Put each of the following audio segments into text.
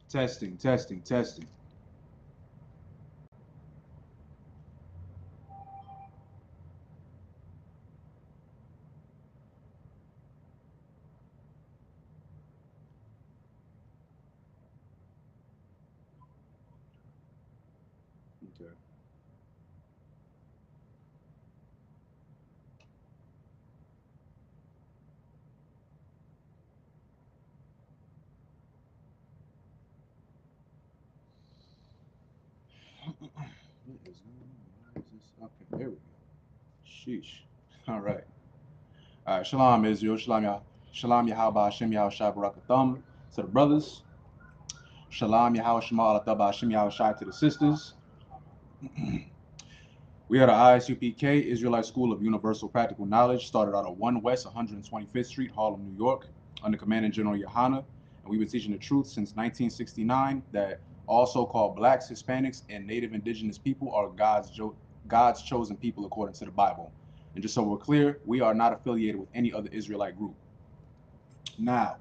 Testing, testing, testing. Okay. What is going on? Why is this? Okay, there we go. Sheesh. All right. All right. Shalom, Israel. Shalom, Shalom, Yahweh, Hashem, Yahweh, Shai, Barakatham. To the brothers. Shalom, Yahweh, Shema, Alataba, Hashem, Yahweh, Shai. To the sisters. We are the Isupk, Israelite School of Universal Practical Knowledge, started out at 1 West 125th Street, Harlem, New York, under Commandant General Yohana. And we've been teaching the truth since 1969 that all so-called blacks, Hispanics, and Native Indigenous people are God's chosen people according to the Bible. And just so we're clear, we are not affiliated with any other Israelite group. Now,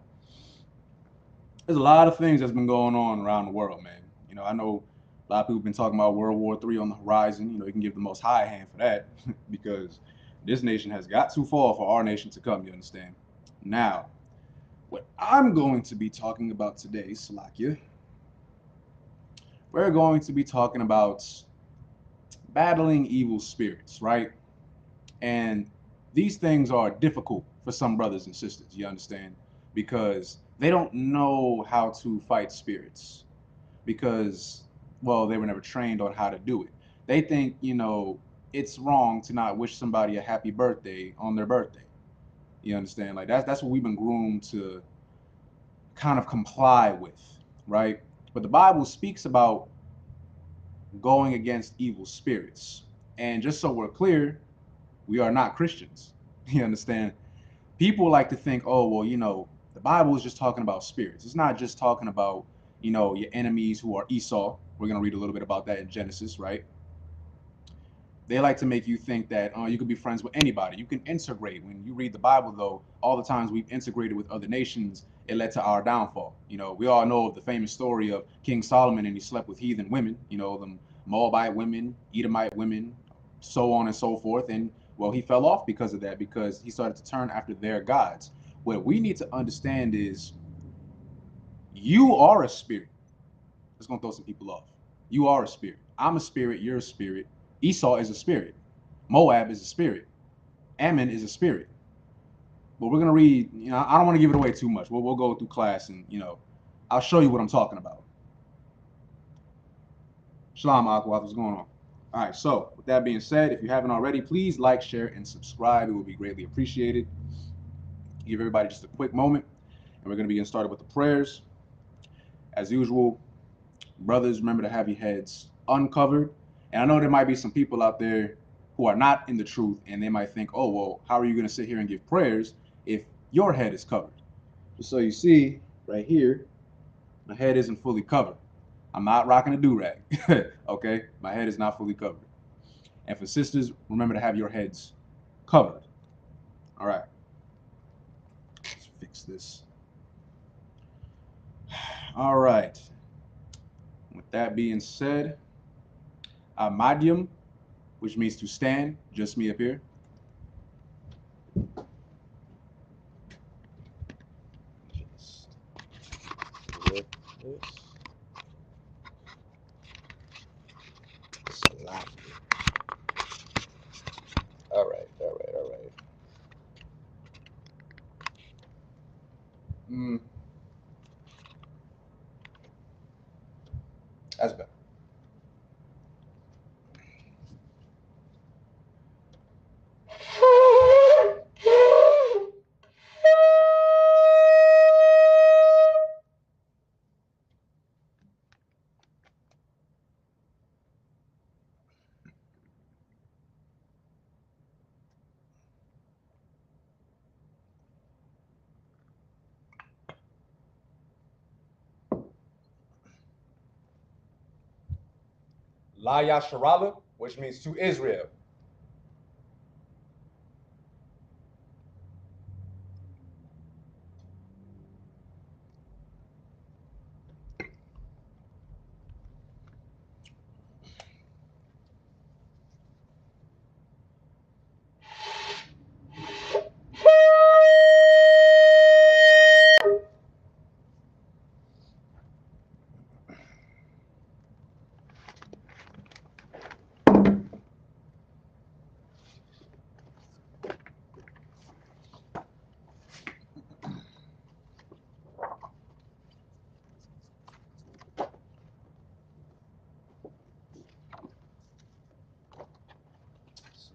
there's a lot of things that's been going on around the world, man. You know, I know a lot of people have been talking about World War III on the horizon. You know, you can give the Most High a hand for that because this nation has got too far for our nation to come, you understand? Now, what I'm going to be talking about today, Salakia, we're going to be talking about battling evil spirits, right? And these things are difficult for some brothers and sisters, you understand? Because they don't know how to fight spirits because, well, they were never trained on how to do it. They think, you know, it's wrong to not wish somebody a happy birthday on their birthday. You understand? Like that's what we've been groomed to kind of comply with, right? But the Bible speaks about going against evil spirits. And just so we're clear, we are not Christians. You understand? People like to think, oh, well, you know, the Bible is just talking about spirits. It's not just talking about, you know, your enemies who are Esau. We're going to read a little bit about that in Genesis, right? They like to make you think that you could be friends with anybody. You can integrate. When you read the Bible, though, all the times we've integrated with other nations, it led to our downfall. You know, we all know of the famous story of King Solomon and he slept with heathen women, you know, the Moabite women, Edomite women, so on and so forth. And, well, he fell off because of that, because he started to turn after their gods. What we need to understand is you are a spirit. It's going to throw some people off. You are a spirit. I'm a spirit. You're a spirit. Esau is a spirit. Moab is a spirit. Ammon is a spirit. But we're going to read, you know, I don't want to give it away too much. We'll go through class and, you know, I'll show you what I'm talking about. Shalom, Aqua. What's going on? All right. So with that being said, if you haven't already, please like, share, and subscribe. It will be greatly appreciated. Give everybody just a quick moment. And we're going to be getting started with the prayers. As usual, brothers, remember to have your heads uncovered. And I know there might be some people out there who are not in the truth, and they might think, oh, well, how are you going to sit here and give prayers if your head is covered? Just so you see, right here, my head isn't fully covered. I'm not rocking a do-rag, okay? My head is not fully covered. And for sisters, remember to have your heads covered. All right. Let's fix this. All right. With that being said, Amadium, which means to stand, just me up here. Just flip this. Slap it. All right, all right, all right. That's better. La Yasharala, which means to Israel.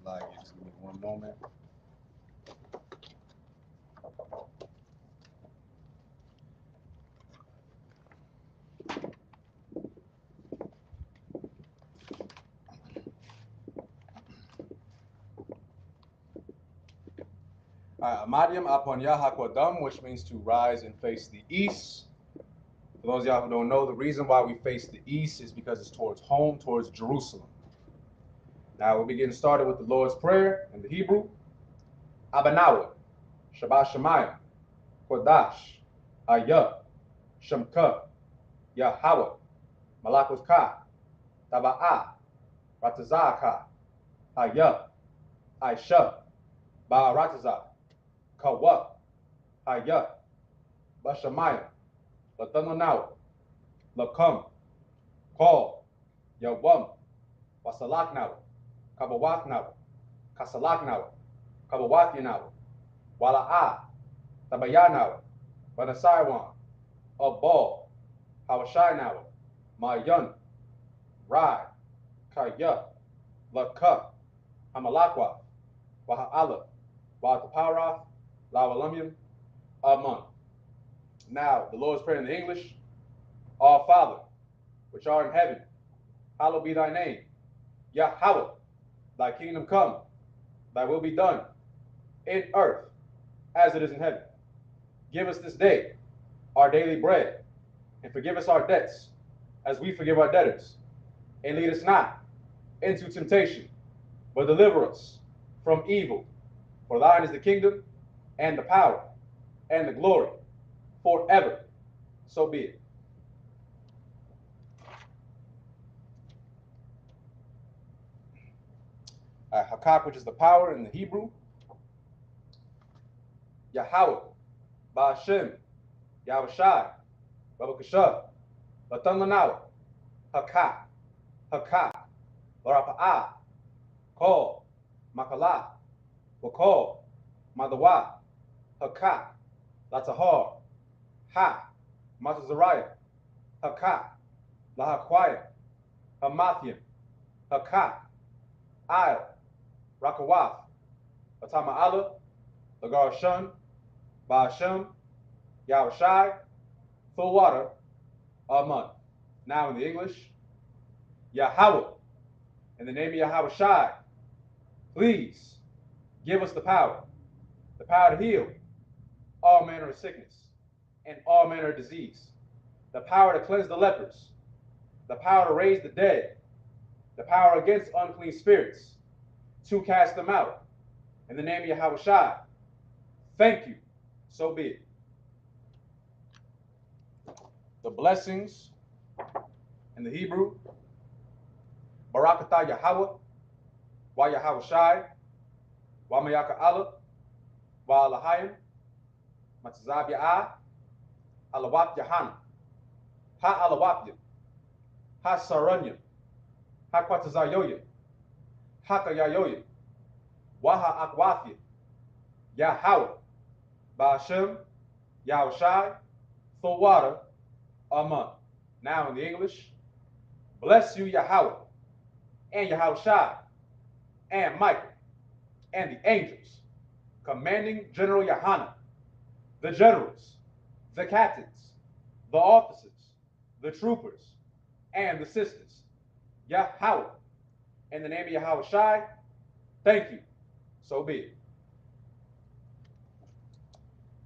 Like, just give me one moment. Amadiam upon Yahakwadam, which means to rise and face the east. For those of y'all who don't know, the reason why we face the east is because it's towards home, towards Jerusalem. Now we'll be getting started with the Lord's Prayer in the Hebrew. Abanawa, Shabbat Shemayim, Kodash, Ayah, Shemka, Yahweh, Malakut Ka, Taba'ah, Ratazaka, Ayah, Aisha, Ba'aratazah, Kawa, Ayah, Bashamayim, Latananawa, Lakam, Call, Yawam, Wasalaknawa, Kabawaknawa, Kasalaknawa, Kabawatyanawa, Wala'a, Tabayanawa, Banasaiwan, Abal, Hawashainawa, Mayan, Rai, Kaya, Laka, Hamalakwa, Waha'ala, Watapara, Lawalumium, Aman. Now, the Lord's Prayer in the English. Our Father, which art in heaven, hallowed be thy name. Yahweh, thy kingdom come, thy will be done, in earth as it is in heaven. Give us this day our daily bread, and forgive us our debts, as we forgive our debtors. And lead us not into temptation, but deliver us from evil. For thine is the kingdom, and the power, and the glory, forever. So be it. Hakak, which is the power in the Hebrew. Yahweh, Ba'ashem, Yahushai, Babakashah, Latanlanawa, Hakak, Hakak, Larapa'ah, Kol, Makala, Wakol, Madawa, Hakak, Latahar, Ha, Matazariah, Hakak, Lahakwaya, Hamathiam, Hakak, Io, Rakawath, Atama'ala, Lagarshun, Ba'ashem, Yahushai, full water, Aman. Now in the English, Yahweh, in the name of Yahushai, please give us the power to heal all manner of sickness and all manner of disease, the power to cleanse the lepers, the power to raise the dead, the power against unclean spirits, to cast them out. In the name of Yahushai, thank you, so be it. The blessings in the Hebrew, Barakatah Yahweh, Wa Yahushai, Wa Mayaka Allah, Wa Alahayim, Matzazab Ya'ah, Alawap Yahana, Ha Alawapya, Ha Saranyam, Ha Kwatazayoya, Ha Kayayoya, Waha Akwafya, Yahweh, Ba'ashem, Yahushai, full water, Aman. Now in the English, bless you, Yahweh, and Yahushai, and Michael, and the angels, commanding General Yahana, the generals, the captains, the officers, the troopers, and the sisters. Yahweh, in the name of Yahushai, thank you, so be it.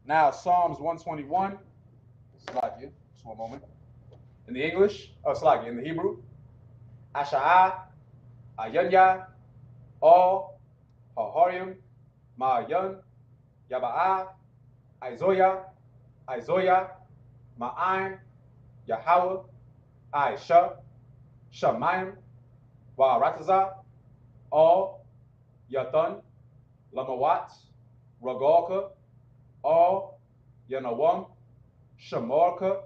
Now Psalms 121, Slakia, just one moment. In the English, Slakia, in the Hebrew, Asha'ah, Ayanya, All, Haharium, Ma'ayan, Yaba'ah, Izoya, Ma'aim, Yahweh, Aisha, Shamayim, Wa'aratazah, All, Yathan, Lamawat, Ragalka, All, Yanawam, Shamarka,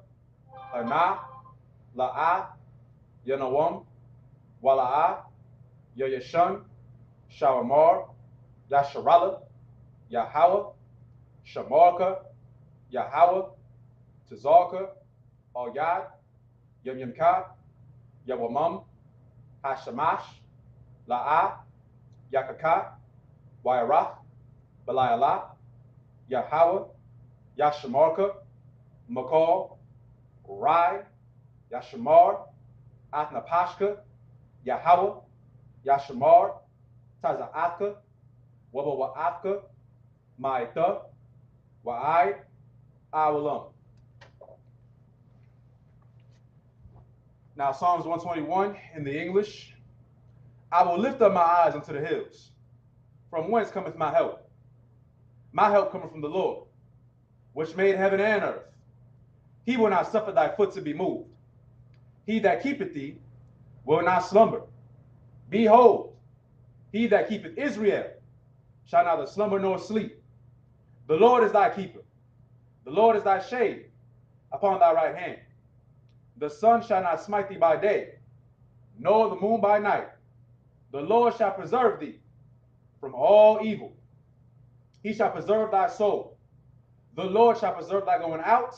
Ana, La'ah, Yanawam, Wala'ah, Yayashan, Shawamar, Yasharala, Yahweh, Shamarka, Yahweh, Tazarka, Oyad, Yamyamka, Yawamam, Hashamash, La'ah, Yakaka, Wairach, Belialah, Yahweh, Yashamarka, Makal, Rai, Yashamar, Athnapashka, Yahweh, Yashamar, Tazaatka, Wabawaatka, Maita, Wa'ai, Awalam. Now, Psalms 121 in the English. I will lift up my eyes unto the hills. From whence cometh my help? My help cometh from the Lord, which made heaven and earth. He will not suffer thy foot to be moved. He that keepeth thee will not slumber. Behold, he that keepeth Israel shall neither slumber nor sleep. The Lord is thy keeper. The Lord is thy shade upon thy right hand. The sun shall not smite thee by day, nor the moon by night. The Lord shall preserve thee from all evil. He shall preserve thy soul. The Lord shall preserve thy going out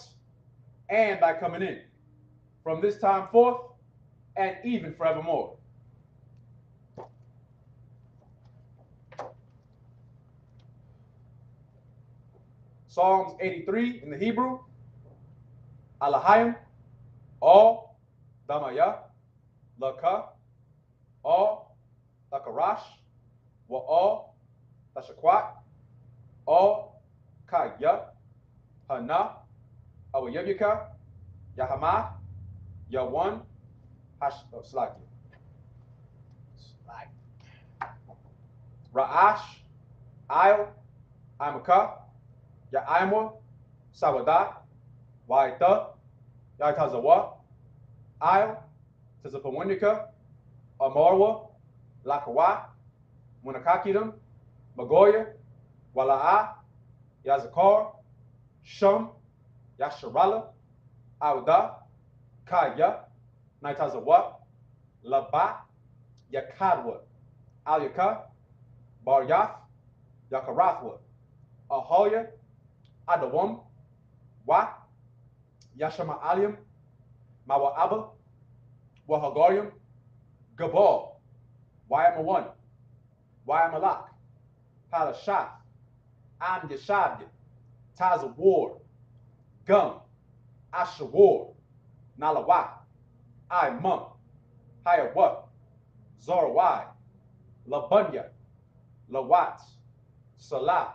and thy coming in, from this time forth and even forevermore. Psalms 83 in the Hebrew. Alahayim, all, Damaya, Laka, all, Lakarash, Wa all, Tashakwat, all, Kaya, Hana, Awayabika, Yahama, Yawan, Slaki. Ra'ash, Ail, Imaka, Ya'imwa, Sawada, Waita, Yaitazawa, Ail, Tizapawindika, Amarwa, Lakawa, Munakakidam, Magoya, Wala'a, Yazakar, Shum, Yasharala, Auda, Kaya, Naitazawa, Laba, Yakadwa, Alyaka, Baryath, Yakarathwa, Ahoya, Adawam, Wa, Yashama Alium, Mawa'aba, Wahagarium, Gabal, Wayamawan, Wayamalak, Palashath, Am Yashabya, Taza War, Gum, Ashawar, Nalawak, Imum, Hayawat, Zorawai, Labunya, Lawat, Salah,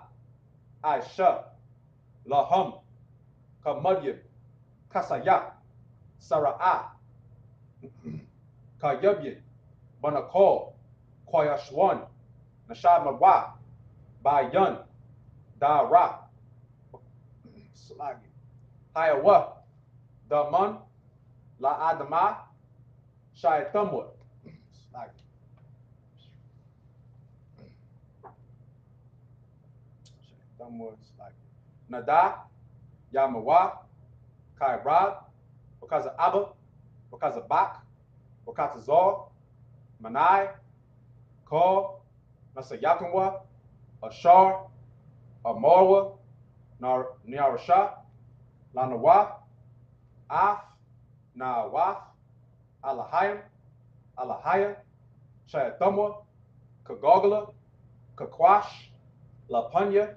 Aisha, Lahum, Kamudyam, Kasaya, Sara'ah, Kayubyan, Banakol, Koyashwan, Nashad Mabwa, Bayan, Dara, Slagi, Hayawa, Daman, La Adama, Shaitamwa, Slagi. Nada, Yamawa, Kairab, because of Abba, because of Bak, because of Zor, Manai, Kol, Nasayakanwa, Ashar, Amarwa, Niarasha, Lanawa, Af, Naawaf, Alahayim, Alahaya, Shayatamwa, Kagogala, Kakwash, Lapunya,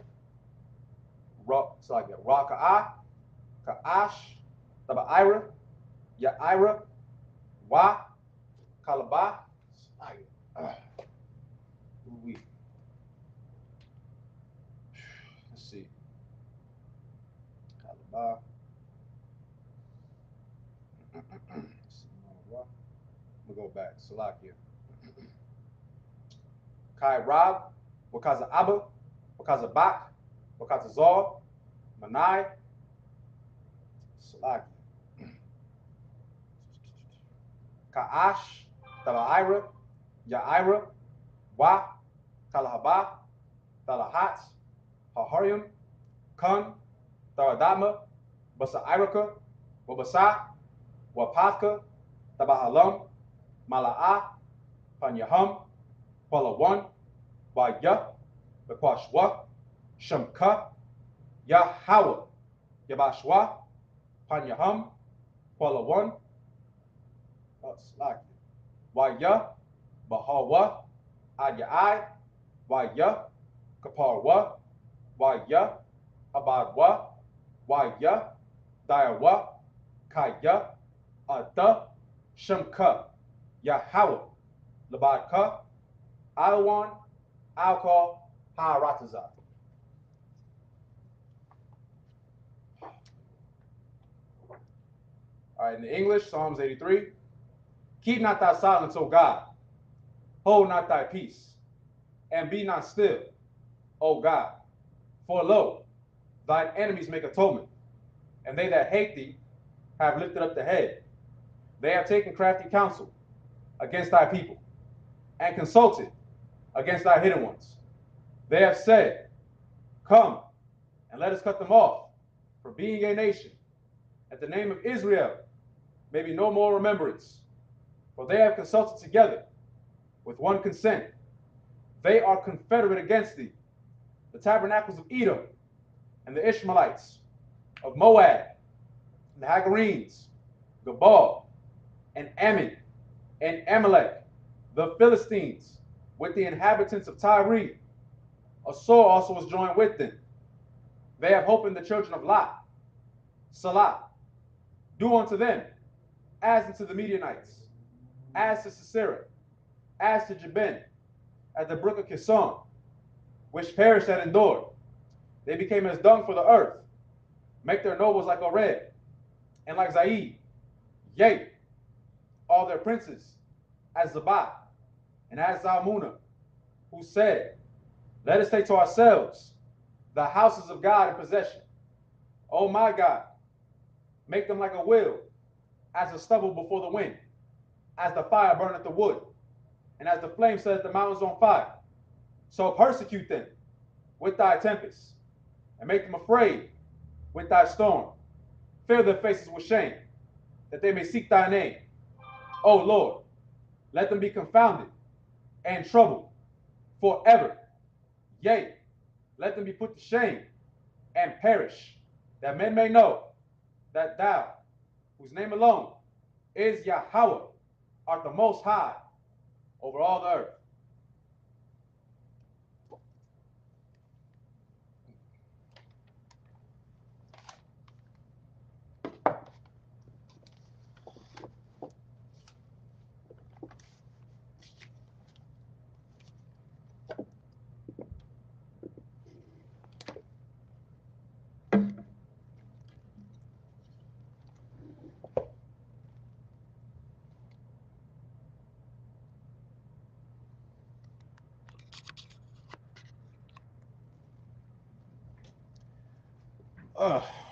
Raka'ah, Ka'ash, Taba'ira, Ya'ira, Wa, Kalaba, let's see. Kalaba. We'll go back. Salakia. Kai Rab, Wakaza Abba, Wakaza Bak, Wakaza Zor, Manai, Salakia. Ka'ash, Tala'ira, Ya'ira, Wa, Talahaba, Talahat, Haharium, Kun, Taradama, Basa'iraka, Wabasa, Wapathka, Tabahalam, Mala'a, Panyahum, Palawan, Waya, Bekwashwa, Shamka, Yahawah, Yabashwa, Panyahum, Palawan, Waya, Bahawa, Adyai, Waya, Kapar Wa, Waya, Abad Wa, Waya, Daya Wa, Kaya, Ada, Shemka, Yahweh, Labad Ka, Alwan, Alcohol, Ha'arataza. All right, in the English, Psalms 83. Keep not thy silence, O God. Hold not thy peace, and be not still, O God. For lo, thine enemies make atonement, and they that hate thee have lifted up the head. They have taken crafty counsel against thy people, and consulted against thy hidden ones. They have said, come, and let us cut them off, for being a nation, that the name of Israel may be no more remembrance. For they have consulted together with one consent. They are confederate against thee, the tabernacles of Edom, and the Ishmaelites, of Moab, and the Hagarenes, Gabal, and Ammon, and Amalek, the Philistines, with the inhabitants of Tyre. Esau also was joined with them. They have hope in the children of Lot. Salah, do unto them as unto the Midianites, as to Sisera, as to Jabin, at the brook of Kison, which perished at Endor. They became as dung for the earth, make their nobles like Oreb, and like Zaid. Yea, all their princes, as Zabat, and as Zalmunna, who said, let us take to ourselves the houses of God in possession. O my God, make them like a wheel, as the stubble before the wind, as the fire burneth the wood, and as the flame setteth the mountains on fire. So persecute them with thy tempests, and make them afraid with thy storm. Fill their faces with shame, that they may seek thy name. O Lord, let them be confounded and troubled forever. Yea, let them be put to shame and perish, that men may know that thou, whose name alone is Yahweh, art the most high over all the earth.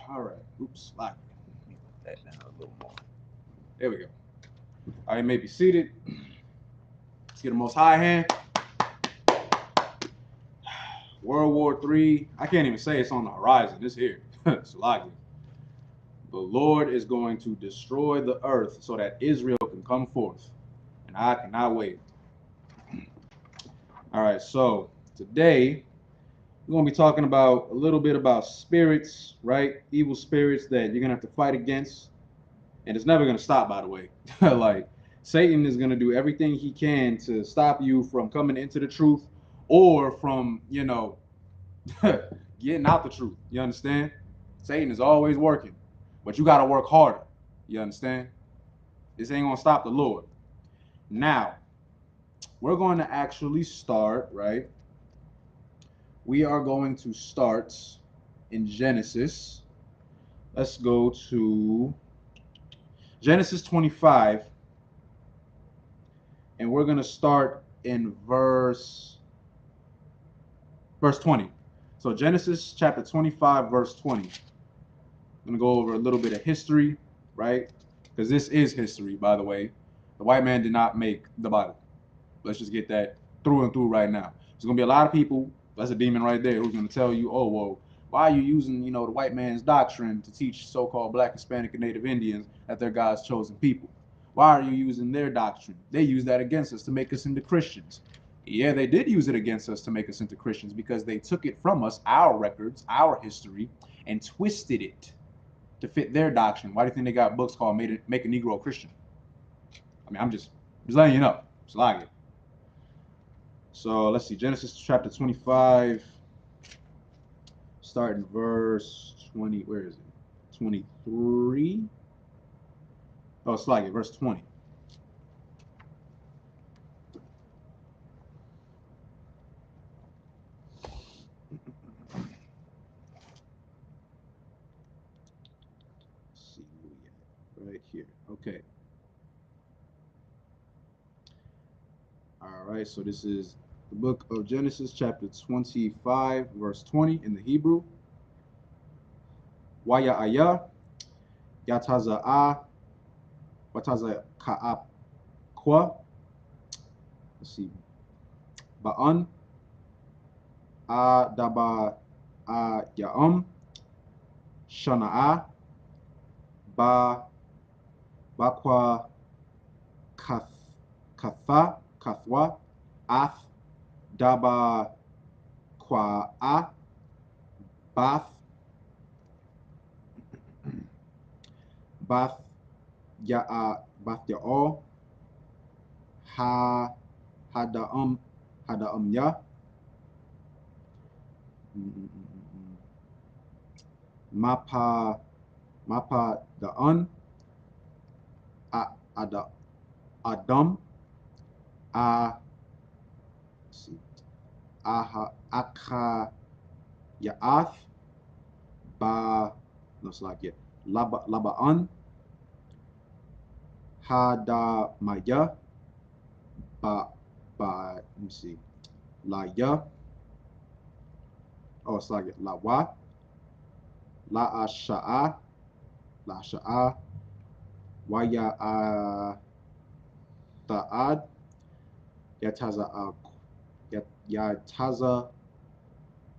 All right. Oops. Lock. Let me put that down a little more. There we go. All right, you may be seated. Let's get the Most High hand. World War III. I can't even say it's on the horizon. It's here. It's likely. The Lord is going to destroy the earth so that Israel can come forth. And I cannot wait. All right, so today we're going to be talking about a little bit about spirits, right? Evil spirits that you're going to have to fight against. And it's never going to stop, by the way. Like, Satan is going to do everything he can to stop you from coming into the truth or from, getting out the truth. You understand? Satan is always working, but you got to work harder. You understand? This ain't going to stop the Lord. Now, we're going to actually start, right? We are going to start in Genesis. Let's go to Genesis 25. And we're going to start in verse 20. So Genesis chapter 25, verse 20. I'm going to go over a little bit of history, right? Because this is history, by the way. The white man did not make the Bible. Let's just get that through and through right now. There's going to be a lot of people, that's a demon right there, who's going to tell you, oh, well, why are you using, the white man's doctrine to teach so-called Black, Hispanic, and Native Indians that they're God's chosen people? Why are you using their doctrine? They use that against us to make us into Christians. Yeah, they did use it against us to make us into Christians because they took it from us, our records, our history, and twisted it to fit their doctrine. Why do you think they got books called Make a Negro a Christian? I mean, I'm just letting you know. It's like it. So let's see, Genesis chapter 25, starting verse 20. Where is it? 23. Oh, it's like it, verse 20. Let's see where we at. Right here. Okay. All right. So this is the book of Genesis, chapter 25, verse 20 in the Hebrew. Waya aya, yataza a, wataza ka'ap kwa. Let's see. Ba'an, a daba a ya'um, shana'a, ba bakwa kathwa, ath daba kwa a, bath, bath ya'a, bath ya'o, ha hada ya, mapa da'an, ada adam, a see, aha akha ya'ath, ba no it's like it, laba'an, hada maya, let me see, la ya, oh it's like it, la wa, la asha'a, wa ya ta'ad, yataza yataza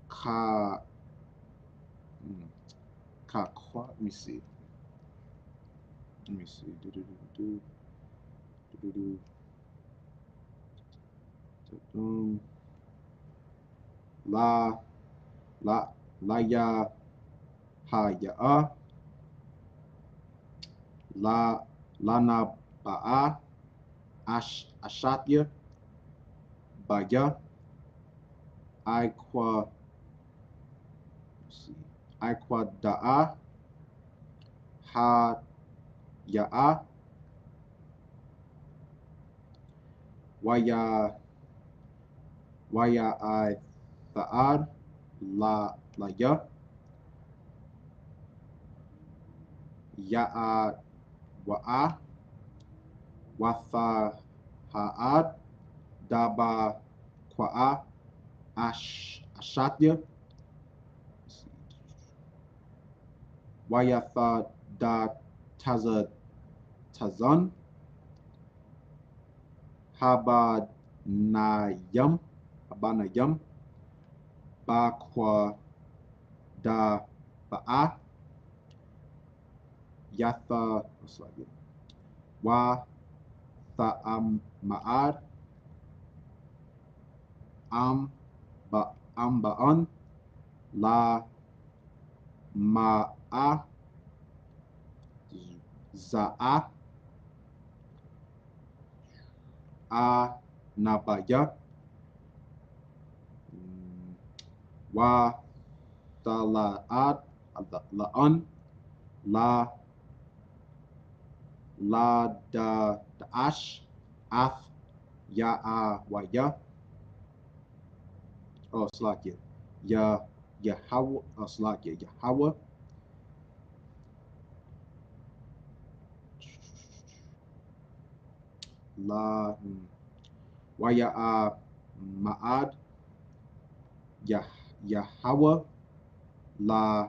ka let me see. La ya ha ya la ba'a ashatya baya iqua da'a ha ya'a waya I ta'ad la ya'a wa'a watha ha'ad daba kwa'a ashatya wayatha da tazan habanayam bakwa da ba'a yatha wa ma'ad ba'an la ma'a za'a a nabaya wa tala'at la'an la da'ash ath ya'a wa ya, oh slakia Yahweh, oh slakia Yahweh la wa ya'a ma'ad Yahweh la'a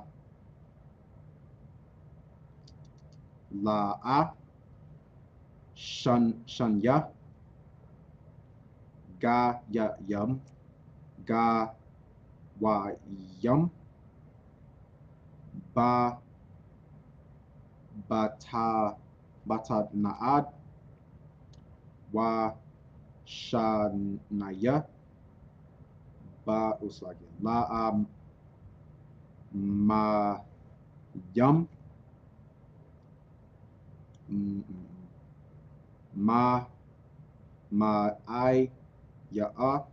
shanya ga yam ga wa yam ba bata na'ad wa shanaya ba uslagi la ma yam ma I ya'a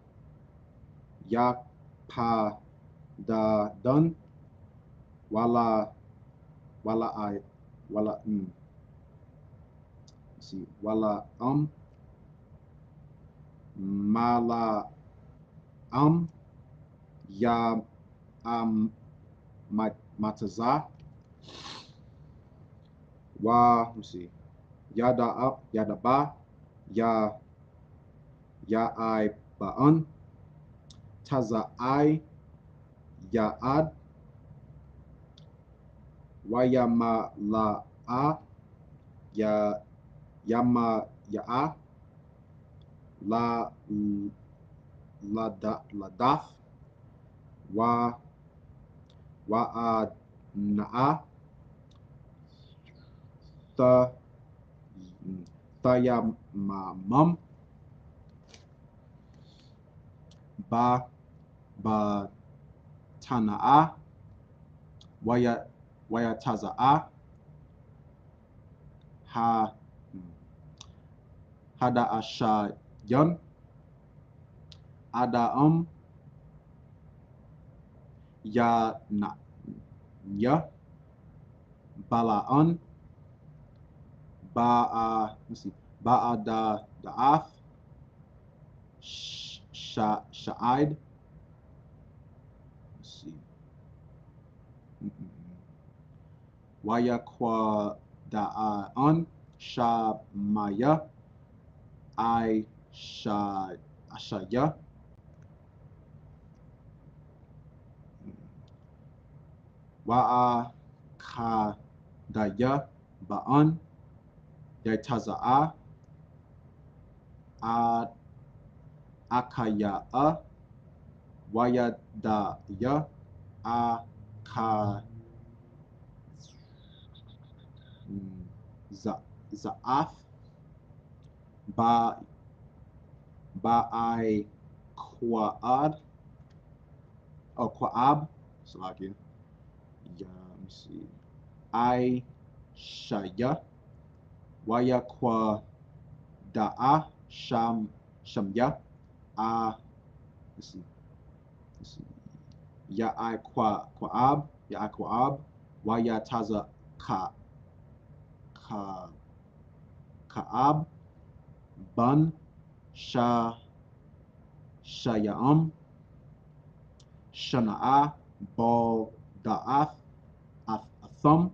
Yapadadun wala wala I wala let's see wala mala ya mataza wa let's see yada up yada ba ya I ba'an taza I ya ad wayama la a ya yama ya a la la daf wa a na ta ya mum ba tana'a waya taza'a hada asha yan ada ya na ya bala'an let's see da af sha'id let's see waya kwa da'an shamaya I ashaya wa'a kadaya ba'an yataza'a akaya'a wayadaya aka za'af I quad or quab Salakia. Yeah, let me see. I shaya waya qua da'a shamya let's see. Ya I quab waya taza ka'ab ban shaya'am shana'a bal da'af atham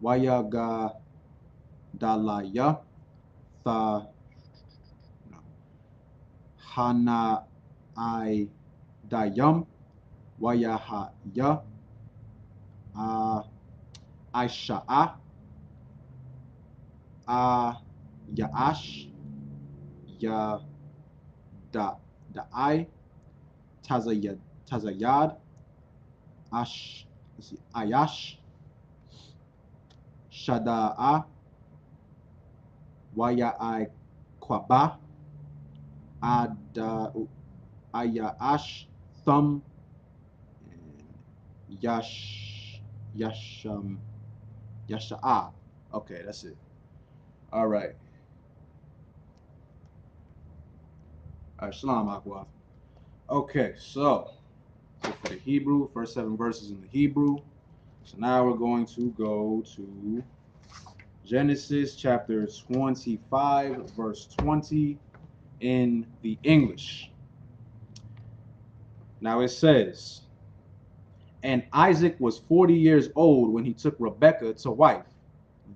wayaga dalaya tha hana I dayam wayahaya aisha'a ya'ash ya I tazayad ash let's see ayash shada'a waya I kwaba ayash thumb yasha'a. Okay, that's it. All right. Shalom Akwa. Okay, so for the Hebrew, first 7 verses in the Hebrew. So now we're going to go to Genesis chapter 25, verse 20 in the English. Now it says, and Isaac was 40 years old when he took Rebekah to wife,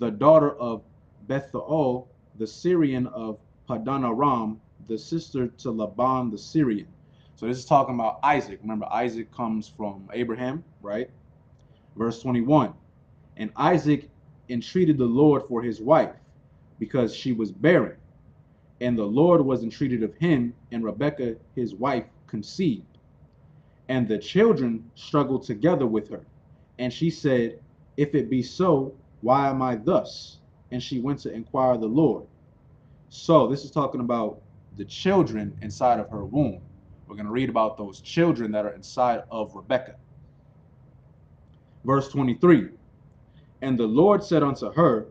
the daughter of Bethuel, the Syrian of Padan Aram, the sister to Laban the Syrian. So this is talking about Isaac. Remember, Isaac comes from Abraham, right? Verse 21. And Isaac entreated the Lord for his wife, because she was barren. And the Lord was entreated of him, and Rebekah his wife conceived. And the children struggled together with her. And she said, if it be so, why am I thus? And she went to inquire of the Lord. So this is talking about the children inside of her womb. We're going to read about those children that are inside of Rebekah. Verse 23. And the Lord said unto her,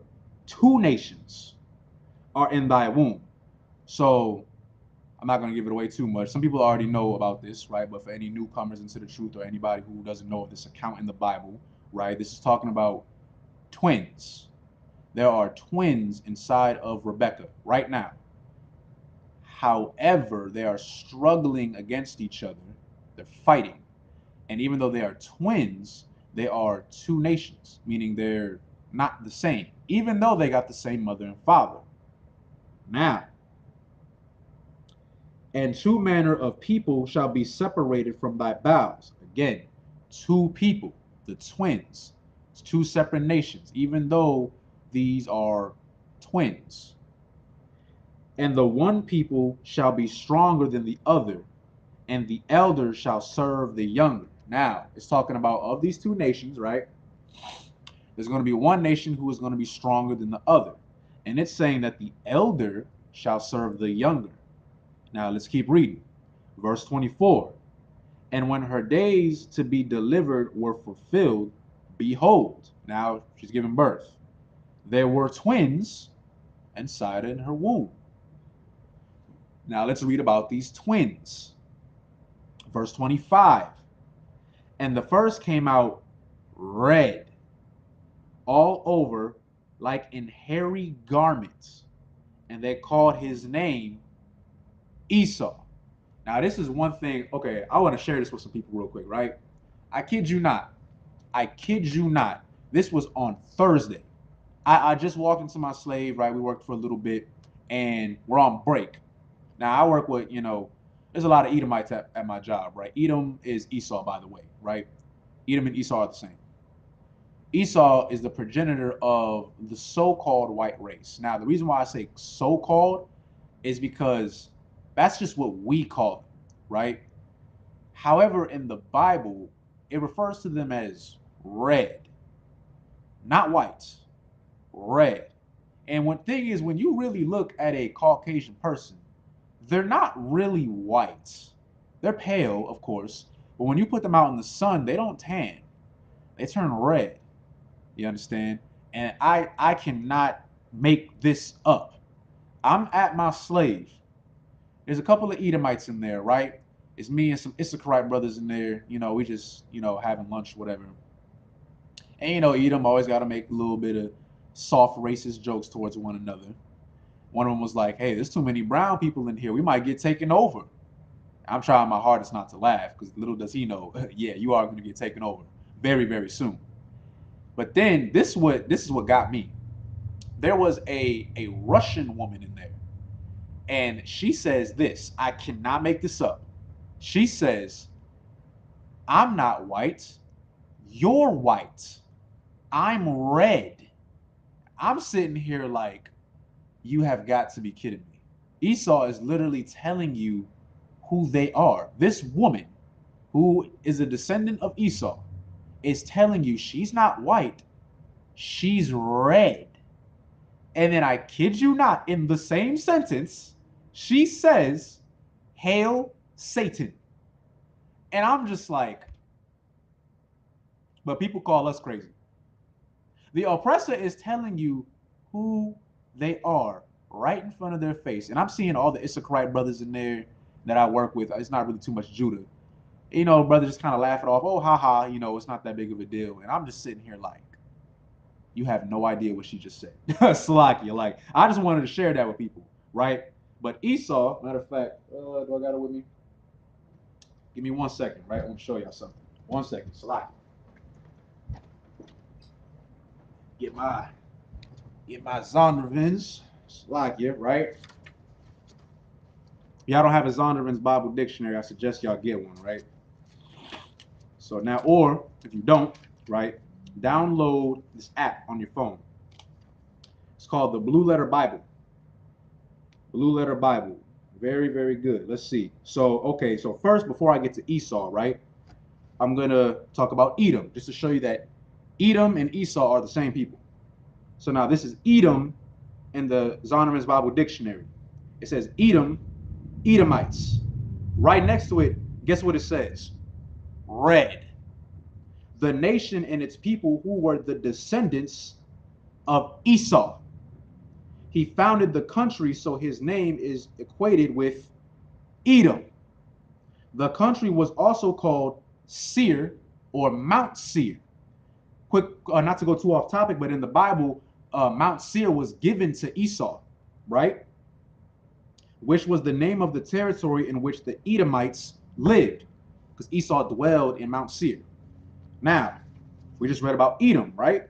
2 nations are in thy womb. So I'm not going to give it away too much. Some people already know about this, right? But for any newcomers into the truth or anybody who doesn't know of this account in the Bible, right? This is talking about twins. There are twins inside of Rebecca right now. However, they are struggling against each other. They're fighting. And even though they are twins, they are two nations, meaning they're not the same, even though they got the same mother and father. Now, and two manner of people shall be separated from thy bowels. Again, two people, the twins. It's two separate nations, even though these are twins. And the one people shall be stronger than the other, and the elder shall serve the younger. Now, it's talking about of these two nations, right? There's going to be one nation who is going to be stronger than the other. And it's saying that the elder shall serve the younger. Now, let's keep reading. Verse 24. And when her days to be delivered were fulfilled, behold, now she's giving birth. There were twins inside in her womb. Now let's read about these twins. Verse 25. And the first came out red all over like in hairy garments, and they called his name Esau. Now this is one thing, okay, I want to share this with some people real quick, right? I kid you not. I kid you not. This was on Thursday. I just walked into my slave, right? We worked for a little bit, and we're on break. Now I work with, there's a lot of Edomites at my job, right? Edom is Esau, by the way, right? Edom and Esau are the same. Esau is the progenitor of the so-called white race. Now, the reason why I say so-called is because that's just what we call them, right? However, in the Bible, it refers to them as red, not white, red. And one thing is, when you really look at a Caucasian person, they're not really white. They're pale, of course, but when you put them out in the sun, they don't tan. They turn red. You understand? And I cannot make this up. I'm at my slave. There's a couple of Edomites in there, right? It's me and some Isupk brothers in there. We just, having lunch, whatever. And Edom always got to make a little bit of soft racist jokes towards one another. One of them was like, "Hey, there's too many brown people in here. We might get taken over." I'm trying my hardest not to laugh because little does he know, yeah, you are going to get taken over very, very soon. But then this is what got me. There was a Russian woman in there, and she says this. I cannot make this up. She says, "I'm not white. You're white. I'm red." I'm sitting here like, you have got to be kidding me. Esau is literally telling you who they are. This woman, who is a descendant of Esau, is telling you she's not white, she's red. And then I kid you not, in the same sentence, she says, "Hail Satan." And I'm just like, but people call us crazy. The oppressor is telling you who they are right in front of their face. And I'm seeing all the Issakarite brothers in there that I work with. It's not really too much Judah. Brothers just kind of laugh it off. Oh, haha, it's not that big of a deal. And I'm just sitting here like, you have no idea what she just said. Slakia. Like, I just wanted to share that with people, right? But Esau, matter of fact, do I got it with me? Give me 1 second, right? I want to show y'all something. 1 second. Slakia. Get my Zondervan's. Slakia, right? If y'all don't have a Zondervan's Bible dictionary, I suggest y'all get one, right? So now, or if you don't, right, download this app on your phone. It's called the Blue Letter Bible. Blue Letter Bible. Very, very good. Let's see. So, okay, so first, before I get to Esau, right, I'm going to talk about Edom, just to show you that Edom and Esau are the same people. So now this is Edom in the Zondervan's Bible Dictionary. It says Edom, Edomites. Right next to it, guess what it says? Red. The nation and its people who were the descendants of Esau. He founded the country, so his name is equated with Edom. The country was also called Seir or Mount Seir. Quick, not to go too off topic, but in the Bible, Mount Seir was given to Esau, right? Which was the name of the territory in which the Edomites lived, because Esau dwelled in Mount Seir. Now, we just read about Edom, right?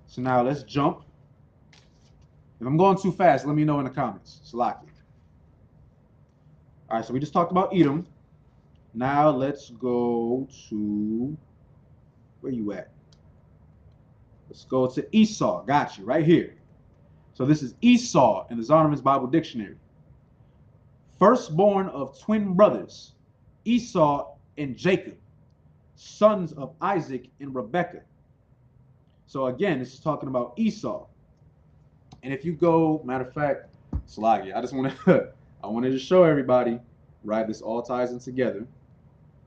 So now let's jump. If I'm going too fast, let me know in the comments. Salaki. All right, so we just talked about Edom. Now let's go to, where you at? Let's go to Esau. Got you, right here. So this is Esau in the Zondervan's Bible Dictionary. Firstborn of twin brothers, Esau and Jacob, sons of Isaac and Rebekah. So again, this is talking about Esau. And if you go, matter of fact, Slagi, I just want to, I wanted to show everybody, right? This all ties in together.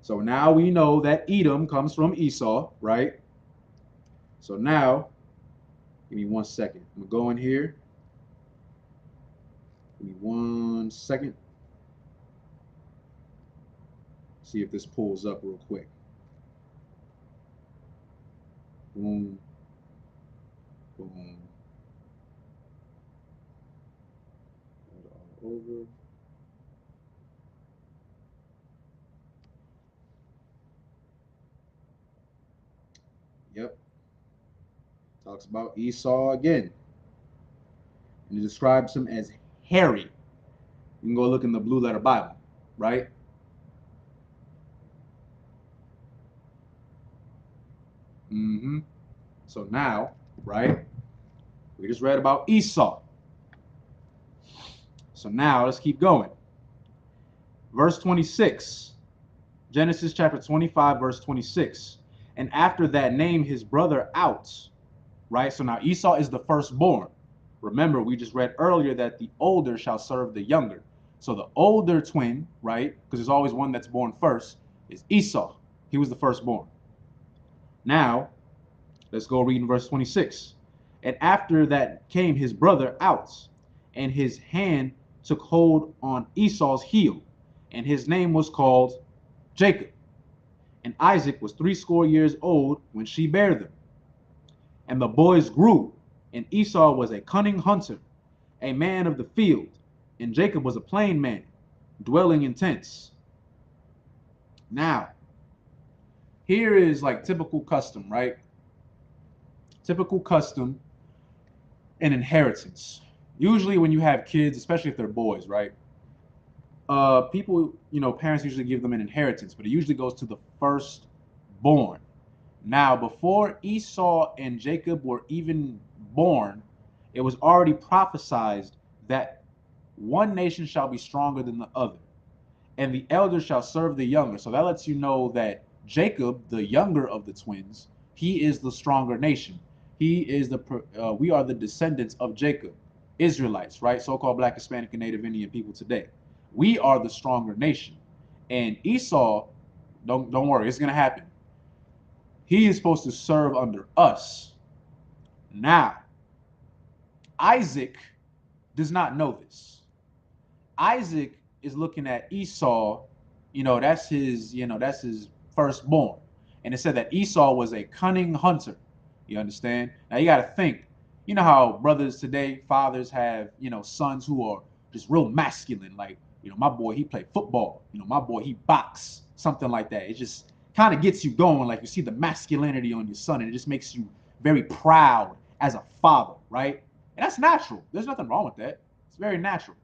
So now we know that Edom comes from Esau, right? So now, give me 1 second. I'm gonna go in here. Give me 1 second. See if this pulls up real quick. Boom. Boom. All over. Yep. Talks about Esau again. And it describes him as hairy. You can go look in the Blue Letter Bible, right? So now, right, we just read about Esau. So now let's keep going. Verse 26, Genesis chapter 25, verse 26. And after that name his brother out, right? So now Esau is the firstborn. Remember, we just read earlier that the older shall serve the younger. So the older twin, right, because there's always one that's born first, is Esau. He was the firstborn. Now, let's go read in verse 26. And after that came his brother out, and his hand took hold on Esau's heel, and his name was called Jacob. And Isaac was 80 years old when she bare them. And the boys grew, and Esau was a cunning hunter, a man of the field, and Jacob was a plain man, dwelling in tents. Now, here is like typical custom, right? Typical custom and inheritance. Usually when you have kids, especially if they're boys, right? People, parents usually give them an inheritance, but it usually goes to the firstborn. Now, before Esau and Jacob were even born, it was already prophesied that one nation shall be stronger than the other, and the elder shall serve the younger. So that lets you know that Jacob, the younger of the twins, he is the stronger nation. He is we are the descendants of Jacob, Israelites, right? So-called Black, Hispanic, and Native Indian people today. We are the stronger nation. And Esau, don't worry, it's gonna happen. He is supposed to serve under us. Now, Isaac does not know this. Isaac is looking at Esau, that's his firstborn. And it said that Esau was a cunning hunter. You understand? Now you got to think, how brothers today, fathers have, sons who are just real masculine. Like, my boy, he played football. My boy, he boxed, something like that. It just kind of gets you going. Like you see the masculinity on your son, and it just makes you very proud as a father, right? And that's natural. There's nothing wrong with that. It's very natural.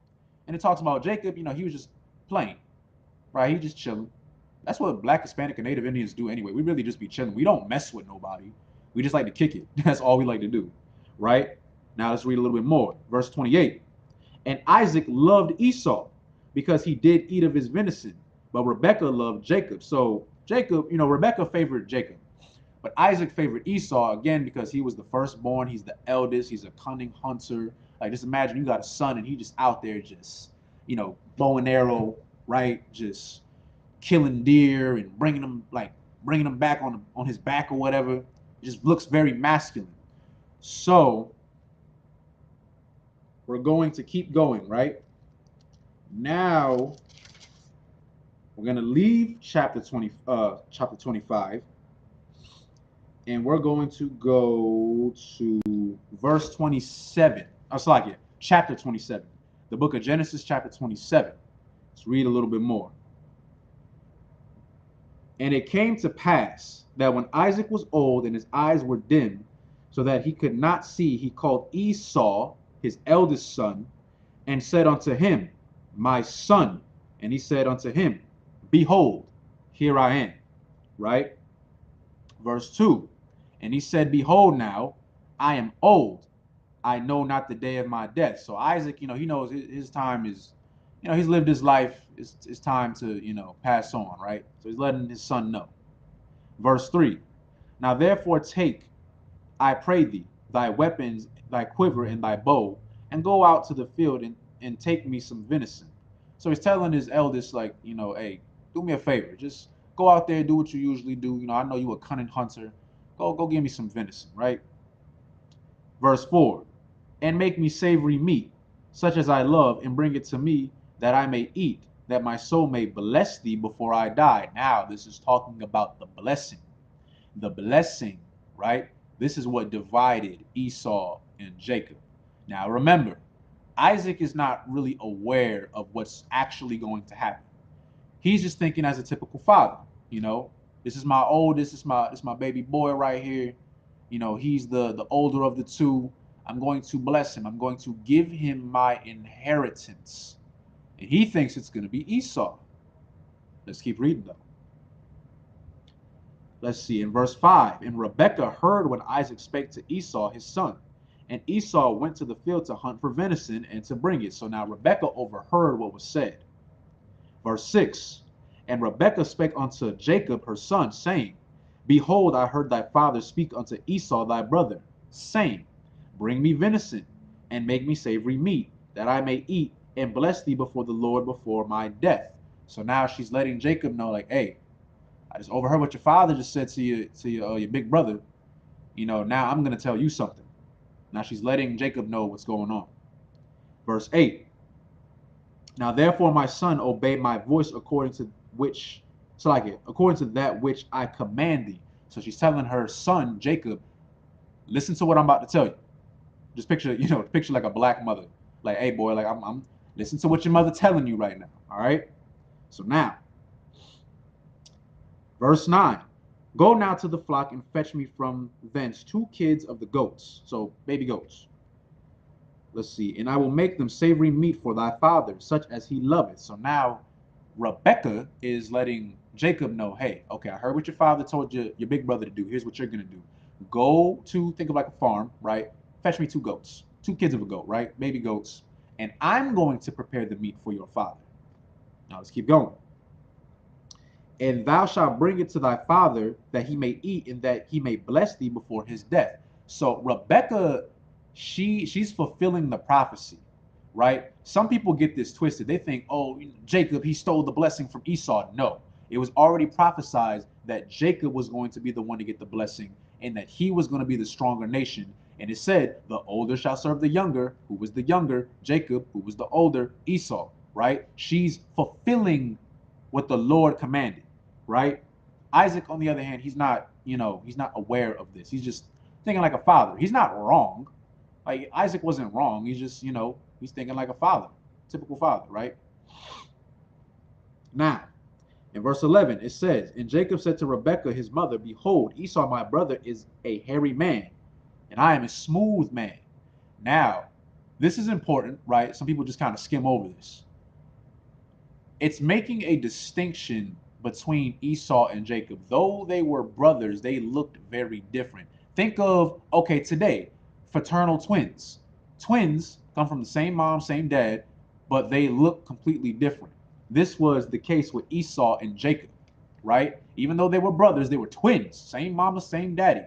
And it talks about Jacob, he was just playing, right? He just chilling. That's what Black, Hispanic, and Native Indians do anyway. We really just be chilling. We don't mess with nobody. We just like to kick it. That's all we like to do, right? Now let's read a little bit more. Verse 28. And Isaac loved Esau because he did eat of his venison, but Rebekah loved Jacob. So Jacob, Rebekah favored Jacob, but Isaac favored Esau, again, because he was the firstborn. He's the eldest. He's a cunning hunter. Like, just imagine you got a son and he just out there just, bow and arrow, right? Just killing deer and bringing them back on his back or whatever. It just looks very masculine. So we're going to keep going, right? Now We're going to leave chapter 25, and we're going to go to verse 27. Chapter 27. The book of Genesis, chapter 27. Let's read a little bit more. And it came to pass that when Isaac was old and his eyes were dim, so that he could not see, he called Esau, his eldest son, and said unto him, My son. And he said unto him, Behold, here I am. Right? Verse 2. And he said, Behold now, I am old. I know not the day of my death. So Isaac, he knows his time is, he's lived his life. It's time to, pass on, right? So he's letting his son know. Verse 3. Now therefore take, I pray thee, thy weapons, thy quiver, and thy bow, and go out to the field and take me some venison. So he's telling his eldest, like, hey, do me a favor. Just go out there, do what you usually do. I know you a cunning hunter. Go give me some venison, right? Verse 4. And make me savory meat, such as I love, and bring it to me, that I may eat, that my soul may bless thee before I die. Now, this is talking about the blessing. The blessing, right? This is what divided Esau and Jacob. Now, remember, Isaac is not really aware of what's actually going to happen. He's just thinking as a typical father, this is my oldest, this is my baby boy right here. He's the older of the two. I'm going to bless him. I'm going to give him my inheritance. And he thinks it's going to be Esau. Let's keep reading though. Let's see, in verse 5. And Rebekah heard what Isaac spake to Esau his son. And Esau went to the field to hunt for venison and to bring it. So now Rebekah overheard what was said. Verse 6. And Rebekah spake unto Jacob her son, saying, Behold, I heard thy father speak unto Esau thy brother, saying, Bring me venison, and make me savory meat, that I may eat, and bless thee before the Lord before my death. So now she's letting Jacob know, like, hey, I just overheard what your father just said to your big brother. Now I'm going to tell you something. Now she's letting Jacob know what's going on. Verse 8. Now therefore, my son, obey my voice according to that which I command thee. So she's telling her son, Jacob, listen to what I'm about to tell you. Just picture like a black mother. Like, hey boy, like I'm listen to what your mother telling you right now. All right. So now, verse 9. Go now to the flock and fetch me from thence 2 kids of the goats. So baby goats. Let's see. And I will make them savory meat for thy father, such as he loveth. So now Rebekah is letting Jacob know, hey, okay, I heard what your father told your big brother to do. Here's what you're going to do. Go to, think of like a farm, right? Fetch me 2 goats, 2 kids of a goat, right? Baby goats. And I'm going to prepare the meat for your father. Now let's keep going. And thou shalt bring it to thy father, that he may eat, and that he may bless thee before his death. So Rebekah, she's fulfilling the prophecy, right? Some people get this twisted. They think, oh, Jacob, he stole the blessing from Esau. No, it was already prophesied that Jacob was going to be the one to get the blessing, and that he was going to be the stronger nation. And it said, the older shall serve the younger. Who was the younger? Jacob. Who was the older? Esau, right? She's fulfilling what the Lord commanded, right? Isaac, on the other hand, he's not aware of this. He's just thinking like a father. He's not wrong. Like, Isaac wasn't wrong. He's just, he's thinking like a father, typical father, right? Now, in verse 11, it says, And Jacob said to Rebekah his mother, Behold, Esau my brother is a hairy man, and I am a smooth man. Now, this is important, right? Some people just kind of skim over this. It's making a distinction between Esau and Jacob. Though they were brothers, they looked very different. Think of, okay, today, fraternal twins. Twins come from the same mom, same dad, but they look completely different. This was the case with Esau and Jacob, right? Even though they were brothers, they were twins, same mama, same daddy.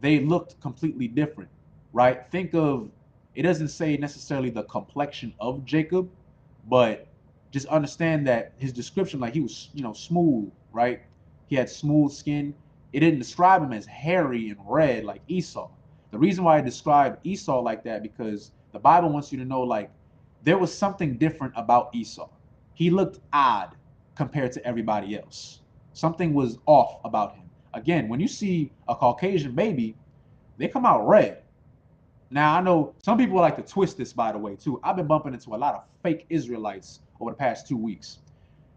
They looked completely different, right? Think of, it doesn't say necessarily the complexion of Jacob, but just understand that his description, like he was, smooth, right? He had smooth skin. It didn't describe him as hairy and red like Esau. The reason why I described Esau like that, because the Bible wants you to know, like, there was something different about Esau. He looked odd compared to everybody else. Something was off about him. Again, when you see a Caucasian baby, they come out red. Now, I know some people like to twist this, by the way, too. I've been bumping into a lot of fake Israelites over the past 2 weeks.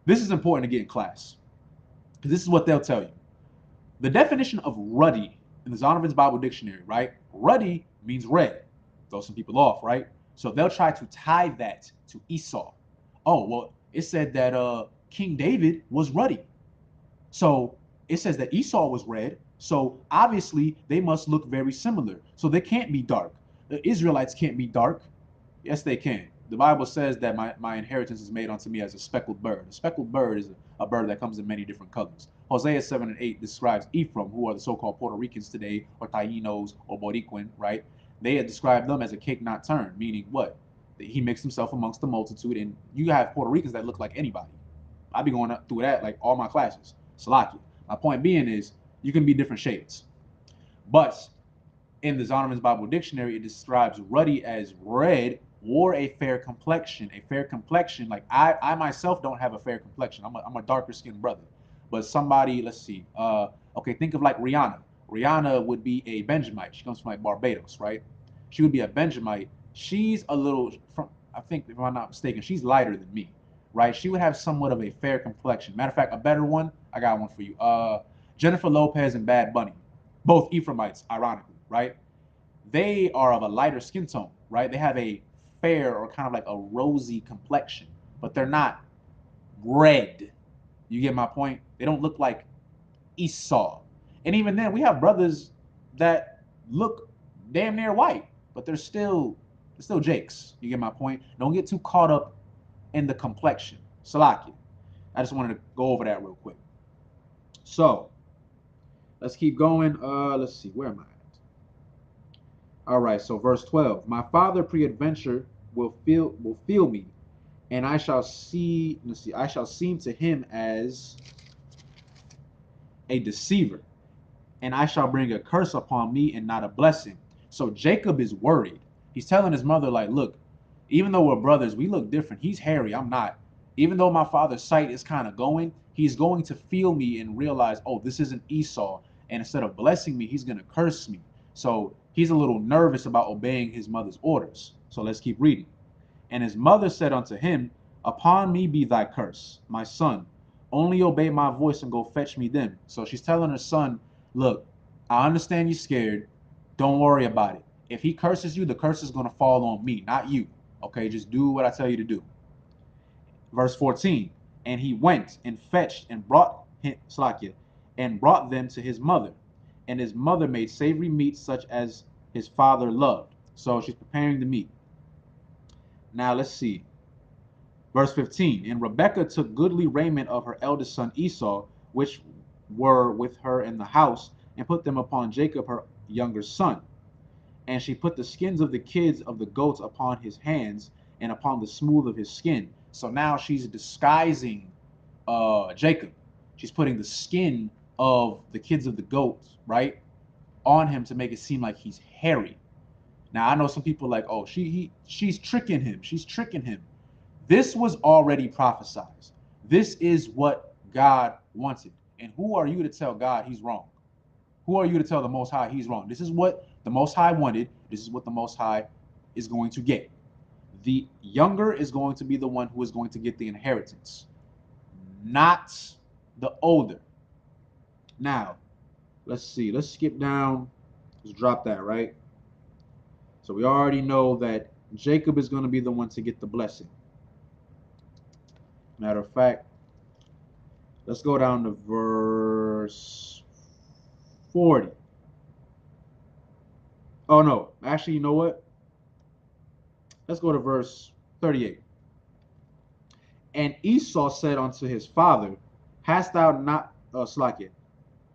This is important to get in class, because this is what they'll tell you. The definition of ruddy in the Zondervan's Bible Dictionary, right? Ruddy means red. Throw some people off, right? So they'll try to tie that to Esau. Oh, well, it said that King David was ruddy. So it says that Esau was red. So obviously they must look very similar. So they can't be dark. The Israelites can't be dark. Yes, they can. The Bible says that my inheritance is made unto me as a speckled bird. A speckled bird is a bird that comes in many different colors. Hosea 7 and 8 describes Ephraim, who are the so-called Puerto Ricans today, or Tainos, or Boricuan, right? They had described them as a cake not turned, meaning what? He mixed himself amongst the multitude, and you have Puerto Ricans that look like anybody. I've been going through that like all my classes. Salaki. My point being is you can be different shades. But in the Zondervan's Bible Dictionary, it describes ruddy as red or a fair complexion. A fair complexion, like I myself don't have a fair complexion. I'm a darker skinned brother. But somebody, let's see. Okay, think of like Rihanna. Rihanna would be a Benjamite. She comes from like Barbados, right? She would be a Benjamite. She's a little, from, I think, if I'm not mistaken, she's lighter than me, right? She would have somewhat of a fair complexion. Matter of fact, a better one, I got one for you. Jennifer Lopez and Bad Bunny, both Ephraimites, ironically, right? They are of a lighter skin tone, right? They have a fair or kind of like a rosy complexion, but they're not red. You get my point? They don't look like Esau. And even then, we have brothers that look damn near white, but they're still Jakes. You get my point? Don't get too caught up in the complexion. Salaki. I just wanted to go over that real quick. So let's keep going. Let's see, where am I at? All right, so verse 12. My father peradventure will feel me, and I shall see, let's see, I shall seem to him as a deceiver, and I shall bring a curse upon me and not a blessing. So Jacob is worried. He's telling his mother, like, look, even though we're brothers, we look different. He's hairy, I'm not. Even though my father's sight is kind of going, he's going to feel me and realize, oh, this isn't Esau. And instead of blessing me, he's going to curse me. So he's a little nervous about obeying his mother's orders. So let's keep reading. And his mother said unto him, upon me be thy curse, my son. Only obey my voice and go fetch me them. So she's telling her son, look, I understand you're scared. Don't worry about it. If he curses you, the curse is going to fall on me, not you. Okay, just do what I tell you to do. Verse 14. And he went and fetched and brought him, and brought them to his mother. And his mother made savory meat such as his father loved. So she's preparing the meat. Now let's see. Verse 15. And Rebekah took goodly raiment of her eldest son Esau, which were with her in the house, and put them upon Jacob her younger son. And she put the skins of the kids of the goats upon his hands and upon the smooth of his skin. So now she's disguising Jacob. She's putting the skin of the kids of the goats, right, on him to make it seem like he's hairy. Now I know some people are like, oh, she's tricking him. She's tricking him. This was already prophesied. This is what God wanted. And who are you to tell God he's wrong? Who are you to tell the Most High he's wrong? This is what the Most High wanted. This is what the Most High is going to get. The younger is going to be the one who is going to get the inheritance, not the older. Now, let's see. Let's skip down. Let's drop that, right? So we already know that Jacob is going to be the one to get the blessing. Matter of fact, let's go down to verse 40. Oh, no. Actually, you know what? Let's go to verse 38. And Esau said unto his father, hast thou not,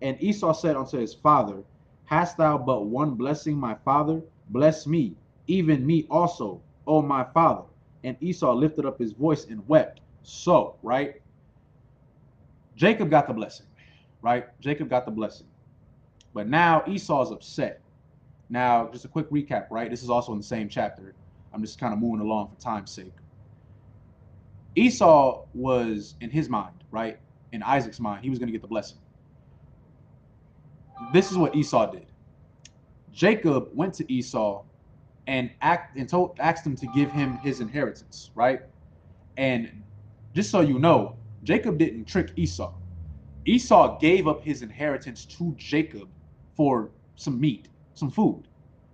and Esau said unto his father, hast thou but one blessing, my father? Bless me, even me also, O my father. And Esau lifted up his voice and wept. So, right? Jacob got the blessing, right? Jacob got the blessing. But now Esau's upset. Now, just a quick recap, right? This is also in the same chapter. I'm just kind of moving along for time's sake. Esau was, in his mind, right? In Isaac's mind, he was going to get the blessing. This is what Esau did. Jacob went to Esau and asked him to give him his inheritance, right? And just so you know, Jacob didn't trick Esau. Esau gave up his inheritance to Jacob for some meat, some food,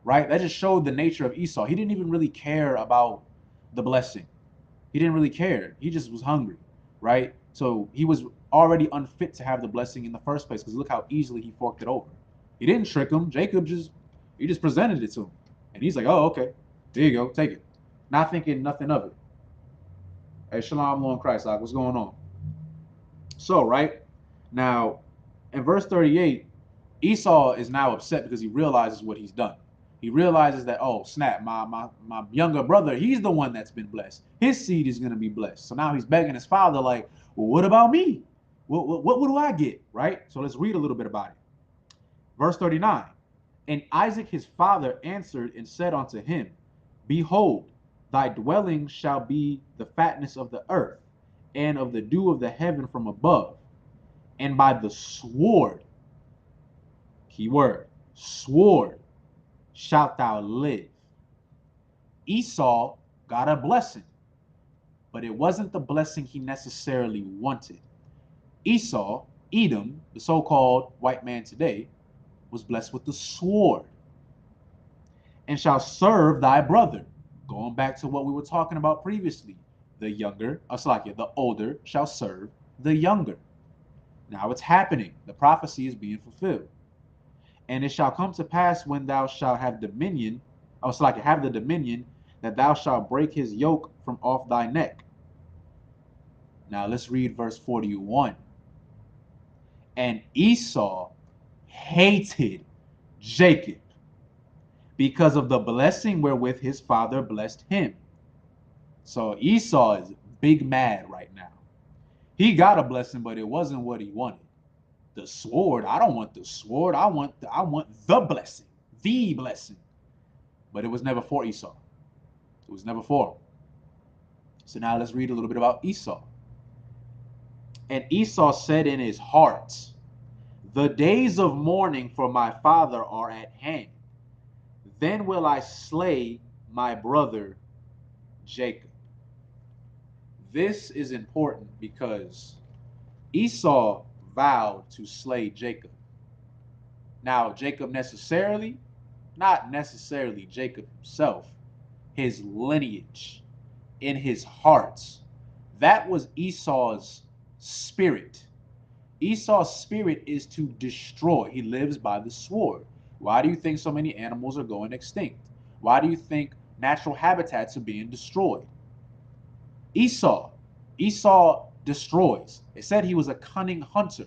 right? That just showed the nature of Esau. He didn't even really care about the blessing. He didn't really care. He just was hungry, right? So he was already unfit to have the blessing in the first place, because look how easily he forked it over. He didn't trick him. He just presented it to him. And he's like, oh, okay, there you go, take it. Not thinking nothing of it. Hey, Shalom, Lord Christ, what's going on? So, right, now, in verse 38, Esau is now upset because he realizes what he's done. He realizes that, oh, snap, my younger brother, he's the one that's been blessed. His seed is going to be blessed. So now he's begging his father, like, well, what about me? What do I get, right? So let's read a little bit about it. Verse 39, and Isaac his father answered and said unto him, behold, thy dwelling shall be the fatness of the earth, and of the dew of the heaven from above, and by the sword, key word, sword, shalt thou live. Esau got a blessing, but it wasn't the blessing he necessarily wanted. Esau, Edom, the so-called white man today, was blessed with the sword, and shall serve thy brother. Going back to what we were talking about previously, the older shall serve the younger. Now it's happening. The prophecy is being fulfilled. And it shall come to pass when thou shalt have dominion, have the dominion, that thou shalt break his yoke from off thy neck. Now let's read verse 41. And Esau hated Jacob because of the blessing wherewith his father blessed him. So Esau is big mad right now. He got a blessing, but it wasn't what he wanted. The sword, I don't want the sword. I want the blessing, the blessing. But it was never for Esau. It was never for him. So now let's read a little bit about Esau. And Esau said in his heart, the days of mourning for my father are at hand. Then will I slay my brother Jacob. This is important because Esau vowed to slay Jacob. Now, Jacob not necessarily Jacob himself, his lineage, in his heart. That was Esau's spirit. Esau's spirit is to destroy. He lives by the sword. Why do you think so many animals are going extinct? Why do you think natural habitats are being destroyed? Esau destroys. It said he was a cunning hunter.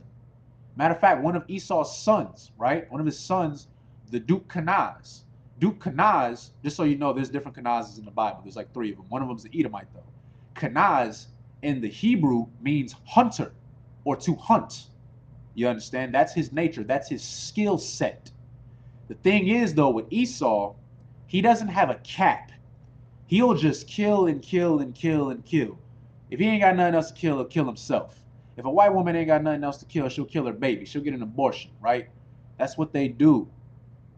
Matter of fact, one of Esau's sons, right? One of his sons, the Duke Kenaz. Duke Kenaz, just so you know, there's different Kenazes in the Bible. There's like 3 of them. One of them is the Edomite, though. Kenaz in the Hebrew means hunter or to hunt. You understand? That's his nature. That's his skill set. The thing is, though, with Esau, he doesn't have a cap. He'll just kill and kill and kill and kill. If he ain't got nothing else to kill, he'll kill himself. If a white woman ain't got nothing else to kill, she'll kill her baby. She'll get an abortion, right? That's what they do.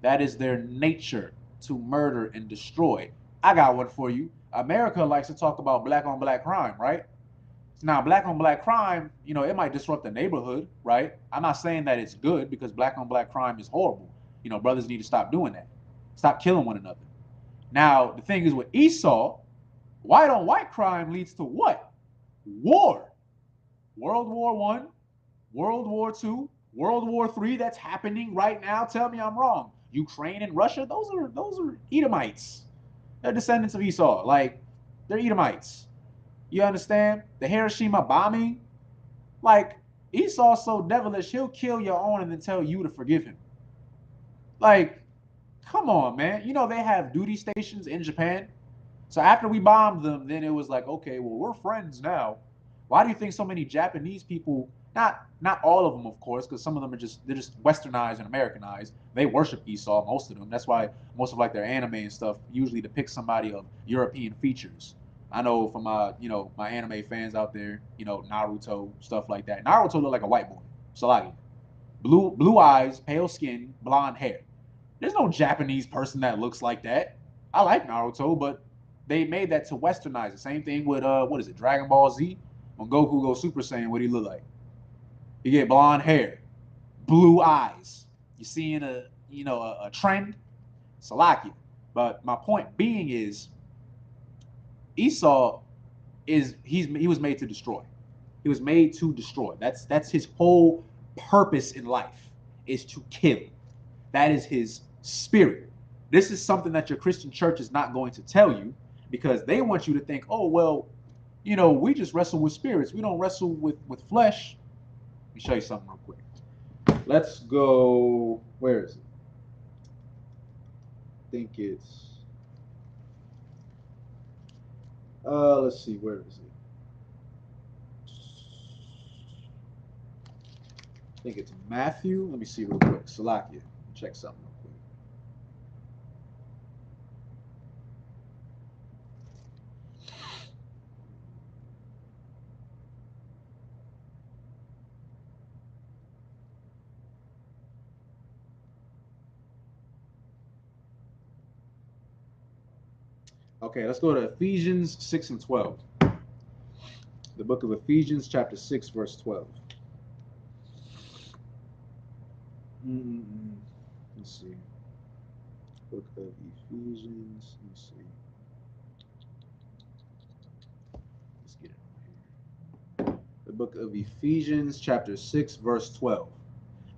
That is their nature, to murder and destroy. I got one for you. America likes to talk about black on black crime, right? Now, black on black crime, it might disrupt the neighborhood, right? I'm not saying that it's good, because black on black crime is horrible. Brothers need to stop doing that. Stop killing one another. Now, the thing is with Esau, white on white crime leads to what? War. World War I, World War II, World War III, that's happening right now. Tell me I'm wrong. Ukraine and Russia, those are Edomites. They're descendants of Esau. Like, they're Edomites. You understand? The Hiroshima bombing, like, Esau's so devilish, he'll kill your own and then tell you to forgive him. Like, come on, man. They have duty stations in Japan. So after we bombed them, then it was like, okay, well, we're friends now. Why do you think so many Japanese people, not all of them, of course, because some of them they're just westernized and Americanized. They worship Esau, most of them. That's why most of like their anime and stuff usually depicts somebody of European features. I know from my, my anime fans out there, Naruto, stuff like that. Naruto looked like a white boy. Salagi. Blue eyes, pale skin, blonde hair. There's no Japanese person that looks like that. I like Naruto, but they made that to westernize it. Same thing with what is it, Dragon Ball Z? When Goku goes Super Saiyan, what do he look like? He get blonde hair, blue eyes. You seeing a trend? Salakia. But my point being is Esau he was made to destroy. He was made to destroy. That's his whole purpose in life, is to kill. That is his spirit. This is something that your Christian church is not going to tell you, because they want you to think, oh well, we just wrestle with spirits. We don't wrestle with flesh. Let me show you something real quick. Let's go. Where is it? I think it's. Let's see. Where is it? I think it's Matthew. Let me see real quick. Salakia. Check something real quick. Okay, let's go to Ephesians 6 and 12. The book of Ephesians, chapter 6, verse 12. Let's see. Book of Ephesians. Let me see. Let's get it right here. The book of Ephesians, chapter 6, verse 12.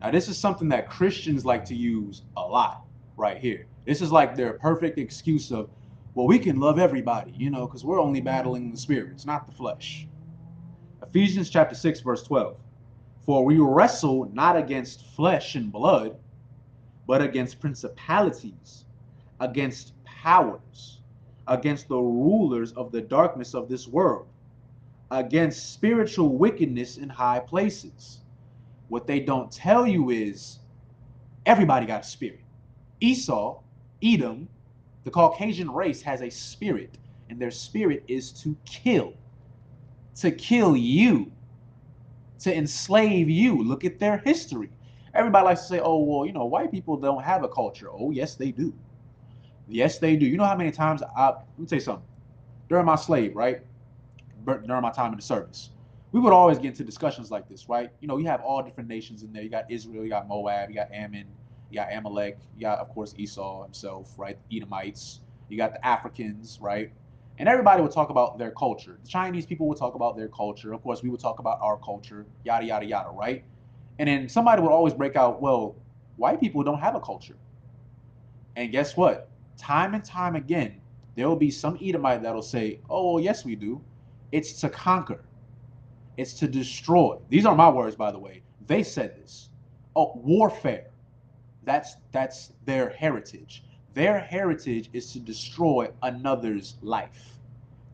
Now, this is something that Christians like to use a lot right here. This is like their perfect excuse of, well, we can love everybody, because we're only battling the spirits, not the flesh. Ephesians chapter 6, verse 12. For we wrestle not against flesh and blood, but against principalities, against powers, against the rulers of the darkness of this world, against spiritual wickedness in high places. What they don't tell you is everybody got a spirit. Esau, Edom, the Caucasian race has a spirit, and their spirit is to kill you, to enslave you. Look at their history. Everybody likes to say, oh, well, white people don't have a culture. Oh, yes, they do. Yes, they do. You know how many times let me tell you something. During my slave, right? During my time in the service, we would always get into discussions like this, right? You have all different nations in there. You got Israel, you got Moab, you got Ammon, you got Amalek, you got, of course, Esau himself, right? Edomites, you got the Africans, right? And everybody would talk about their culture. The Chinese people would talk about their culture. Of course, we would talk about our culture, yada, yada, yada, right? And then somebody would always break out, well, white people don't have a culture. And guess what? Time and time again, there will be some Edomite that'll say, oh, well, yes, we do. It's to conquer. It's to destroy. These are my words, by the way. They said this. Oh, warfare. That's their heritage. Their heritage is to destroy another's life,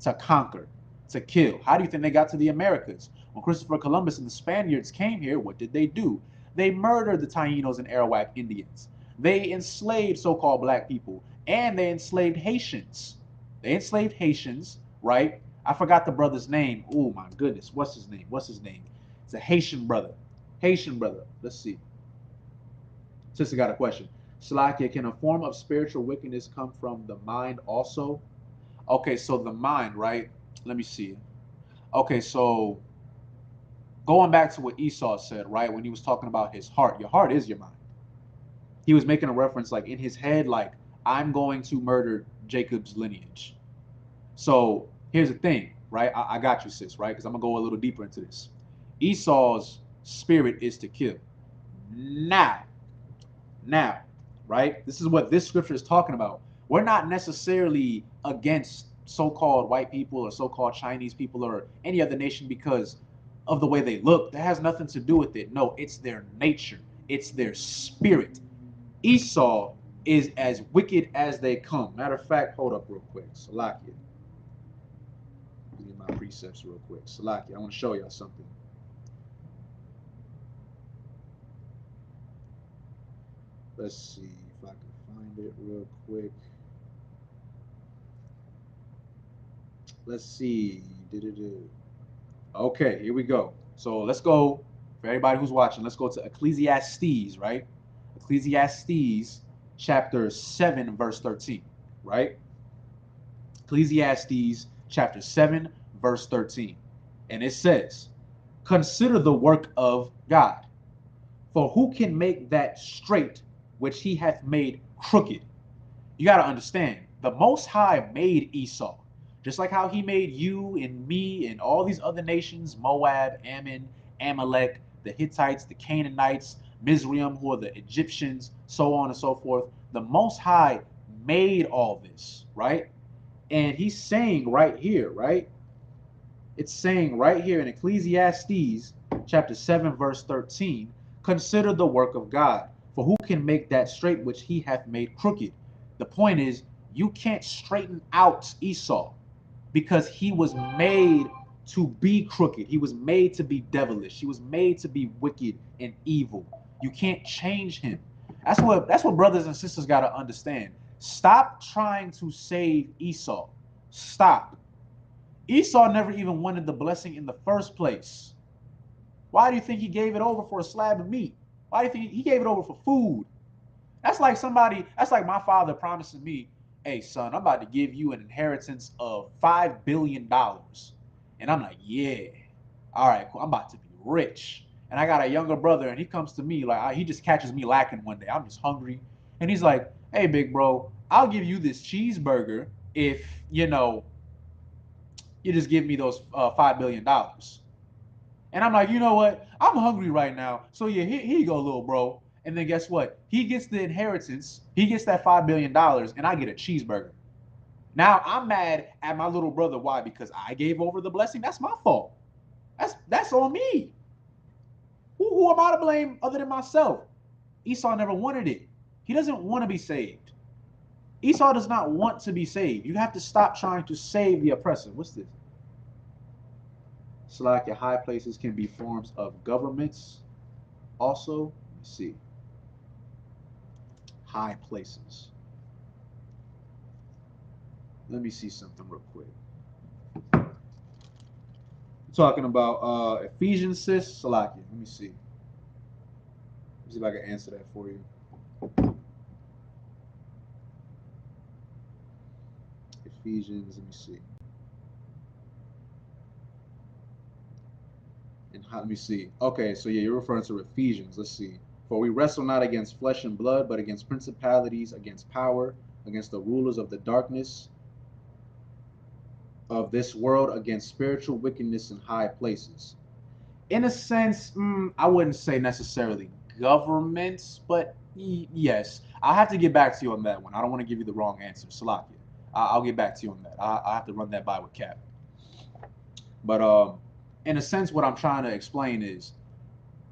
to conquer, to kill. How do you think they got to the Americas? When Christopher Columbus and the Spaniards came here, what did they do? They murdered the Tainos and Arawak Indians. They enslaved so-called black people, and they enslaved Haitians. They enslaved Haitians, right? I forgot the brother's name. Oh my goodness, what's his name? What's his name? It's a Haitian brother. Haitian brother. Let's see. Sister got a question. Salakia, can a form of spiritual wickedness come from the mind also? Okay, so the mind, right? Let me see. Okay, so going back to what Esau said, right? When he was talking about his heart, your heart is your mind. He was making a reference like in his head, like, I'm going to murder Jacob's lineage. So here's the thing, right? I got you, sis, right? Because I'm going to go a little deeper into this. Esau's spirit is to kill. Now, Now, right? This is what this scripture is talking about. We're not necessarily against so-called white people or so-called Chinese people or any other nation because of the way they look. That has nothing to do with it. No, it's their nature. It's their spirit. Esau is as wicked as they come. Matter of fact, hold up real quick. Salakia. Give me my precepts real quick. Salakia, I want to show y'all something. Let's see if I can find it real quick. Let's see. Okay, here we go. So let's go, for everybody who's watching, let's go to Ecclesiastes, right? Ecclesiastes chapter 7, verse 13, right? Ecclesiastes chapter 7, verse 13. And it says, consider the work of God, for who can make that straight which he hath made crooked? You got to understand, the Most High made Esau, just like how he made you and me and all these other nations, Moab, Ammon, Amalek, the Hittites, the Canaanites, Mizraim, who are the Egyptians, so on and so forth. The Most High made all this, right? And he's saying right here, right? It's saying right here in Ecclesiastes chapter 7, verse 13, consider the work of God, for who can make that straight which he hath made crooked? The point is, you can't straighten out Esau because he was made to be crooked. He was made to be devilish. He was made to be wicked and evil. You can't change him. That's what brothers and sisters got to understand. Stop trying to save Esau. Stop. Esau never even wanted the blessing in the first place. Why do you think he gave it over for a slab of meat? Why do you think he gave it over for food? That's like my father promising me, hey, son, I'm about to give you an inheritance of $5 billion. And I'm like, yeah, all right, cool. I'm about to be rich. And I got a younger brother, and he comes to me, like, he just catches me lacking one day. I'm just hungry. And he's like, hey, big bro, I'll give you this cheeseburger if, you just give me those $5 billion. And I'm like, you know what? I'm hungry right now. So yeah, here you go, little bro. And then guess what? He gets the inheritance. He gets that $5 billion, and I get a cheeseburger. Now I'm mad at my little brother. Why? Because I gave over the blessing. That's my fault. That's on me. Who am I to blame other than myself? Esau never wanted it. He doesn't want to be saved. Esau does not want to be saved. You have to stop trying to save the oppressor. What's this? Slack, your high places can be forms of governments. Also, let me see. High places. Let me see something real quick. Talking about Ephesians, sis, Salakia. Let me see. Let me see if I can answer that for you. Ephesians, let me see. And let me see. Okay, so yeah, you're referring to Ephesians. Let's see. For we wrestle not against flesh and blood, but against principalities, against power, against the rulers of the darkness of this world, against spiritual wickedness in high places. In a sense, I wouldn't say necessarily governments, but yes. I'll have to get back to you on that one. I don't want to give you the wrong answer. Salakia. I'll get back to you on that. I have to run that by with Cap. But in a sense, what I'm trying to explain is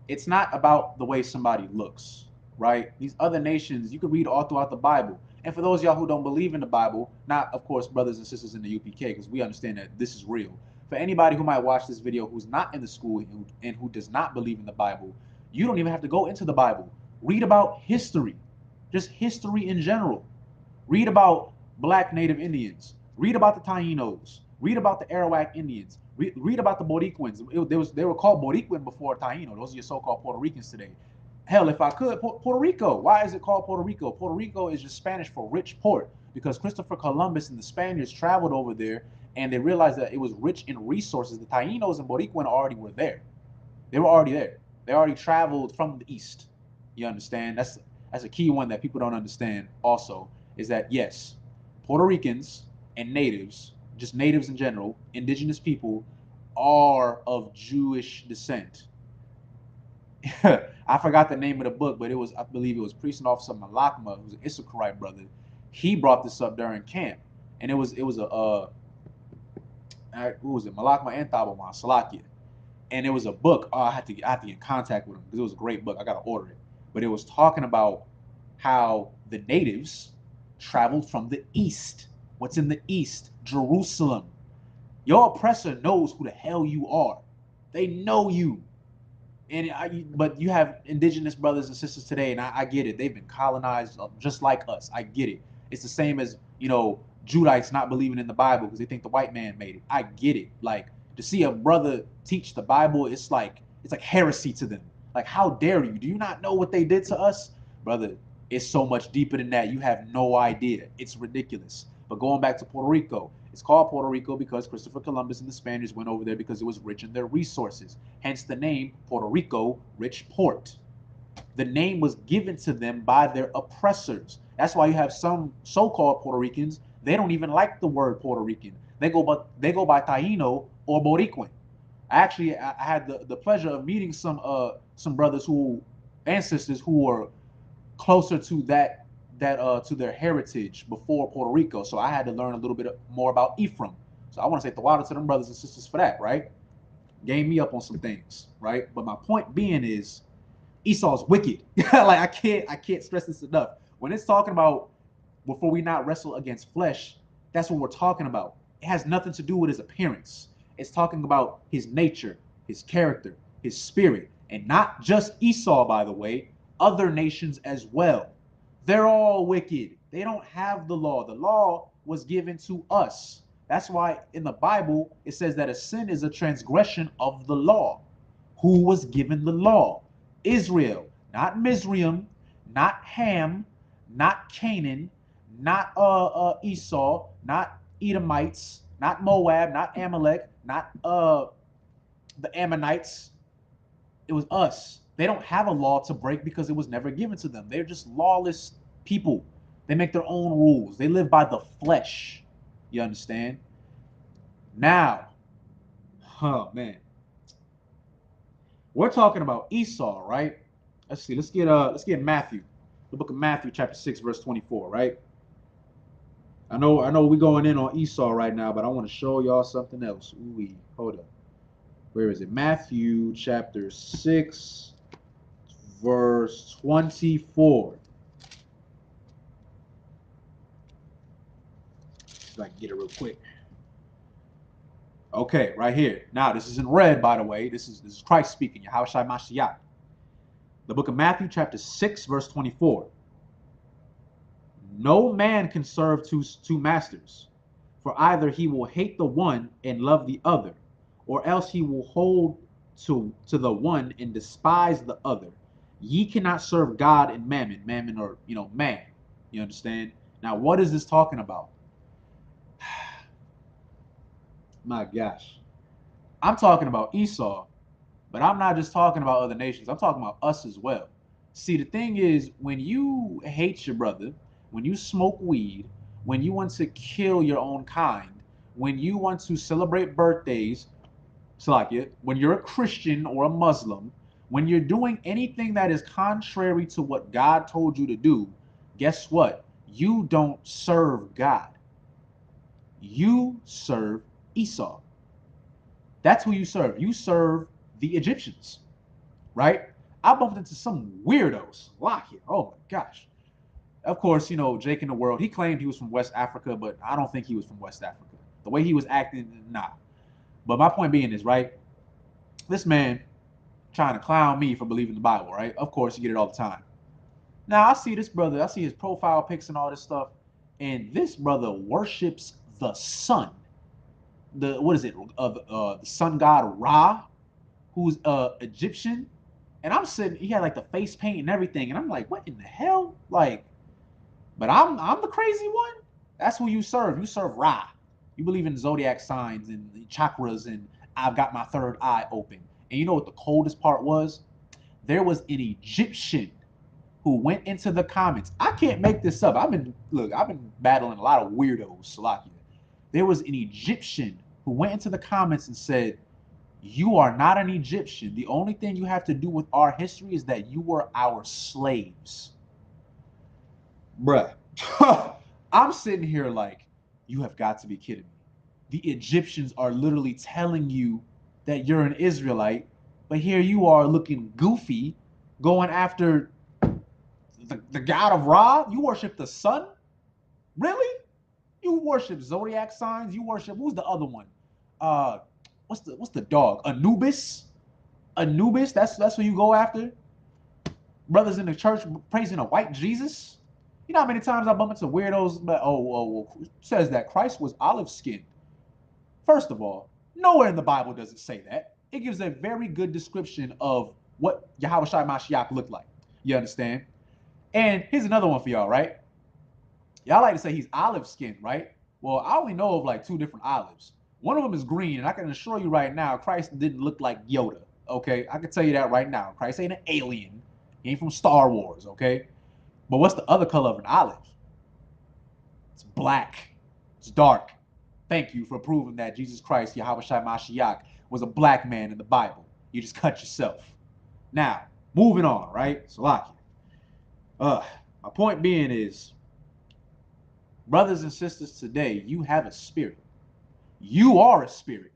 it's not about the way somebody looks, right? These other nations, you can read all throughout the Bible. And for those of y'all who don't believe in the Bible, not, of course, brothers and sisters in the UPK, because we understand that this is real. For anybody who might watch this video who's not in the school and who does not believe in the Bible, you don't even have to go into the Bible. Read about history, just history in general. Read about black native Indians. Read about the Tainos. Read about the Arawak Indians. Read about the Boricuans. They were called Boricuan before Taino. Those are your so-called Puerto Ricans today. Hell, if I could, Puerto Rico. Why is it called Puerto Rico? Puerto Rico is just Spanish for rich port because Christopher Columbus and the Spaniards traveled over there and they realized that it was rich in resources. The Tainos and Boricuan already were there. They were already there. They already traveled from the east. You understand? That's a key one that people don't understand also, is that yes, Puerto Ricans and natives, just natives in general, indigenous people, are of Jewish descent. I forgot the name of the book, but I believe it was Priest and Officer Malakma, who's an Isupk brother. He brought this up during camp, and it was who was it? Malakma and Thabawan, Salakia. And it was a book. I had to get in contact with him because it was a great book. I gotta order it. But it was talking about how the natives traveled from the east. What's in the east? Jerusalem. Your oppressor knows who the hell you are. They know you. But you have indigenous brothers and sisters today, and I get it. They've been colonized just like us. I get it. It's the same as Judites not believing in the Bible because they think the white man made it. I get it. Like, to see a brother teach the Bible, it's like heresy to them. Like, how dare you? Do you not know what they did to us? Brother, it's so much deeper than that. You have no idea. It's ridiculous. But going back to Puerto Rico, it's called Puerto Rico because Christopher Columbus and the Spaniards went over there because it was rich in their resources. Hence the name Puerto Rico, rich port. The name was given to them by their oppressors. That's why you have some so-called Puerto Ricans. They don't even like the word Puerto Rican. They go by Taino or Boricuan. Actually, I had the pleasure of meeting some brothers ancestors who were closer to to their heritage before Puerto Rico. So I had to learn a little bit more about Ephraim. So I want to say tawada to them brothers and sisters for that, right? Gave me up on some things, right? But my point being is Esau's wicked. Like, I can't stress this enough. When it's talking about before we not wrestle against flesh, that's what we're talking about. It has nothing to do with his appearance. It's talking about his nature, his character, his spirit, and not just Esau, by the way, other nations as well. They're all wicked. They don't have the law. The law was given to us. That's why in the Bible it says that a sin is a transgression of the law. Who was given the law? Israel, not Mizraim, not Ham, not Canaan, not Esau, not Edomites, not Moab, not Amalek, not the Ammonites. It was us. They don't have a law to break because it was never given to them. They're just lawless people. They make their own rules. They live by the flesh. You understand? Now, oh man, we're talking about Esau, right? Let's see. Let's get Matthew, the book of Matthew, chapter 6, verse 24, right? I know we're going in on Esau right now, but I want to show y'all something else. Ooh, hold up. Where is it? Matthew chapter 6, verse 24. If I can get it real quick. Okay, right here. Now, this is in red, by the way. This is Christ speaking. Yahushua Mashiach. The book of Matthew, chapter 6, verse 24. No man can serve two masters, for either he will hate the one and love the other, or else he will hold to the one and despise the other. Ye cannot serve God and mammon. Mammon, or man. You understand? Now, what is this talking about? My gosh. I'm talking about Esau, but I'm not just talking about other nations. I'm talking about us as well. See, the thing is, when you hate your brother, when you smoke weed, when you want to kill your own kind, when you want to celebrate birthdays, Salakia, when you're a Christian or a Muslim, when you're doing anything that is contrary to what God told you to do, guess what? You don't serve God. You serve Esau. That's who you serve. You serve the Egyptians, right? I bumped into some weirdos. Salakia. Oh my gosh. Of course, Jake in the World, he claimed he was from West Africa, but I don't think he was from West Africa. The way he was acting, nah. But my point being is, right, this man trying to clown me for believing the Bible, right? Of course, you get it all the time. Now, I see this brother, I see his profile pics and all this stuff, and this brother worships the sun. The sun god Ra, who's Egyptian. And I'm sitting, he had like the face paint and everything, and I'm like, what in the hell? Like, but I'm the crazy one? That's who you serve. You serve Ra. You believe in zodiac signs and chakras, and I've got my third eye open. And you know what the coldest part was? There was an Egyptian who went into the comments. I can't make this up. I've been battling a lot of weirdos, Salakia. There was an Egyptian who went into the comments and said, you are not an Egyptian. The only thing you have to do with our history is that you were our slaves. Bruh. I'm sitting here like, you have got to be kidding me. The Egyptians are literally telling you that you're an Israelite, but here you are looking goofy, going after the god of Ra. You worship the sun? Really? You worship zodiac signs? You worship, who's the other one? What's the dog? Anubis? That's who you go after? Brothers in the church praising a white Jesus? You know how many times I bump into weirdos, but says that Christ was olive skinned. First of all, nowhere in the Bible does it say that. It gives a very good description of what Yahweh Shai Mashiach looked like. You understand? And here's another one for y'all, right? Y'all like to say he's olive skinned, right? Well, I only know of like two different olives. One of them is green, and I can assure you right now, Christ didn't look like Yoda. Okay, I can tell you that right now. Christ ain't an alien. He ain't from Star Wars. Okay, but what's the other color of an olive? It's black. It's dark. Thank you for proving that Jesus Christ, Yahweh Shai Mashiach, was a black man in the Bible. You just cut yourself. Now, moving on, right? Salaki. My point being is, brothers and sisters, today, you have a spirit. You are a spirit.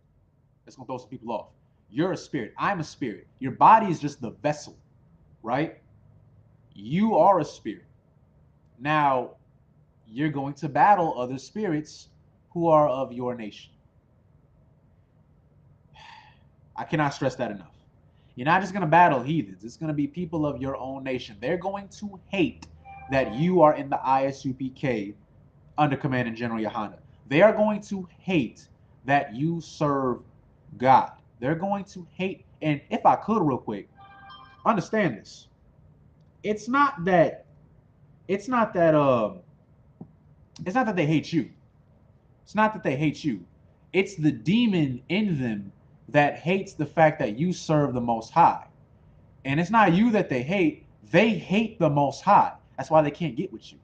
That's going to throw some people off. You're a spirit. I'm a spirit. Your body is just the vessel, right? You are a spirit. Now, you're going to battle other spirits who are of your nation. I cannot stress that enough. You're not just going to battle heathens. It's going to be people of your own nation. They're going to hate that you are in the Isupk under Commanding General Yohana. They are going to hate that you serve God. They're going to hate, and if I could real quick, understand this. It's not that it's not that they hate you. It's not that they hate you. It's the demon in them that hates the fact that you serve the Most High. And it's not you that they hate the Most High. That's why they can't get with you.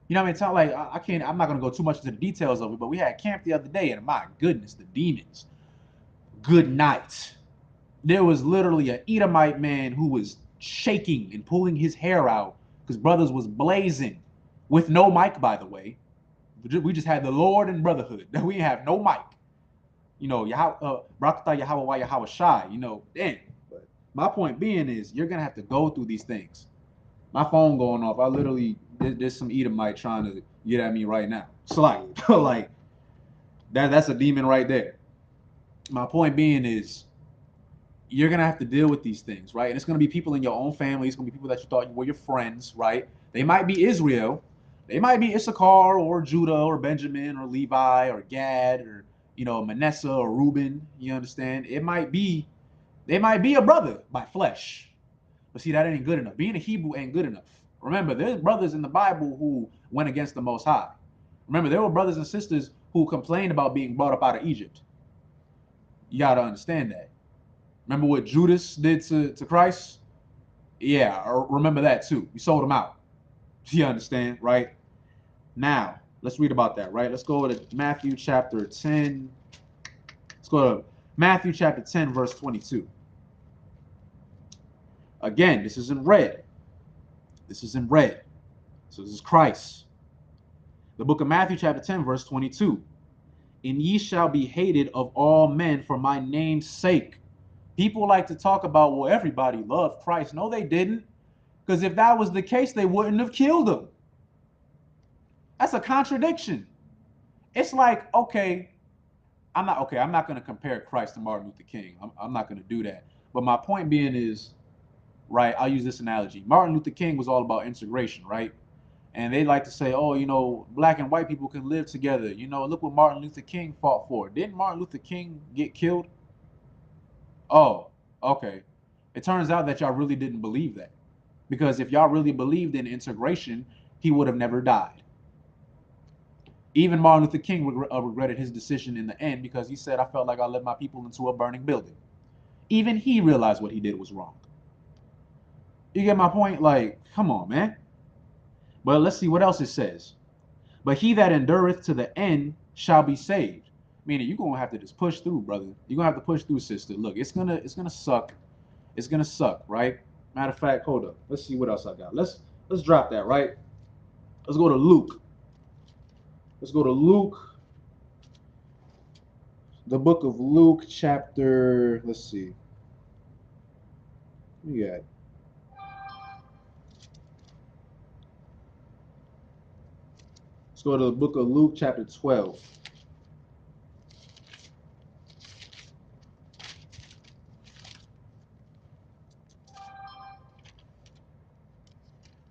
You know what I mean? It's not like I'm not gonna go too much into the details of it, but we had camp the other day, and my goodness, the demons. Good night. There was literally an Edomite man who was shaking and pulling his hair out because brothers was blazing with no mic, by the way. We just had the Lord and brotherhood. We didn't have no mic. You know, Barakatah Yahweh Yahweh Shai, you know, damn. But my point being is you're gonna have to go through these things. My phone going off. I literally there's some Edomite trying to get at me right now. So like that's a demon right there. My point being is you're gonna have to deal with these things, right? And it's gonna be people in your own family. It's gonna be people that you thought were your friends, right? They might be Israel, they might be Issachar or Judah or Benjamin or Levi or Gad or Manasseh or Reuben. You understand? They might be a brother by flesh, but see that ain't good enough. Being a Hebrew ain't good enough. Remember, there's brothers in the Bible who went against the Most High. Remember, there were brothers and sisters who complained about being brought up out of Egypt. You gotta understand that. Remember what Judas did to Christ? Yeah, remember that too. We sold him out. You understand, right? Now, let's read about that, right? Let's go to Matthew chapter 10. Let's go to Matthew chapter 10, verse 22. Again, this is in red. This is in red. So this is Christ. The book of Matthew chapter 10, verse 22. And ye shall be hated of all men for my name's sake. People like to talk about, well, everybody loved Christ. No, they didn't. Because if that was the case, they wouldn't have killed him. That's a contradiction. It's like, okay, I'm not going to compare Christ to Martin Luther King. I'm not going to do that. But my point being is, right, I'll use this analogy. Martin Luther King was all about integration, right? And they like to say, oh, black and white people can live together. Look what Martin Luther King fought for. Didn't Martin Luther King get killed? Oh, okay. It turns out that y'all really didn't believe that. Because if y'all really believed in integration, he would have never died. Even Martin Luther King regretted his decision in the end because he said, I felt like I led my people into a burning building. Even he realized what he did was wrong. You get my point? Like, come on, man. But let's see what else it says. But he that endureth to the end shall be saved. Meaning you're gonna have to just push through, brother. You're gonna have to push through, sister. Look, it's gonna suck. It's gonna suck, right? Matter of fact, hold up. Let's see what else I got. Let's drop that, right? Let's go to Luke. Let's go to Luke. The book of Luke, chapter. Let's see. What you got? Let's go to the book of Luke, chapter 12.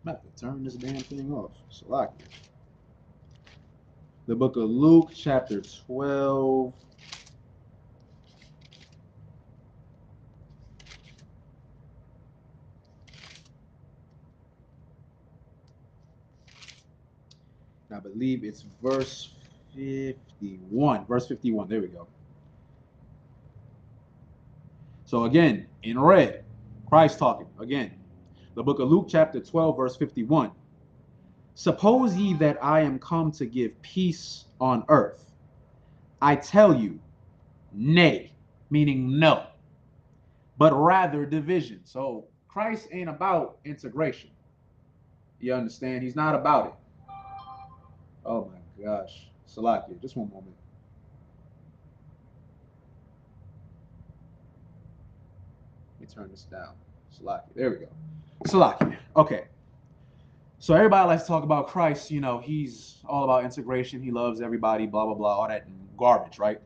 Not the Turn this damn thing off. Select it. The book of Luke, chapter 12. I believe it's verse 51. Verse 51. There we go. So again, in red, Christ talking. Again, the book of Luke, chapter 12, verse 51. Suppose ye that I am come to give peace on earth. I tell you, nay, meaning no, but rather division. So Christ ain't about integration. You understand? He's not about it. Oh my gosh. Salakia, just one moment. Let me turn this down. Salakia. There we go. Salakia. Okay. So everybody likes to talk about Christ. You know, he's all about integration. He loves everybody, blah, blah, blah, all that garbage, right?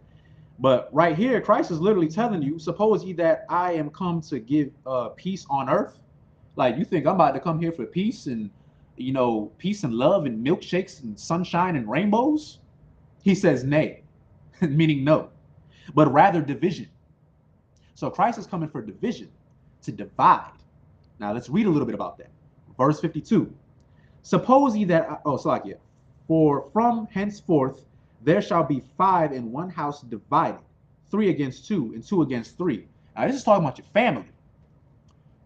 But right here, Christ is literally telling you, suppose ye that I am come to give peace on earth. Like, you think I'm about to come here for peace and, you know, peace and love and milkshakes and sunshine and rainbows? He says nay, meaning no, but rather division. So Christ is coming for division, to divide. Now let's read a little bit about that. Verse 52. Suppose ye that, Salakia, for from henceforth there shall be 5 in one house divided, 3 against 2, and 2 against 3. Now this is talking about your family,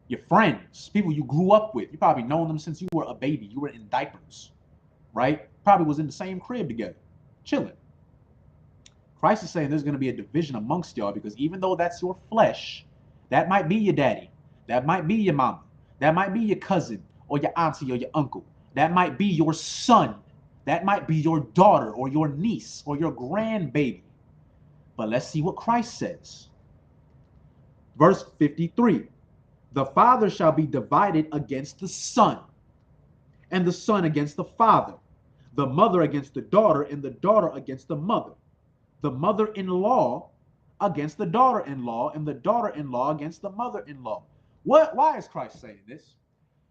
your friends, people you grew up with. You probably known them since you were a baby. You were in diapers, right? Probably was in the same crib together, chilling. Christ is saying there's going to be a division amongst y'all because even though that's your flesh, that might be your daddy, that might be your mama, that might be your cousin or your auntie or your uncle, that might be your son, that might be your daughter or your niece or your grandbaby. But let's see what Christ says. Verse 53. The father shall be divided against the son, and the son against the father, the mother against the daughter, and the daughter against the mother, the mother-in-law against the daughter-in-law, and the daughter-in-law against the mother-in-law. Why is Christ saying this?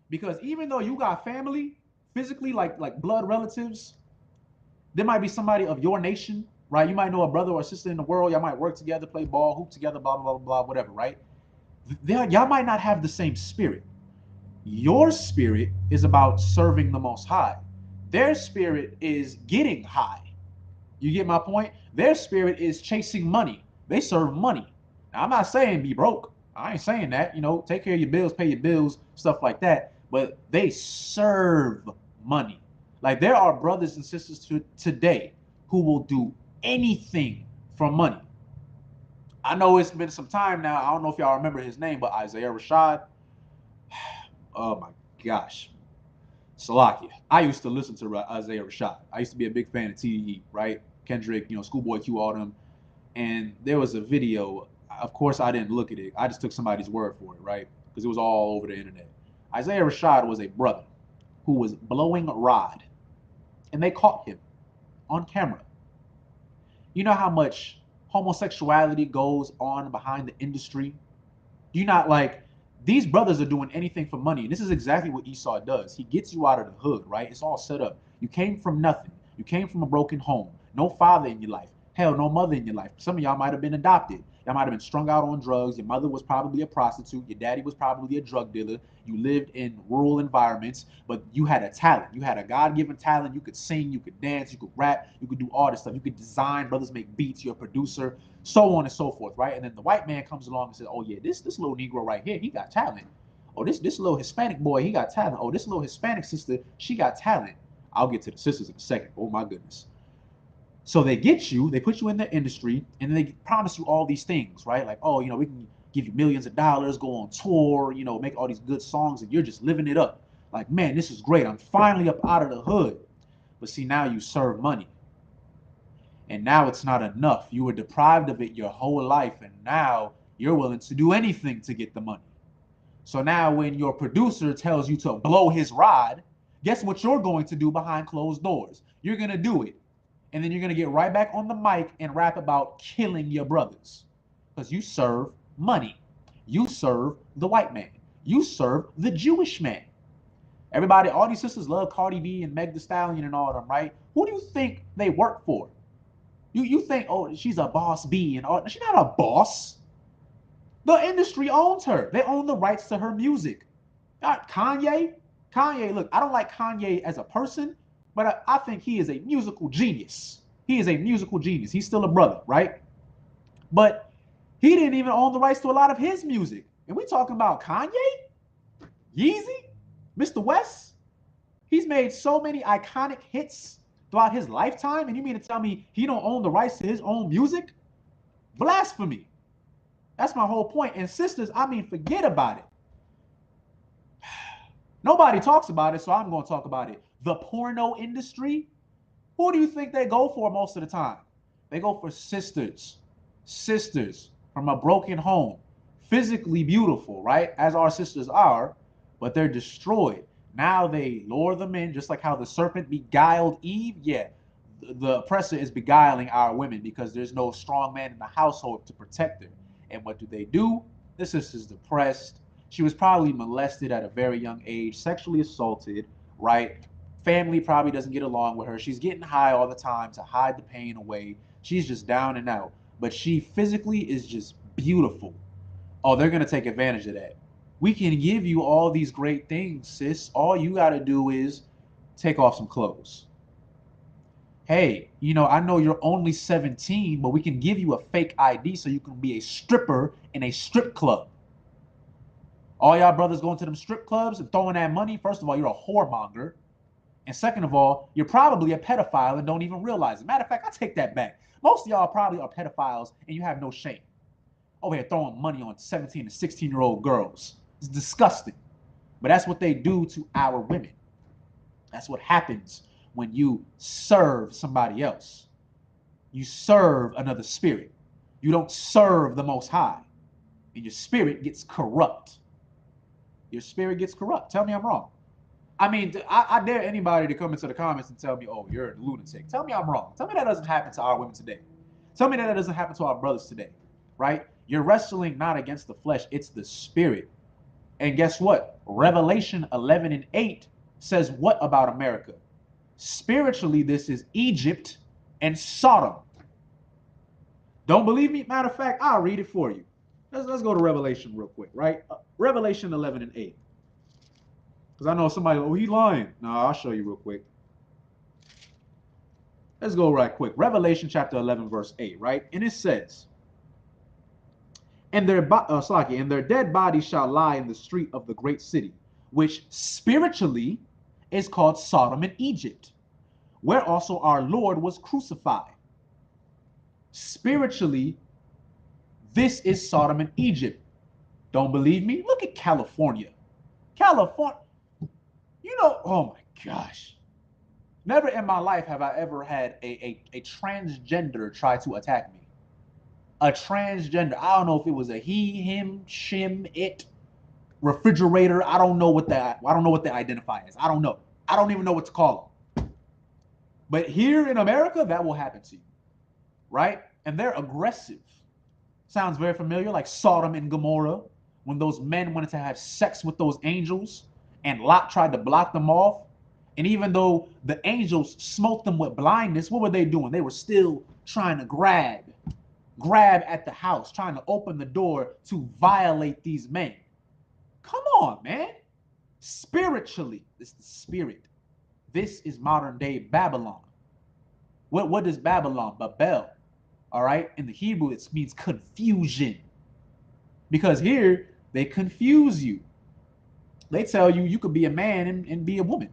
Because even though you got family, physically, like blood relatives, there might be somebody of your nation, right? You might know a brother or a sister in the world. Y'all might work together, play ball, hoop together, blah, blah, blah, blah, whatever, right? Y'all might not have the same spirit. Your spirit is about serving the Most High. Their spirit is getting high. You get my point? Their spirit is chasing money. They serve money. Now, I'm not saying be broke. I ain't saying that. You know, take care of your bills, pay your bills, stuff like that. But they serve money. Like there are brothers and sisters today who will do anything for money. I know it's been some time now. I don't know if y'all remember his name, but Isaiah Rashad. Oh my gosh. Salakia. I used to listen to Isaiah Rashad. I used to be a big fan of TDE, right? Kendrick, you know, Schoolboy Q, all them. And there was a video. Of course, I didn't look at it. I just took somebody's word for it, right? Because it was all over the internet. Isaiah Rashad was a brother who was blowing a rod, and they caught him on camera. You know how much homosexuality goes on behind the industry? Do you not like these brothers are doing anything for money? And this is exactly what Esau does. He gets you out of the hood, right? It's all set up. You came from nothing. You came from a broken home. No father in your life. Hell, no mother in your life. Some of y'all might have been adopted. Y'all might have been strung out on drugs. Your mother was probably a prostitute. Your daddy was probably a drug dealer. You lived in rural environments, but you had a talent. You had a God-given talent. You could sing, you could dance, you could rap, you could do all this stuff. You could design, brothers make beats, you're a producer, so on and so forth, right? And then the white man comes along and says, oh yeah, this little Negro right here, he got talent. Oh, this little Hispanic boy, he got talent. Oh, this little Hispanic sister, she got talent. I'll get to the sisters in a second. Oh my goodness. So they get you, they put you in the industry, and they promise you all these things, right? Like, oh, you know, we can give you millions of dollars, go on tour, you know, make all these good songs, and you're just living it up. Like, man, this is great. I'm finally up out of the hood. But see, now you serve money. And now it's not enough. You were deprived of it your whole life, and now you're willing to do anything to get the money. So now when your producer tells you to blow his rod, guess what you're going to do behind closed doors? You're going to do it. And then you're going to get right back on the mic and rap about killing your brothers. Because you serve money. You serve the white man. You serve the Jewish man. Everybody, all these sisters love Cardi B and Meg Thee Stallion and all of them, right? Who do you think they work for? You think, oh, she's a boss B and all. She's not a boss. The industry owns her. They own the rights to her music. Kanye, look, I don't like Kanye as a person, but I think he is a musical genius. He is a musical genius. He's still a brother, right? But he didn't even own the rights to a lot of his music. And we talking about Kanye, Yeezy, Mr. West. He's made so many iconic hits throughout his lifetime, and you mean to tell me he don't own the rights to his own music? Blasphemy. That's my whole point. And sisters, I mean, forget about it. Nobody talks about it, so I'm going to talk about it. The porno industry, who do you think they go for most of the time? They go for sisters. Sisters from a broken home, physically beautiful, right? As our sisters are, but they're destroyed. Now they lure them in, just like how the serpent beguiled Eve. Yeah, the oppressor is beguiling our women because there's no strong man in the household to protect her. And what do? The sister's depressed. She was probably molested at a very young age, sexually assaulted, right? Family probably doesn't get along with her. She's getting high all the time to hide the pain away. She's just down and out. But she physically is just beautiful. Oh, they're going to take advantage of that. We can give you all these great things, sis. All you got to do is take off some clothes. Hey, I know you're only 17, but we can give you a fake ID so you can be a stripper in a strip club. All y'all brothers going to them strip clubs and throwing that money, first of all, you're a whoremonger. And second of all, you're probably a pedophile and don't even realize it. Matter of fact, I take that back. Most of y'all probably are pedophiles and you have no shame. Over here throwing money on 17 and 16-year-old girls. It's disgusting. But that's what they do to our women. That's what happens when you serve somebody else. You serve another spirit. You don't serve the Most High. And your spirit gets corrupt. Your spirit gets corrupt. Tell me I'm wrong. I mean, I dare anybody to come into the comments and tell me, oh, you're a lunatic. Tell me I'm wrong. Tell me that doesn't happen to our women today. Tell me that doesn't happen to our brothers today, right? You're wrestling not against the flesh, it's the spirit. And guess what? Revelation 11:8 says what about America? Spiritually, this is Egypt and Sodom. Don't believe me? Matter of fact, I'll read it for you. Let's go to Revelation real quick, right? Revelation 11:8. Because I know somebody, oh, he lying. No, I'll show you real quick. Let's go right quick. Revelation chapter 11, verse 8, right? And it says, and their dead bodies shall lie in the street of the great city, which spiritually is called Sodom and Egypt, where also our Lord was crucified. Spiritually, this is Sodom and Egypt. Don't believe me? Look at California. California. Oh my gosh. Never in my life have I ever had a transgender try to attack me. A transgender. I don't know if it was a he, him, shim, it, refrigerator. I don't know what they identify as. I don't know. I don't even know what to call them. But here in America, that will happen to you. Right? And they're aggressive. Sounds very familiar, like Sodom and Gomorrah, when those men wanted to have sex with those angels and Lot tried to block them off. And even though the angels smote them with blindness, what were they doing? They were still trying to grab at the house, trying to open the door to violate these men. Come on, man. Spiritually, this is the spirit. This is modern day Babylon. What is Babylon? Babel. All right. In the Hebrew, it means confusion. Because here, they confuse you. They tell you you could be a man and be a woman.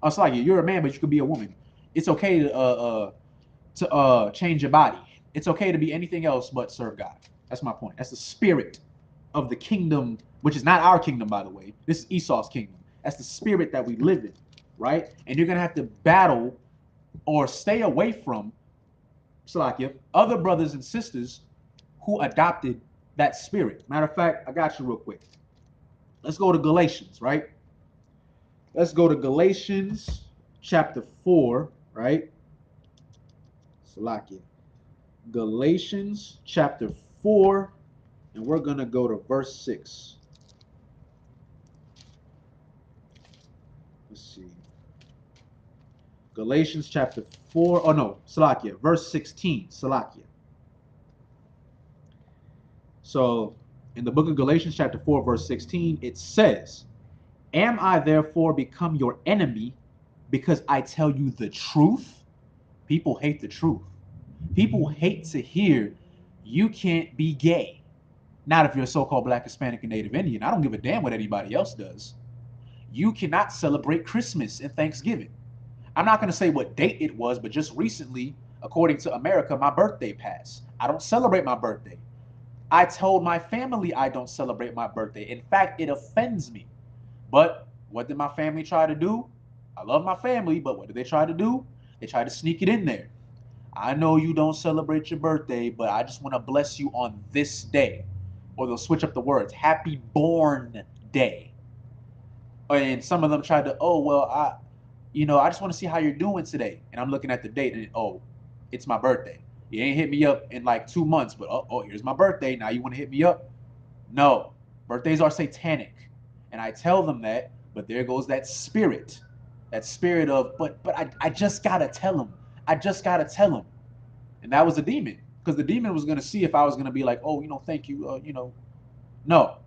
Oh, it's like you're a man, but you could be a woman. It's okay to change your body. It's okay to be anything else but serve God. That's my point. That's the spirit of the kingdom, which is not our kingdom, by the way. This is Esau's kingdom. That's the spirit that we live in, right? And you're going to have to battle or stay away from other brothers and sisters who adopted that spirit. Matter of fact, I got you real quick. Let's go to Galatians, right? Let's go to Galatians chapter 4, right? Galatians chapter 4, and we're going to go to verse 6. Galatians chapter 4, oh no, Salakia, verse 16, Salakia. So in the book of Galatians chapter 4, verse 16, it says, am I therefore become your enemy because I tell you the truth? People hate the truth. People hate to hear you can't be gay. Not if you're a so-called Black, Hispanic, and Native Indian. I don't give a damn what anybody else does. You cannot celebrate Christmas and Thanksgiving. I'm not going to say what date it was, but just recently, according to America, my birthday passed. I don't celebrate my birthday. I told my family I don't celebrate my birthday. In fact, it offends me. But what did my family try to do? I love my family, but what did they try to do? They tried to sneak it in there. I know you don't celebrate your birthday, but I just want to bless you on this day. Or they'll switch up the words. Happy born day. And some of them tried to, oh, well, I just want to see how you're doing today. And I'm looking at the date and, oh, it's my birthday. You ain't hit me up in like 2 months, but oh, here's my birthday. Now you want to hit me up? No. Birthdays are satanic. And I tell them that, but there goes that spirit. That spirit of, but I just got to tell him. I just got to tell him. And that was a demon. Because the demon was going to see if I was going to be like, oh, thank you, No.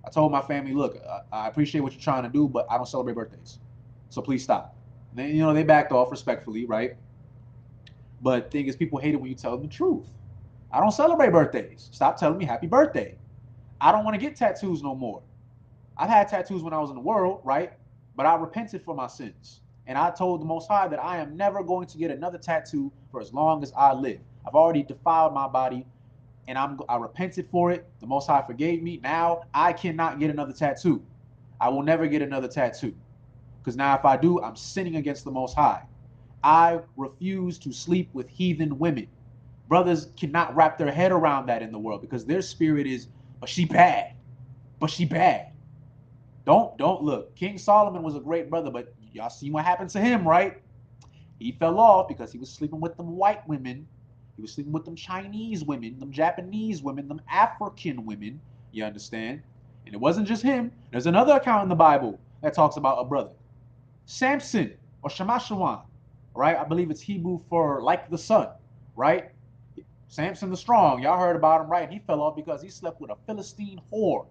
I told my family, look, I appreciate what you're trying to do, but I don't celebrate birthdays. So please stop. And then, they backed off respectfully, right? But the thing is, people hate it when you tell them the truth. I don't celebrate birthdays. Stop telling me happy birthday. I don't want to get tattoos no more. I've had tattoos when I was in the world, right? But I repented for my sins. And I told the Most High that I am never going to get another tattoo for as long as I live. I've already defiled my body, and I repented for it. The Most High forgave me. Now I cannot get another tattoo. I will never get another tattoo. Because now if I do, I'm sinning against the Most High. I refuse to sleep with heathen women. Brothers cannot wrap their head around that in the world because their spirit is, but she bad. But she bad. Don't look. King Solomon was a great brother, but y'all seen what happened to him, right? He fell off because he was sleeping with them white women. He was sleeping with them Chinese women, them Japanese women, them African women. You understand? And it wasn't just him. There's another account in the Bible that talks about a brother. Samson or Shamashawan, right? I believe it's Hebrew for like the sun, right? Samson the strong. Y'all heard about him, right? He fell off because he slept with a Philistine whore.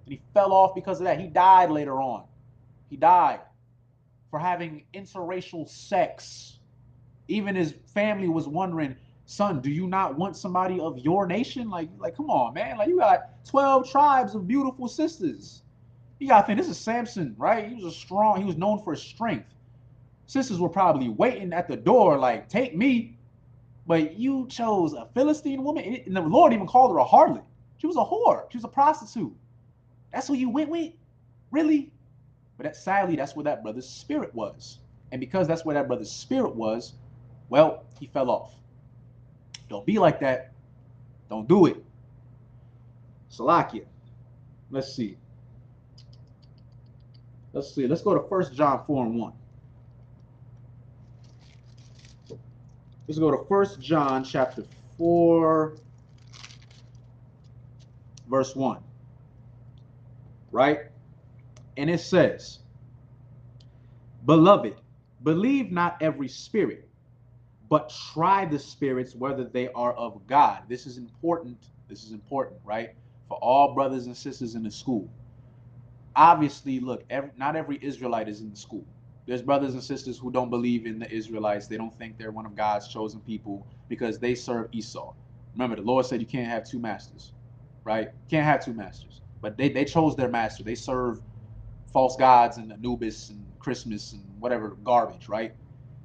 And he fell off because of that. He died later on. He died for having interracial sex. Even his family was wondering, son, do you not want somebody of your nation? Like, come on, man. Like, you got 12 tribes of beautiful sisters. You got to think, this is Samson, right? He was known for his strength. Sisters were probably waiting at the door, like, take me. But you chose a Philistine woman, and the Lord even called her a harlot. She was a whore. She was a prostitute. That's who you went with? Really? But sadly, that's where that brother's spirit was. And because that's where that brother's spirit was, well, he fell off. Don't be like that. Don't do it. Salakia. Let's see. Let's go to 1 John 4 and 1. Let's go to 1 John chapter 4, verse 1. Right? And it says, beloved, believe not every spirit, but try the spirits whether they are of God. This is important. This is important, right? For all brothers and sisters in the school. Obviously, look, not every Israelite is in the school. There's brothers and sisters who don't believe in the Israelites. They don't think they're one of God's chosen people because they serve Esau. Remember, the Lord said you can't have two masters, right? Can't have two masters. But they chose their master. They serve false gods and Anubis and Christmas and whatever garbage, right?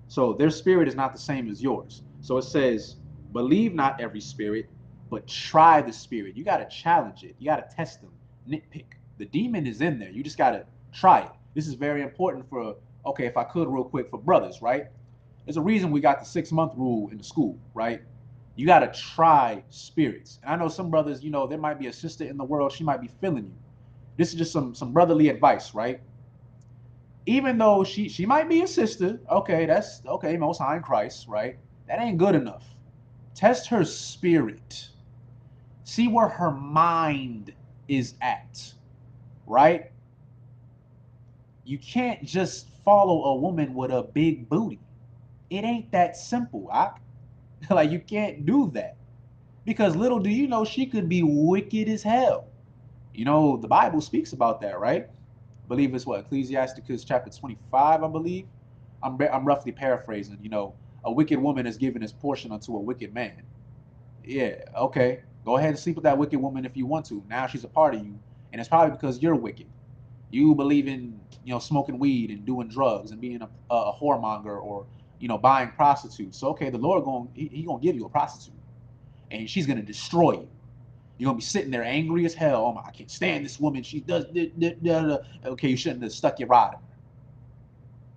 So their spirit is not the same as yours. So it says, believe not every spirit, but try the spirit. You got to challenge it. You got to test them, nitpick. The demon is in there. You just got to try it. This is very important for, okay, if I could real quick, for brothers, right? There's a reason we got the 6-month rule in the school, right? You got to try spirits. And I know some brothers, there might be a sister in the world. She might be feeling you. This is just some brotherly advice, right? Even though she might be a sister, okay, that's okay, Most High in Christ, right? That ain't good enough. Test her spirit. See where her mind is at, right? You can't just follow a woman with a big booty. It ain't that simple. Like, you can't do that. Because little do you know, she could be wicked as hell. You know, the Bible speaks about that, right? I believe it's what, Ecclesiasticus chapter 25, I believe. I'm roughly paraphrasing. You know, a wicked woman is given his portion unto a wicked man. Yeah, okay. Go ahead and sleep with that wicked woman if you want to. Now she's a part of you, and it's probably because you're wicked. You believe in, smoking weed and doing drugs and being a whoremonger, or buying prostitutes. So okay, the Lord he gonna give you a prostitute, and she's gonna destroy you. You're gonna be sitting there angry as hell. Oh my, I can't stand this woman. She does. Okay, you shouldn't have stuck your rod in her.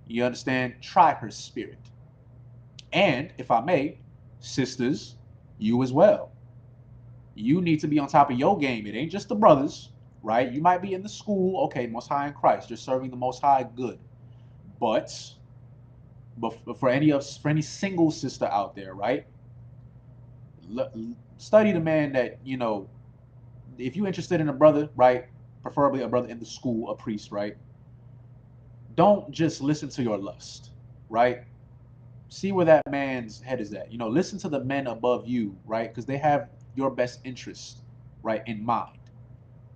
You understand? Try her spirit. And if I may, sisters, you as well. You need to be on top of your game. It ain't just the brothers, right? You might be in the school, okay, Most High in Christ. You're serving the Most High, good. But for any single sister out there, right? Study the man that if you're interested in a brother, right? Preferably a brother in the school, a priest, right? Don't just listen to your lust, right? See where that man's head is at. Listen to the men above you, right? Because they have your best interest, right, in mind.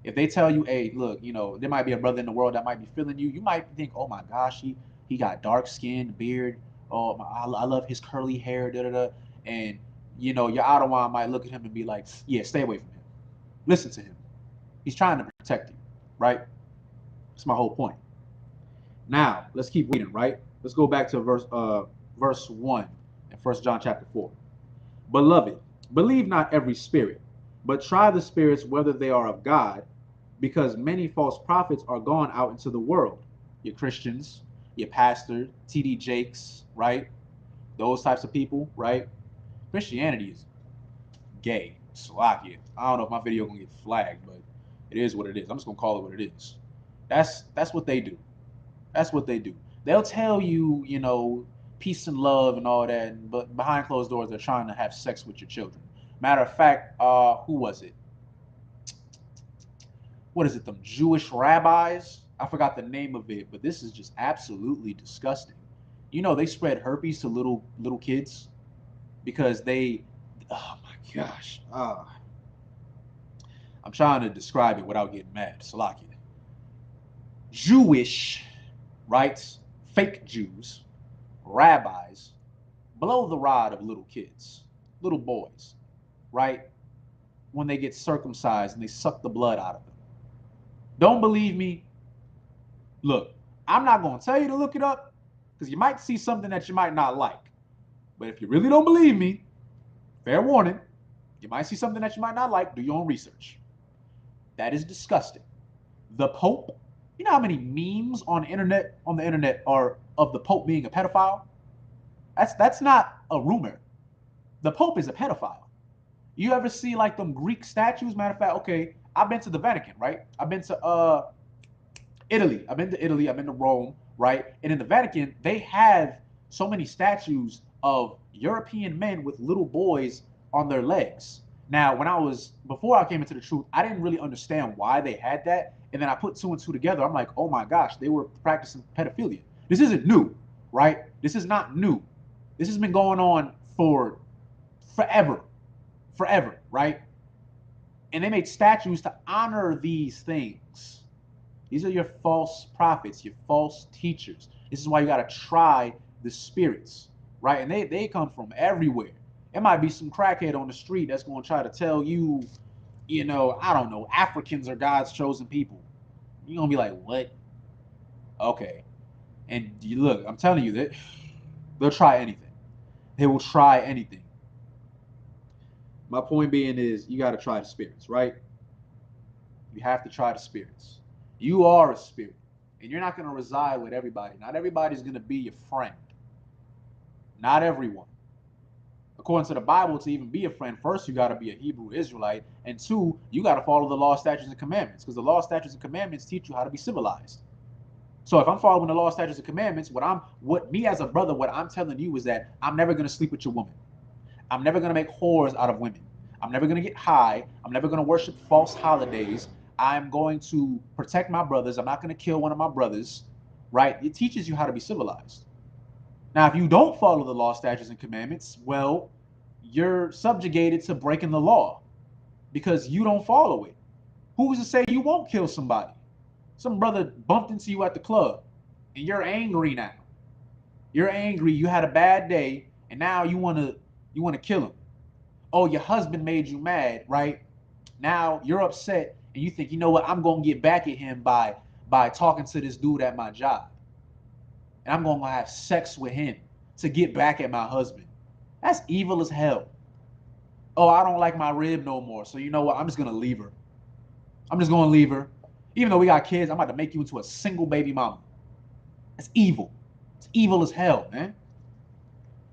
If they tell you, hey, look, there might be a brother in the world that might be feeling you, you might think, oh my gosh, he got dark skin, beard. Oh, I love his curly hair, da da da. And your outer one might look at him and be like, yeah, stay away from him. Listen to him. He's trying to protect you, right? That's my whole point. Now let's keep reading, right? Let's go back to verse 1 in 1 John chapter 4. Beloved, believe not every spirit, but try the spirits whether they are of God, because many false prophets are gone out into the world. Your Christians, your pastor, TD Jakes, right? Those types of people, right? Christianity is gay. Slovakia. I don't know if my video gonna get flagged, but it is what it is. I'm just gonna call it what it is. That's what they do. That's what they do. They'll tell you, peace and love and all that, but behind closed doors, they're trying to have sex with your children. Matter of fact, who was it? What is it? Them Jewish rabbis? I forgot the name of it, but this is just absolutely disgusting. They spread herpes to little kids because they. Oh my gosh. I'm trying to describe it without getting mad. Salakia. Jewish, right? Fake Jews, rabbis, blow the rod of little kids, little boys, right? When they get circumcised and they suck the blood out of them. Don't believe me? Look, I'm not going to tell you to look it up because you might see something that you might not like. But if you really don't believe me, fair warning, you might see something that you might not like, do your own research. That is disgusting. The Pope, you know how many memes on the internet are of the Pope being a pedophile? That's not a rumor. The Pope is a pedophile. You ever see like them Greek statues? Matter of fact, okay, I've been to the Vatican, right? I've been to Italy. I've been to Italy. I've been to Rome, right? And in the Vatican, they have so many statues of European men with little boys on their legs. Now, before I came into the truth, I didn't really understand why they had that. And then I put two and two together. I'm like, oh my gosh, they were practicing pedophilia. This isn't new, right? This is not new. This has been going on for forever, right? And they made statues to honor these things. These are your false prophets, your false teachers. This is why you got to try the spirits, right? And they come from everywhere. It might be some crackhead on the street that's going to try to tell you, I don't know, Africans are God's chosen people. You're going to be like, what? Okay. And look, I'm telling you that they'll try anything. They will try anything. My point being is you got to try the spirits, right? You have to try the spirits. You are a spirit, and you're not going to reside with everybody. Not everybody's going to be your friend. Not everyone. According to the Bible, to even be a friend, first you got to be a Hebrew Israelite, and two, you got to follow the law, statutes, and commandments, because the law, statutes, and commandments teach you how to be civilized. So if I'm following the law, statutes, and commandments, what me as a brother, what I'm telling you is that I'm never going to sleep with your woman. I'm never going to make whores out of women. I'm never going to get high. I'm never going to worship false holidays. I'm going to protect my brothers. I'm not going to kill one of my brothers, right? It teaches you how to be civilized. Now, if you don't follow the law, statutes, and commandments, well, you're subjugated to breaking the law because you don't follow it. Who's to say you won't kill somebody? Some brother bumped into you at the club and you're angry now. You're angry, you had a bad day, and now you wanna kill him. Oh, your husband made you mad, right? Now you're upset and you think, you know what, I'm gonna get back at him by talking to this dude at my job. And I'm gonna have sex with him to get back at my husband. That's evil as hell. Oh, I don't like my rib no more. So you know what? I'm just gonna leave her. I'm just gonna leave her. Even though we got kids, I'm about to make you into a single baby mama. That's evil. It's evil as hell, man.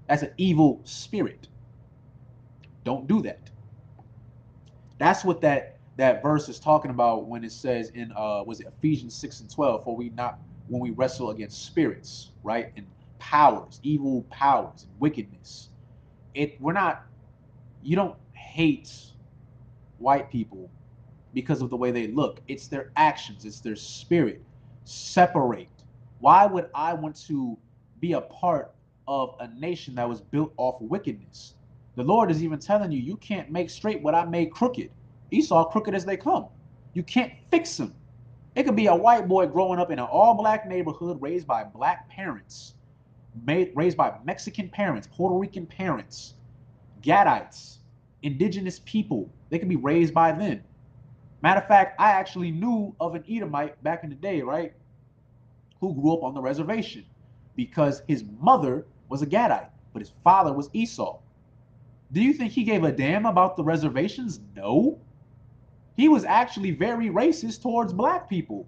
That's an evil spirit. Don't do that. That's what that verse is talking about when it says in was it Ephesians 6 and 12, for we not when we wrestle against spirits, right? And powers, evil powers and wickedness. We're not, you don't hate white people because of the way they look. It's their actions, it's their spirit. Separate. Why would I want to be a part of a nation that was built off of wickedness? The Lord is even telling you, you can't make straight what I made crooked. Esau crooked as they come. You can't fix them. It could be a white boy growing up in an all-black neighborhood, raised by black parents, raised by Mexican parents, Puerto Rican parents, Gadites, indigenous people. They can be raised by them. Matter of fact, I actually knew of an Edomite back in the day, right, who grew up on the reservation because his mother was a Gadite, but his father was Esau. Do you think he gave a damn about the reservations? No. He was actually very racist towards black people.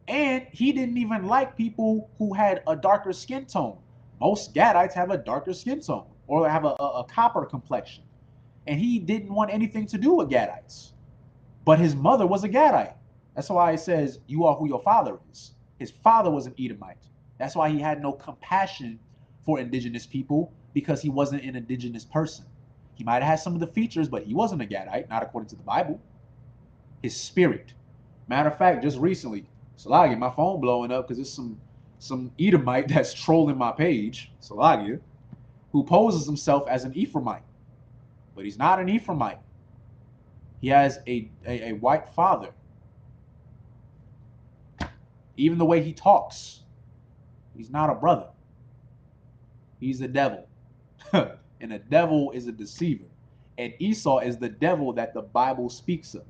And he didn't even like people who had a darker skin tone. Most Gadites have a darker skin tone or have a copper complexion. And he didn't want anything to do with Gadites. But his mother was a Gadite. That's why it says, you are who your father is. His father was an Edomite. That's why he had no compassion for indigenous people, because he wasn't an indigenous person. He might have had some of the features, but he wasn't a Gadite, not according to the Bible. His spirit. Matter of fact, just recently, Salagia, my phone blowing up because it's some Edomite that's trolling my page, Salagia, who poses himself as an Ephraimite. But he's not an Ephraimite. He has a white father. Even the way he talks, he's not a brother. He's the devil. And the devil is a deceiver. And Esau is the devil that the Bible speaks of.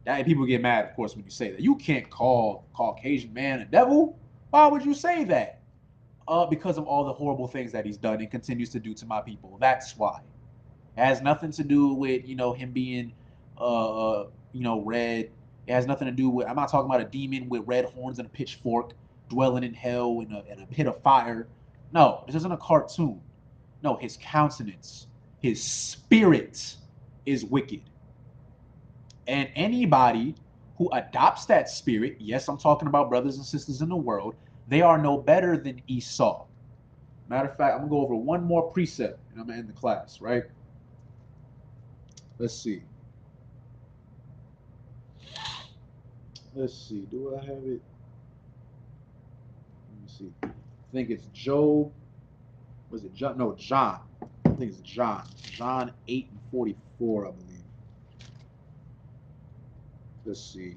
That people get mad, of course, when you say that. You can't call Caucasian man a devil. Why would you say that? Because of all the horrible things that he's done and continues to do to my people. That's why. It has nothing to do with, him being red. It has nothing to do with, I'm not talking about a demon with red horns and a pitchfork dwelling in hell in a pit of fire. No, this isn't a cartoon. No, his countenance, his spirit is wicked. And anybody who adopts that spirit, yes, I'm talking about brothers and sisters in the world, they are no better than Esau. Matter of fact, I'm going to go over one more precept and I'm going to end the class, right? Let's see. Do I have it? Let me see. I think it's Job. Was it John? No, John. I think it's John. John 8 and 44, I believe. Let's see.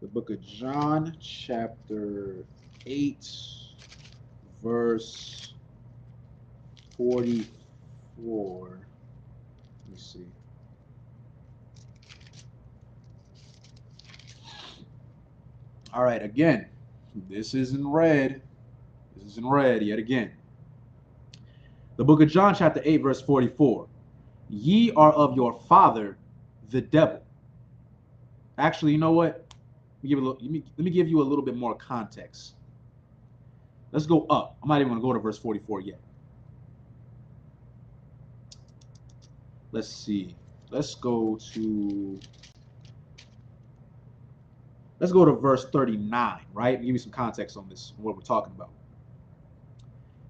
The book of John, chapter 8, verse 44. Let me see. All right, again, this is in red. This is in red yet again. The book of John, chapter 8, verse 44. Ye are of your father, the devil. Actually, you know what? Let me give you a little bit more context. Let's go up. I'm not even going to go to verse 44 yet. Let's see. Let's go to verse 39, right? Give you some context on this, what we're talking about.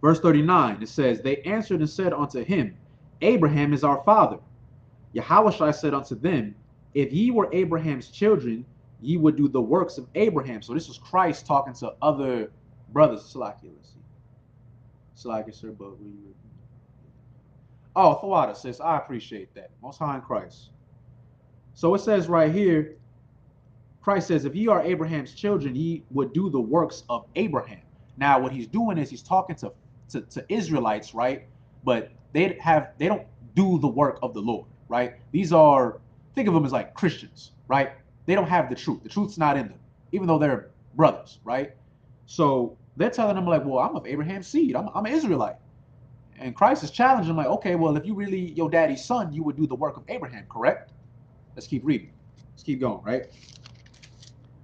Verse 39, it says, they answered and said unto him, Abraham is our father. Yahushua said unto them, if ye were Abraham's children, ye would do the works of Abraham. So this was Christ talking to other brothers. Salakia, let's see. Salakia, sir, but we. Oh, Thawada says, I appreciate that. Most High in Christ. So it says right here, Christ says, if ye are Abraham's children, ye would do the works of Abraham. Now, what he's doing is he's talking to Israelites, right? But they don't do the work of the Lord, right? These are, think of them as like Christians, right? They don't have the truth. The truth's not in them, even though they're brothers, right? So they're telling them like, well, I'm of Abraham's seed. I'm an Israelite. And Christ is challenging them like, okay, well, if you really your daddy's son, you would do the work of Abraham, correct? Let's keep reading. Let's keep going, right?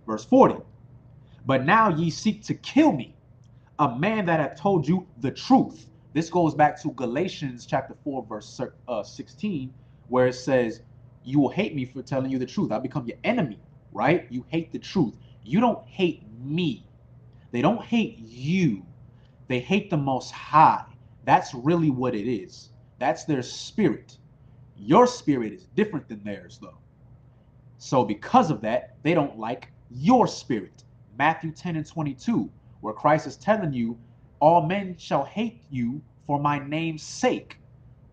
Verse 40. But now ye seek to kill me, a man that hath told you the truth. This goes back to Galatians chapter 4, verse 16, where it says, you will hate me for telling you the truth. I become your enemy, right? You hate the truth. You don't hate me. They don't hate you. They hate the Most High. That's really what it is. That's their spirit. Your spirit is different than theirs, though. So because of that, they don't like your spirit. Matthew 10 and 22, where Christ is telling you, all men shall hate you for my name's sake.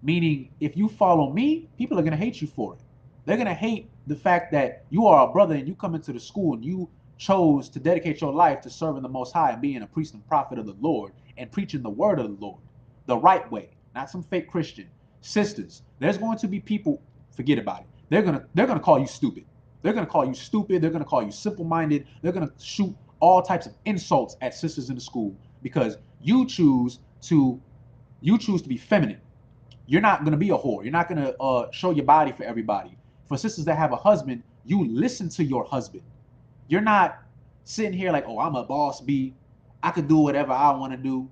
Meaning, if you follow me, people are going to hate you for it. They're going to hate the fact that you are a brother and you come into the school and you chose to dedicate your life to serving the Most High and being a priest and prophet of the Lord and preaching the word of the Lord the right way, not some fake Christian. Sisters, there's going to be people, forget about it. They're gonna call you stupid. They're gonna call you stupid. They're gonna call you simple-minded. They're gonna shoot all types of insults at sisters in the school because you choose to be feminine. You're not gonna be a whore. You're not gonna show your body for everybody. For sisters that have a husband, you listen to your husband. You're not sitting here like, oh, I'm a boss B. I could do whatever I want to do.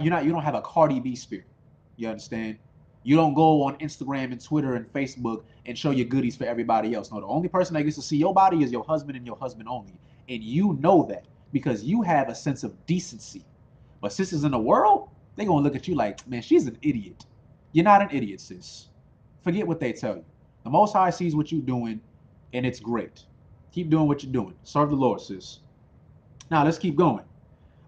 You don't have a Cardi B spirit. You understand? You don't go on Instagram and Twitter and Facebook and show your goodies for everybody else. No, the only person that gets to see your body is your husband and your husband only. And you know that because you have a sense of decency. But sisters in the world, they're going to look at you like, man, she's an idiot. You're not an idiot, sis. Forget what they tell you. The Most High sees what you're doing, and it's great. Keep doing what you're doing. Serve the Lord, sis. Now, let's keep going.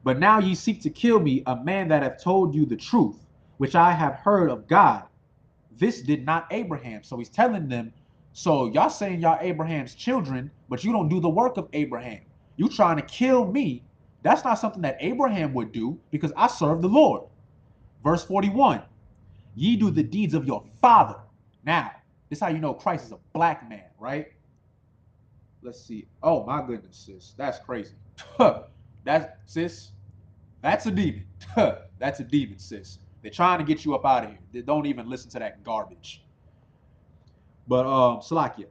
But now ye seek to kill me, a man that hath told you the truth, which I have heard of God. This did not Abraham. So he's telling them, so y'all saying y'all Abraham's children, but you don't do the work of Abraham. You trying to kill me. That's not something that Abraham would do because I serve the Lord. Verse 41, ye do the deeds of your father. Now, this is how you know Christ is a black man, right? Let's see. Oh my goodness, sis. That's crazy. That's a demon. That's a demon, sis. They're trying to get you up out of here. They don't even listen to that garbage. But Salakia.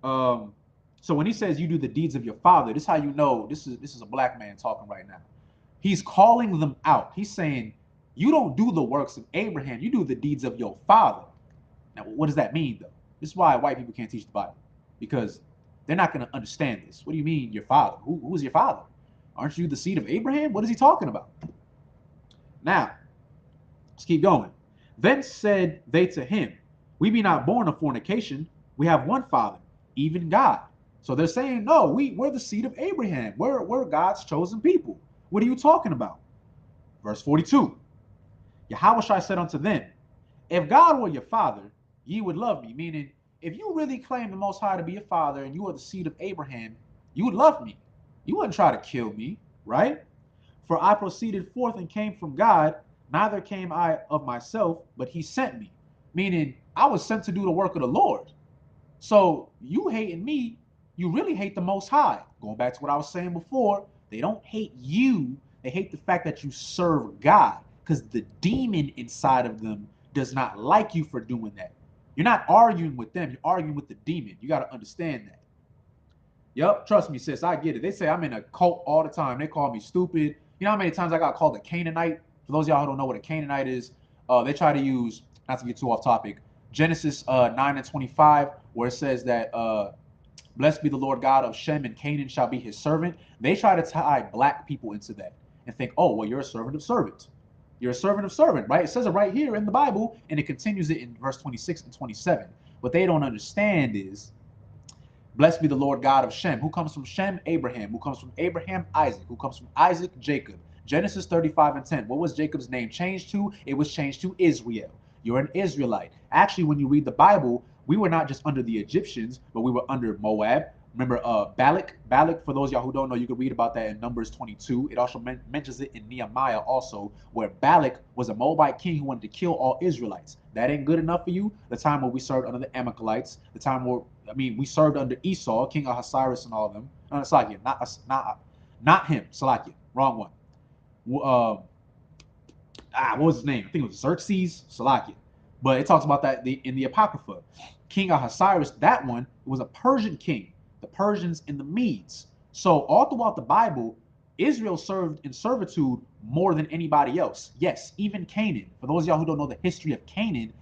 So when he says you do the deeds of your father, this is how you know this is a black man talking right now. He's calling them out. He's saying, you don't do the works of Abraham, you do the deeds of your father. Now, what does that mean, though? This is why white people can't teach the Bible. Because they're not going to understand this. What do you mean, your father? Who is your father? Aren't you the seed of Abraham? What is he talking about? Now, let's keep going. Then said they to him, we be not born of fornication. We have one father, even God. So they're saying, no, we're the seed of Abraham. We're God's chosen people. What are you talking about? Verse 42. Yahushua said unto them, if God were your father, ye would love me. Meaning, if you really claim the Most High to be your father and you are the seed of Abraham, you would love me. You wouldn't try to kill me, right? For I proceeded forth and came from God, neither came I of myself, but he sent me. Meaning, I was sent to do the work of the Lord. So you hating me, you really hate the Most High. Going back to what I was saying before, they don't hate you. They hate the fact that you serve God because the demon inside of them does not like you for doing that. You're not arguing with them. You're arguing with the demon. You got to understand that. Yep, trust me, sis. I get it. They say I'm in a cult all the time. They call me stupid. You know how many times I got called a Canaanite? For those of y'all who don't know what a Canaanite is, they try to use, not to get too off topic, Genesis 9 and 25, where it says that blessed be the Lord God of Shem and Canaan shall be his servant. They try to tie black people into that and think, oh, well, you're a servant of servants. You're a servant of servant, right? It says it right here in the Bible, and it continues it in verse 26 and 27, What they don't understand is, blessed be the Lord God of Shem. Who comes from Shem? Abraham. Who comes from Abraham? Isaac. Who comes from Isaac? Jacob. Genesis 35 and 10. What was Jacob's name changed to? It was changed to Israel. You're an Israelite. Actually, when you read the Bible, we were not just under the Egyptians, but we were under Moab. Remember Balak? Balak, for those of y'all who don't know, you can read about that in Numbers 22. It also mentions it in Nehemiah also, where Balak was a Moabite king who wanted to kill all Israelites. That ain't good enough for you? The time where we served under the Amalekites, the time where, we served under Esau, King Ahasuerus and all of them. No, Salakia, not him, Salakia, wrong one. What was his name? I think it was Xerxes, Salakia. But it talks about that in the Apocrypha. King Ahasuerus, that one, was a Persian king. The Persians and the Medes. So all throughout the Bible, Israel served in servitude more than anybody else. Yes, even Canaan. For those of y'all who don't know the history of Canaan,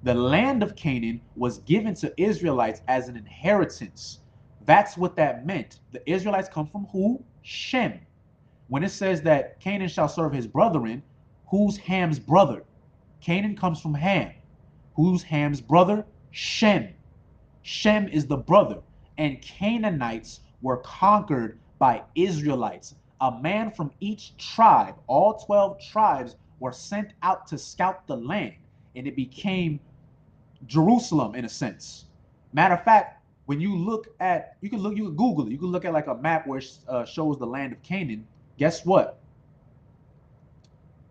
the land of Canaan was given to Israelites as an inheritance. That's what that meant. The Israelites come from who? Shem. When it says that Canaan shall serve his brethren, who's Ham's brother? Canaan comes from Ham. Who's Ham's brother? Shem. Shem is the brother. And Canaanites were conquered by Israelites. A man from each tribe, all 12 tribes, were sent out to scout the land. And it became Jerusalem in a sense. Matter of fact, when you look at, you can Google it. You can look at like a map where it shows the land of Canaan. Guess what?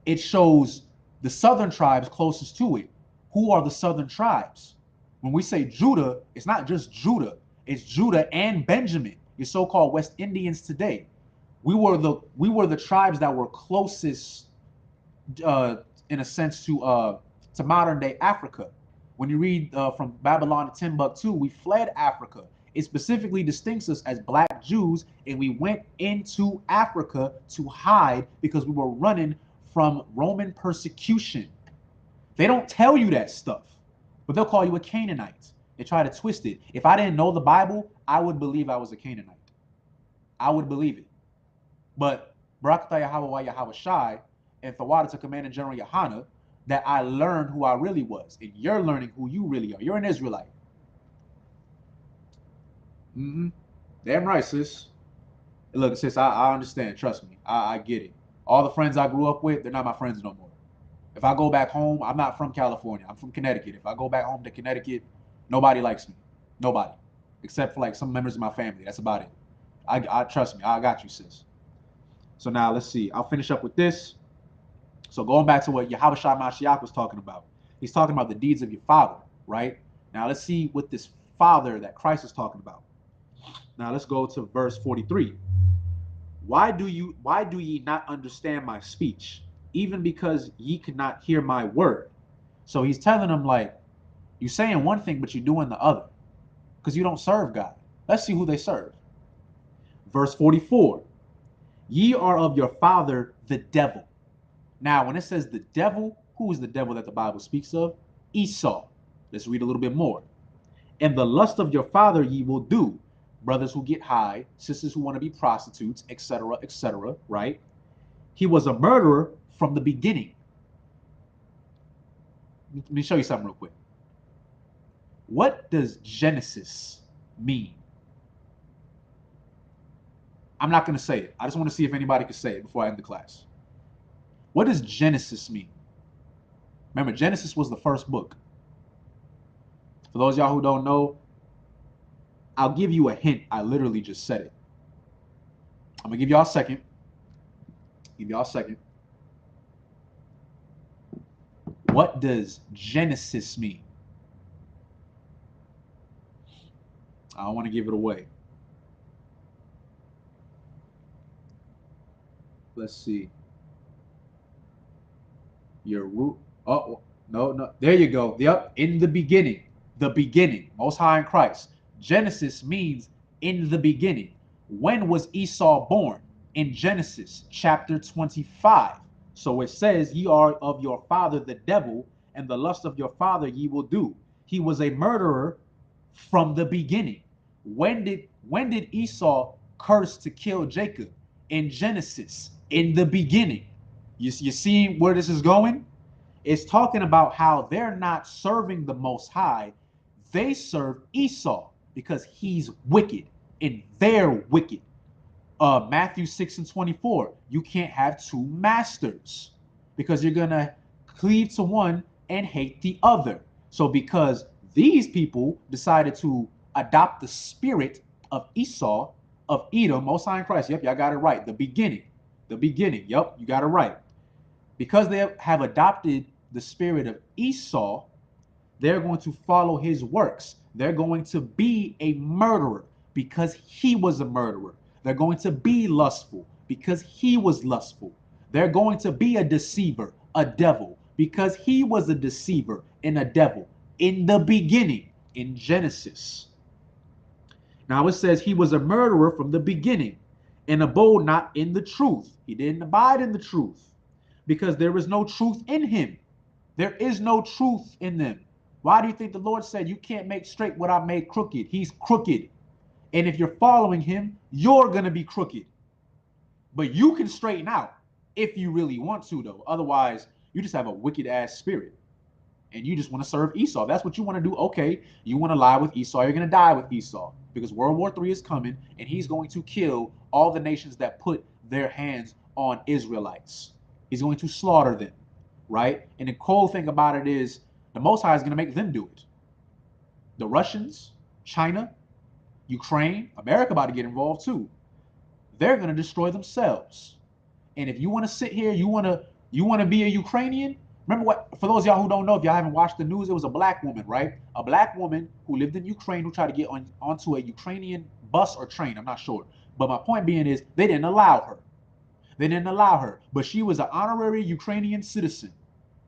It shows the southern tribes closest to it. Who are the southern tribes? When we say Judah, it's not just Judah. It's Judah and Benjamin, your so-called West Indians today. We were the tribes that were closest, in a sense, to modern day Africa. When you read from Babylon to Timbuktu, we fled Africa. It specifically distincts us as black Jews, and we went into Africa to hide because we were running from Roman persecution. They don't tell you that stuff, but they'll call you a Canaanite. They try to twist it. If I didn't know the Bible, I would believe I was a Canaanite. I would believe it. But Barakatah Yahweh Yahweh Shai and Thawada to Commander General Yohana, that I learned who I really was. And you're learning who you really are. You're an Israelite. Damn right, sis. Look, sis, I understand. Trust me. I get it. All the friends I grew up with, they're not my friends no more. If I go back home, I'm not from California. I'm from Connecticut. If I go back home to Connecticut, nobody likes me. Nobody. Except for like some members of my family. That's about it. I trust me. I got you, sis. So now let's see. I'll finish up with this. So going back to what Yahweh Shai Mashiach was talking about. He's talking about the deeds of your father, right? Now let's see what this father that Christ is talking about. Now let's go to verse 43. Why do ye not understand my speech? Even because ye could not hear my word. So he's telling them, like, you're saying one thing, but you're doing the other. Because you don't serve God. Let's see who they serve. Verse 44. Ye are of your father, the devil. Now, when it says the devil, who is the devil that the Bible speaks of? Esau. Let's read a little bit more. And the lust of your father ye will do. Brothers who get high, sisters who want to be prostitutes, etc., right? He was a murderer from the beginning. Let me show you something real quick. What does Genesis mean? I'm not going to say it. I just want to see if anybody can say it before I end the class. What does Genesis mean? Remember, Genesis was the first book. For those of y'all who don't know, I'll give you a hint. I literally just said it. I'm going to give y'all a second. What does Genesis mean? I don't want to give it away. Let's see. Your root. Oh, no. There you go. Yep. In the beginning. The beginning. Most High in Christ. Genesis means in the beginning. When was Esau born? In Genesis chapter 25. So it says, ye are of your father the devil, and the lust of your father ye will do. He was a murderer from the beginning. When did Esau curse to kill Jacob? In Genesis, in the beginning. You see where this is going? It's talking about how they're not serving the Most High. They serve Esau because he's wicked and they're wicked. Matthew 6:24, you can't have two masters because you're going to cleave to one and hate the other. So because these people decided to adopt the spirit of Esau, of Edom, Most High in Christ, yep, y'all got it right, the beginning, yep, you got it right. Because they have adopted the spirit of Esau, they're going to follow his works. They're going to be a murderer because he was a murderer. They're going to be lustful because he was lustful. They're going to be a deceiver, a devil, because he was a deceiver and a devil in the beginning, in Genesis. Now it says he was a murderer from the beginning and abode not in the truth. He didn't abide in the truth because there is no truth in him. There is no truth in them. Why do you think the Lord said you can't make straight what I made crooked? He's crooked. And if you're following him, you're going to be crooked. But you can straighten out if you really want to, though. Otherwise, you just have a wicked ass spirit. And you just want to serve Esau. If that's what you want to do. Okay, you want to lie with Esau. You're going to die with Esau. Because World War III is coming. And he's going to kill all the nations that put their hands on Israelites. He's going to slaughter them. Right? And the cool thing about it is the Most High is going to make them do it. The Russians, China, Ukraine, America about to get involved too. They're going to destroy themselves. And if you want to sit here, you want to be a Ukrainian. Remember what? For those of y'all who don't know, if y'all haven't watched the news, it was a black woman, right? A black woman who lived in Ukraine who tried to get onto a Ukrainian bus or train. I'm not sure. But my point being is they didn't allow her. They didn't allow her. But she was an honorary Ukrainian citizen.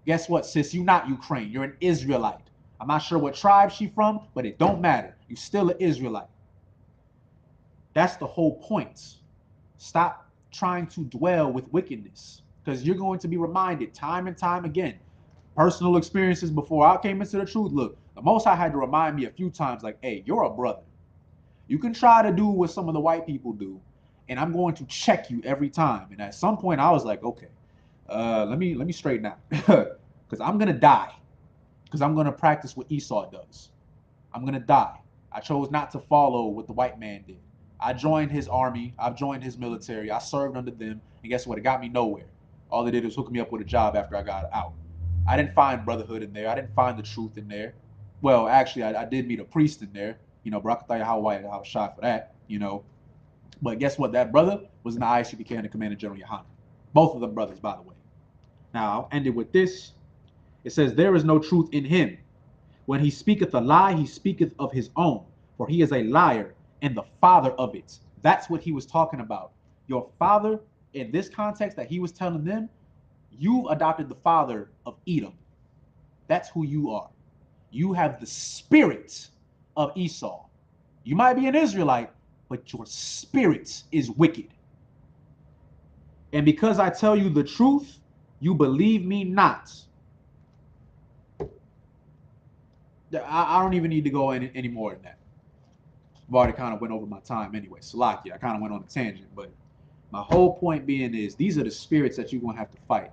Guess what, sis? You're not Ukraine. You're an Israelite. I'm not sure what tribe she's from, but it don't matter. You're still an Israelite. That's the whole point. Stop trying to dwell with wickedness because you're going to be reminded time and time again. Personal experiences before I came into the truth. Look, the Most High had to remind me a few times like, hey, you're a brother. You can try to do what some of the white people do, and I'm going to check you every time. And at some point, I was like, okay, let me straighten out because I'm gonna die because I'm gonna practice what Esau does. I'm gonna die. I chose not to follow what the white man did. I joined his army. I've joined his military. I served under them, and guess what? It got me nowhere. All they did was hook me up with a job after I got out. I didn't find brotherhood in there. I didn't find the truth in there. Well, actually, I did meet a priest in there. You know, Barakataya Hawaii, I was shot for that. You know, but guess what? That brother was in the Isupk and the Commander General Yohana. Both of them brothers, by the way. Now, I'll end it with this. It says, there is no truth in him. When he speaketh a lie, he speaketh of his own, for he is a liar and the father of it. That's what he was talking about. Your father, in this context that he was telling them, you adopted the father of Edom. That's who you are. You have the spirit of Esau. You might be an Israelite, but your spirit is wicked. And because I tell you the truth, you believe me not. I don't even need to go any more than that. I've already kind of went over my time anyway. Salakia, I kind of went on a tangent, but my whole point being is these are the spirits that you're going to have to fight.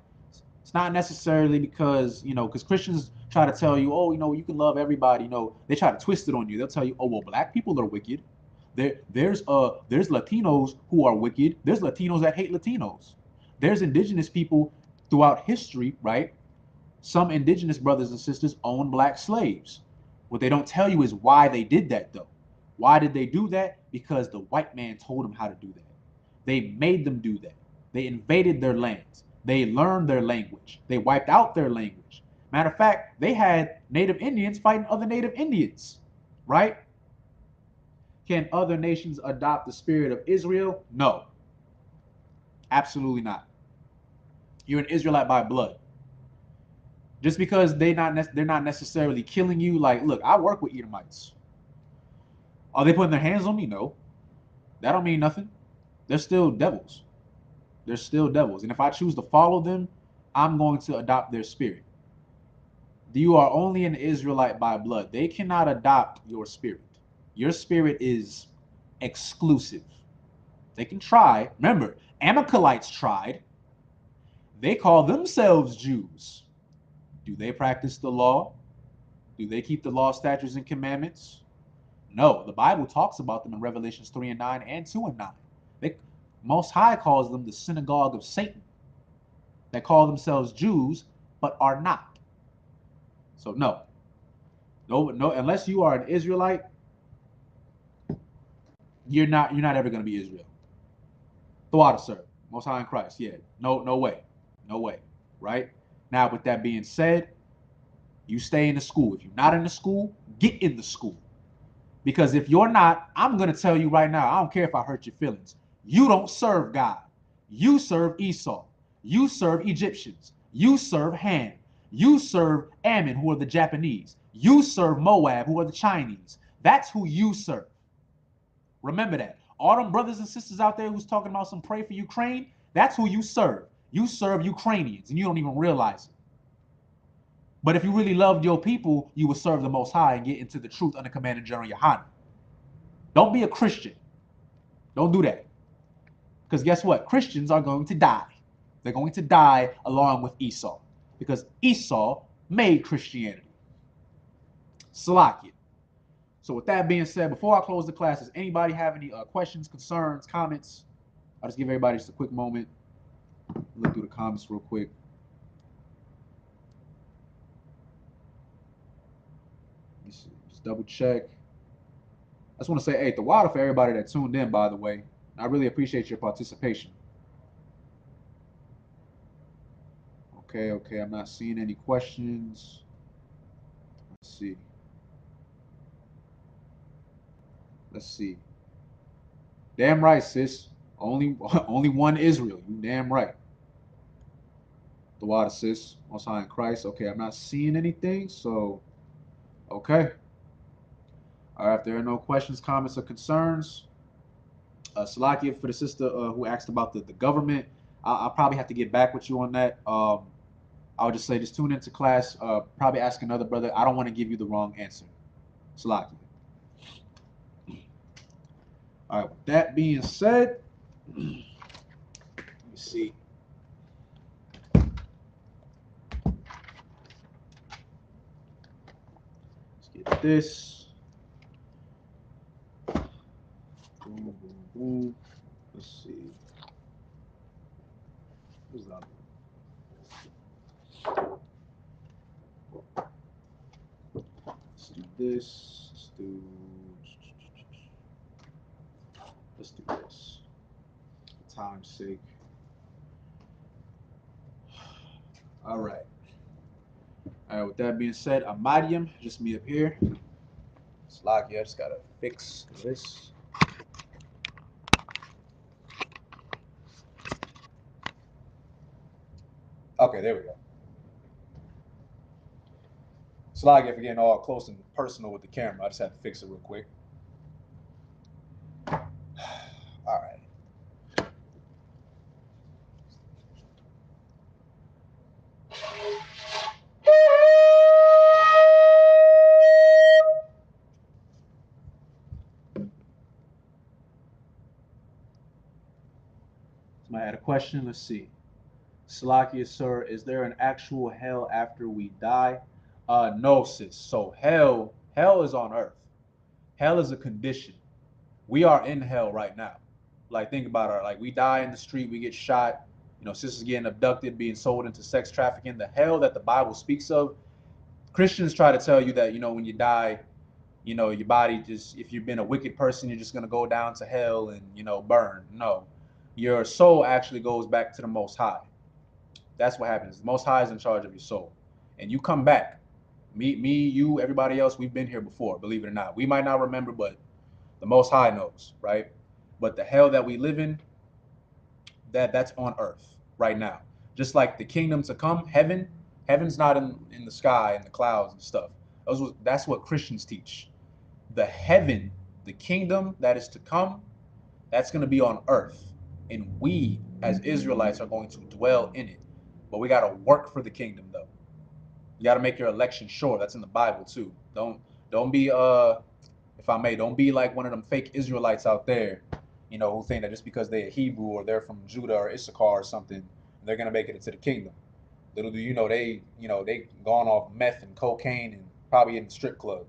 It's not necessarily because, because Christians try to tell you, oh, you can love everybody. They try to twist it on you. They'll tell you, oh, well, black people are wicked. There's Latinos who are wicked. There's Latinos that hate Latinos. There's indigenous people throughout history, right? Some indigenous brothers and sisters own black slaves. What they don't tell you is why they did that, though. Why did they do that? Because the white man told them how to do that. They made them do that. They invaded their lands. They learned their language. They wiped out their language. Matter of fact, they had Native Indians fighting other Native Indians, right? Can other nations adopt the spirit of Israel? No, absolutely not. You're an Israelite by blood. Just because they're not necessarily killing you. Like, look, I work with Edomites. Are they putting their hands on me? No. That don't mean nothing. They're still devils. They're still devils. And if I choose to follow them, I'm going to adopt their spirit. You are only an Israelite by blood. They cannot adopt your spirit. Your spirit is exclusive. They can try. Remember, Amalekites tried. They call themselves Jews. Do they practice the law? Do they keep the law, statutes, and commandments? No. The Bible talks about them in Revelations 3 and 9 and 2 and 9. They, Most High calls them the synagogue of Satan. They call themselves Jews, but are not. So no, unless you are an Israelite, you're not ever going to be Israel. The water, sir. Most High in Christ. Yeah. No way. No way. Right? Now, with that being said, you stay in the school. If you're not in the school, get in the school. Because if you're not, I'm going to tell you right now, I don't care if I hurt your feelings. You don't serve God. You serve Esau. You serve Egyptians. You serve Ham. You serve Ammon, who are the Japanese. You serve Moab, who are the Chinese. That's who you serve. Remember that. All them brothers and sisters out there who's talking about some pray for Ukraine, that's who you serve. You serve Ukrainians, and you don't even realize it. But if you really loved your people, you would serve the Most High and get into the truth under command of General Yohanan. Don't be a Christian. Don't do that. Because guess what? Christians are going to die. They're going to die along with Esau. Because Esau made Christianity. Salakia. So with that being said, before I close the class, does anybody have any questions, concerns, comments? I'll just give everybody just a quick moment. Look through the comments real quick. Just double check. I just want to say, hey, the water for everybody that tuned in, by the way. I really appreciate your participation. Okay, I'm not seeing any questions. Let's see. Damn right, sis. Only one Israel. You damn right. The water, sis. Most High in Christ. Okay, I'm not seeing anything, so okay. All right, if there are no questions, comments, or concerns, Salakia, for the sister who asked about the government, I'll probably have to get back with you on that. I would just say just tune into class, probably ask another brother. I don't want to give you the wrong answer. Salakia. All right, with that being said, let me see. Let's get this. Boom, boom, boom. Let's see. What's that? Let's do this. Let's do this. For time's sake. All right. All right, with that being said, Amadium, just me up here. Slack, I just gotta fix this. Okay, there we go. Slack, if we're getting all close and personal with the camera, I just had to fix it real quick. All right. Somebody had a question. Let's see. Salakia, sir, is there an actual hell after we die? No, sis. So hell is on earth. Hell is a condition. We are in hell right now. Like, think about it. Like, we die in the street, we get shot, sisters getting abducted, being sold into sex trafficking. The hell that the Bible speaks of, Christians try to tell you that, when you die, your body just, if you've been a wicked person, you're just going to go down to hell and, burn. No, your soul actually goes back to the Most High. That's what happens. The Most High is in charge of your soul. And you come back. Me, you, everybody else, we've been here before, believe it or not. We might not remember, but the Most High knows, right? But the hell that we live in, that's on earth right now. Just like the kingdom to come, heaven's not in the sky and the clouds and stuff. That's what Christians teach. The heaven, the kingdom that is to come, that's going to be on earth. And we, as Israelites, are going to dwell in it. But we got to work for the kingdom, though. You got to make your election sure. That's in the Bible, too. Don't be, if I may, don't be like one of them fake Israelites out there, who think that just because they're Hebrew or they're from Judah or Issachar or something, they're going to make it into the kingdom. Little do you know, they gone off meth and cocaine and probably in the strip club.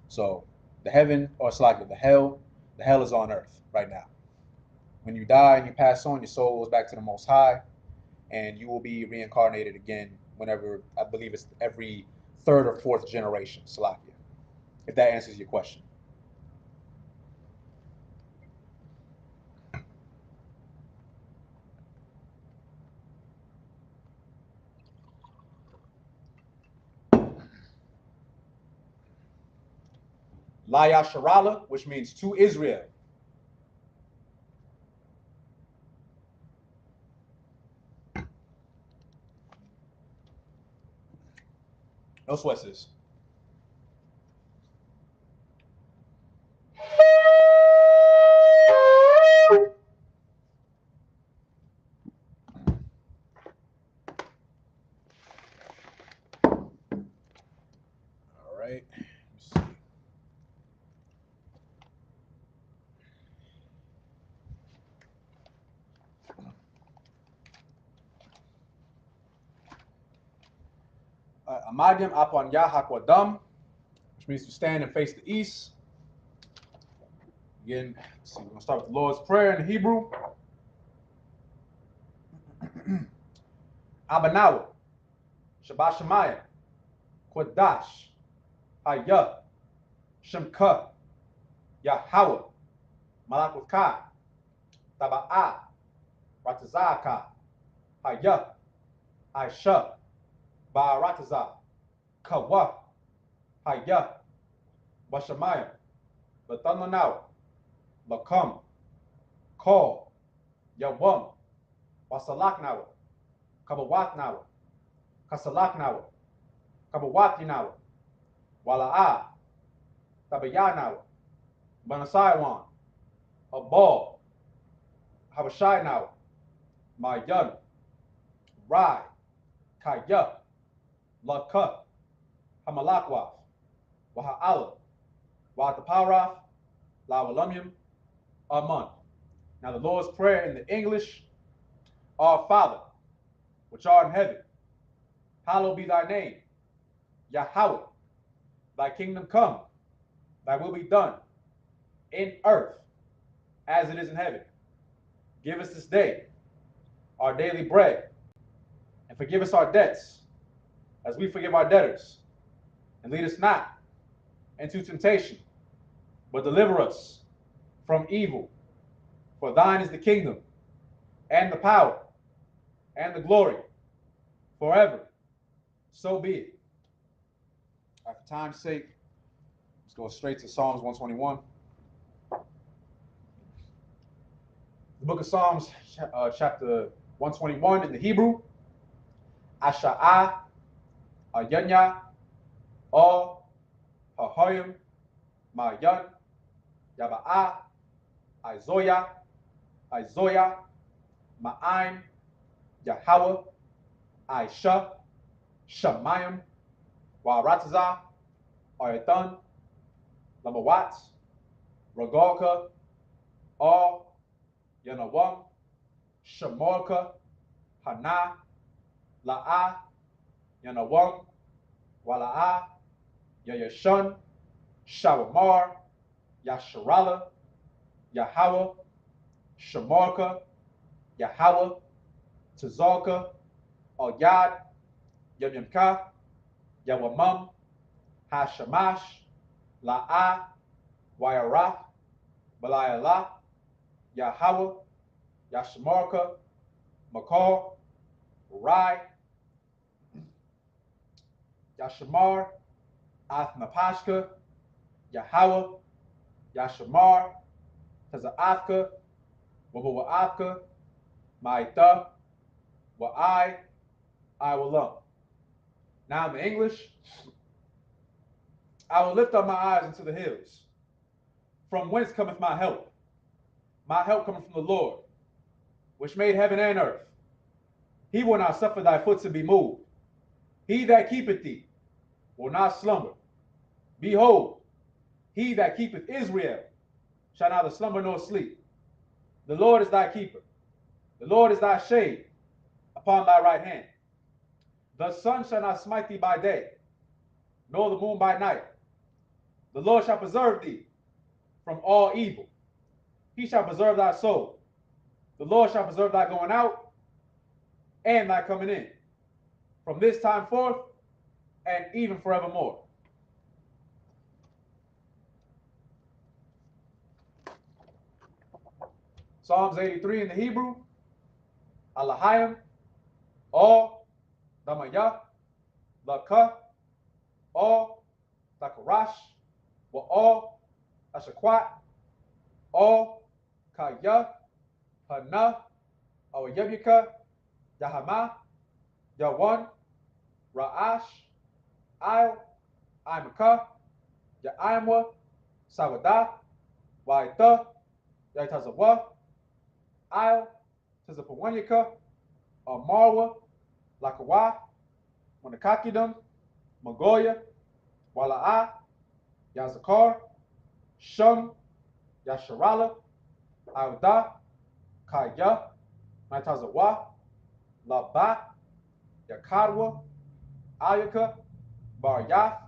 So the heaven, or it's like the hell is on earth right now. When you die and you pass on, your soul goes back to the Most High, and you will be reincarnated again whenever, I believe it's every third or fourth generation, Salakia. If that answers your question. La Yasharala, which means to Israel. No sweats this. All right. Let's see. Amadim upon Yahakwadam, which means to stand and face the east. Again, let's see, we're going to start with the Lord's Prayer in Hebrew. Abanawa, Shabbat Shemayim, Kodash, Hayah, Shemka, Yahweh, Malakutkai, Taba'ah, Ratazaka, Hayah, Aisha, Ba'arataza, Kawa, Hayah, Bashamayim, Batananawa, Lakam, Call, Yawam, Wasalaknawa, Kabawatnawa, Kasalaknawa, Kabawatinawa, Wala'a, Tabayanawa, Banasaiwan, Abal, Habashainawa, Mayan, Rai, Kaya, Laka, Hamalakwa, Waha'ala, Wa'ataparaf, Lawalumium, Aman. Now the Lord's Prayer in the English, Our Father, which art in heaven, hallowed be thy name. Yahweh, thy kingdom come, thy will be done, in earth as it is in heaven. Give us this day our daily bread, and forgive us our debts, as we forgive our debtors. And lead us not into temptation, but deliver us from evil. For thine is the kingdom, and the power, and the glory, forever. So be it. All right, for time's sake, let's go straight to Psalms 121. The book of Psalms, chapter 121 in the Hebrew. Asha'ah, Ayanya, Al, Hahoyim, Mayan, Yaba'ah, Izoya, Ma'aim, Yahweh, Aisha, Shamayim, Wa'aratazah, Ayatan, Lamawat, Ragalka, Al, Yanawam, Shamorka, Hana, La'a, Yanawam, Wala'a, Yayashun, Shawamar, Yasharala, Yahweh, Shamarka, Yahweh, Tazalka, Al-Yad, Yamyamka, Yawamam, Hashamash, La'a, Wayarah, Balayala, Yahweh, Yashamarka, Makar, Rai, Yashamar, Athnapashka, Yahweh, Yashamar, Taza'athka, Wabawa'athka, Ma'ita, Wa'ai, Iwalam. Now in the English, I will lift up my eyes into the hills. From whence cometh my help? My help cometh from the Lord, which made heaven and earth. He will not suffer thy foot to be moved. He that keepeth thee will not slumber. Behold, he that keepeth Israel shall neither slumber nor sleep. The Lord is thy keeper. The Lord is thy shade upon thy right hand. The sun shall not smite thee by day, nor the moon by night. The Lord shall preserve thee from all evil. He shall preserve thy soul. The Lord shall preserve thy going out and thy coming in, from this time forth and even forevermore. Psalms 83 in the Hebrew. Alahayim, all, Damaya, Laka, all, Takarash, wa all, Ashakwat, all, Kaya, Hana, Awayabika, Yahama, Yawan, Ra'ash, I'll, Imaka, Ya'imwa, Sawada, Waita, Yaitazawa, I'll, Tazapawanyaka, Marwa, Lakawa, Monakakidum, Magoya, Wala'a, Yazakar, Shum, Yasharala, Auda, Kaya, Naitazawa, Laba, Yakadwa, Ayaka, Baryath,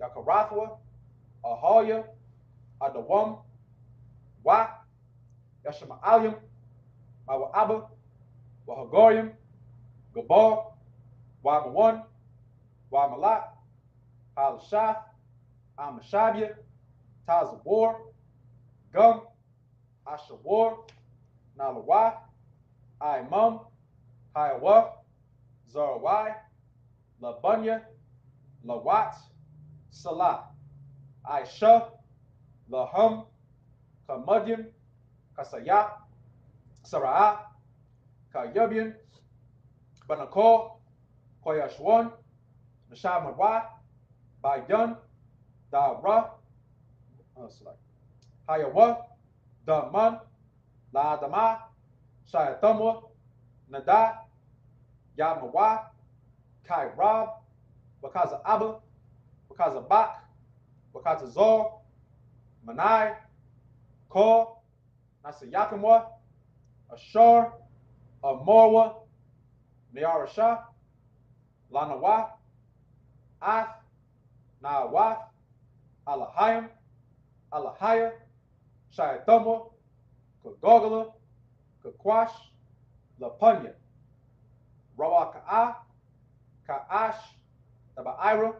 Yakarathwa, Ahoya, Adawam, Wa, Yashama'alim, Mawa'aba, Wahagorium, Gabal, Wamawan, Wamalak, Halashaf, Amashabia, Tazawar, Gum, Ashawar, Nalawa, Imam, Hiawa, Zarawai, Labunya, Lawat, Salah, Aisha, Lahum, Kamudyam, Kasaya, Sara'ah, Kayabian, Banakor, Koyashwan, Nashamarwa, Bayan, Dara, Hayawa, Daman, Laadama, Shayatamwa, Nada, Yamawa, Kairab, Wakaza Abba, Wakaza Bak, Wakaza Zor, Manai, Kor, Nasayakamwa, Ashar, Amorwa, Nearasha, Lanawa, Ath, Naawath, Alahayim, Alahaya, Shayatamwa, Kagogala, Kakwash, Lapunya, Rawaka'a, Ka'ash, Taba'ira,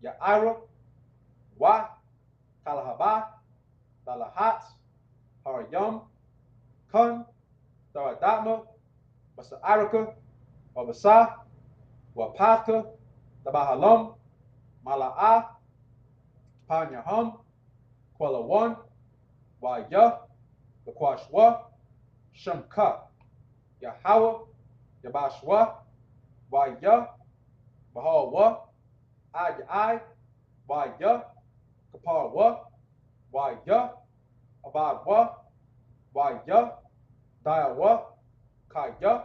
Ya'ira, Wa, Kalahaba, Dalahat, Harayam, Kun, Daradama, Basa'iraka, Wabasa, Wapaka, Tabahalam, Mala'a, Panyahum, Kwalawan, Waya, Lakwashwa, Shamka, Yahawa, Yabashwa, Waya, Bahawa, Ayai, Waya, Kaparwa, Waya, Abadwa, Waya, Dayawa, Kaya,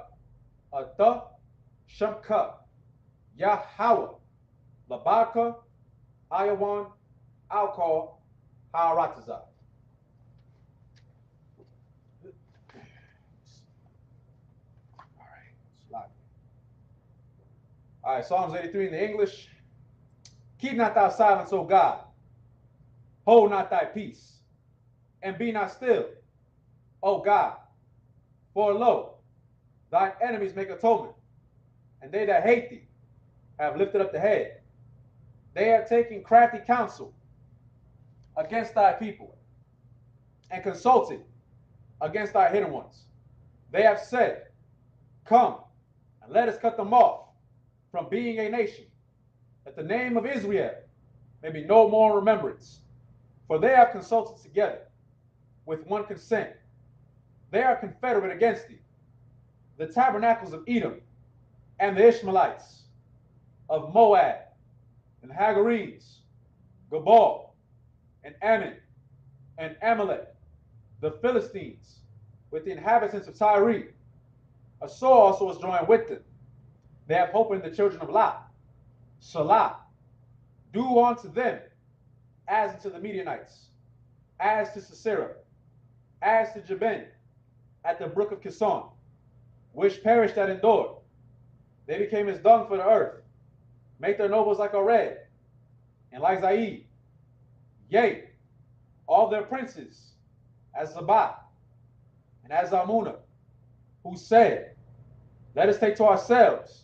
Ada, Shamka, Yahawa, Labaka, Ayawan, Alcohol, Harataza. All right, Psalms 83 in the English. Keep not thy silence, O God. Hold not thy peace, and be not still, O God. For lo, thine enemies make atonement, and they that hate thee have lifted up the head. They have taken crafty counsel against thy people, and consulted against thy hidden ones. They have said, come, and let us cut them off from being a nation, that the name of Israel may be no more in remembrance. For they have consulted together with one consent. They are confederate against thee. The tabernacles of Edom, and the Ishmaelites, of Moab, and Hagarenes, Gabal, and Ammon, and Amalek, the Philistines, with the inhabitants of Tyre. Esau also was joined with them. They have hope in the children of Lot. Salah, do unto them as unto the Midianites, as to Sisera, as to Jabin, at the brook of Kison, which perished at Endor. They became as dung for the earth. Make their nobles like Ared and like Zaid. Yea, all their princes as Zabah and as Zalmunna, who said, let us take to ourselves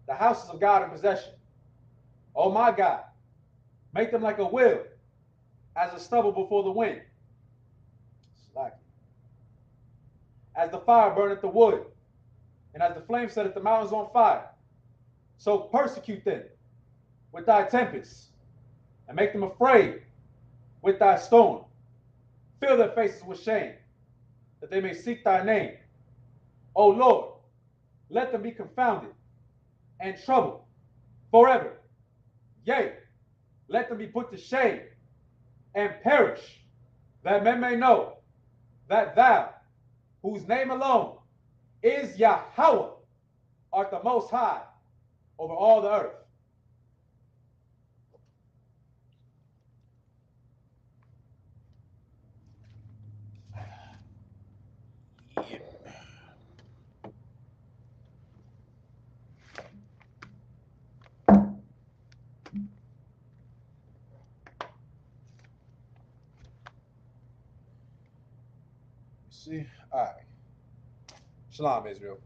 the houses of God in possession. Oh my God, make them like a wheel, as a stubble before the wind. As the fire burneth the wood, and as the flame setteth the mountains on fire, so persecute them with thy tempest, and make them afraid with thy storm. Fill their faces with shame, that they may seek thy name. O Lord, let them be confounded and troubled forever. Yea, let them be put to shame and perish, that men may know that thou, whose name alone is Yahweh, art the most high over all the earth. See? All right. Shalom, Israel.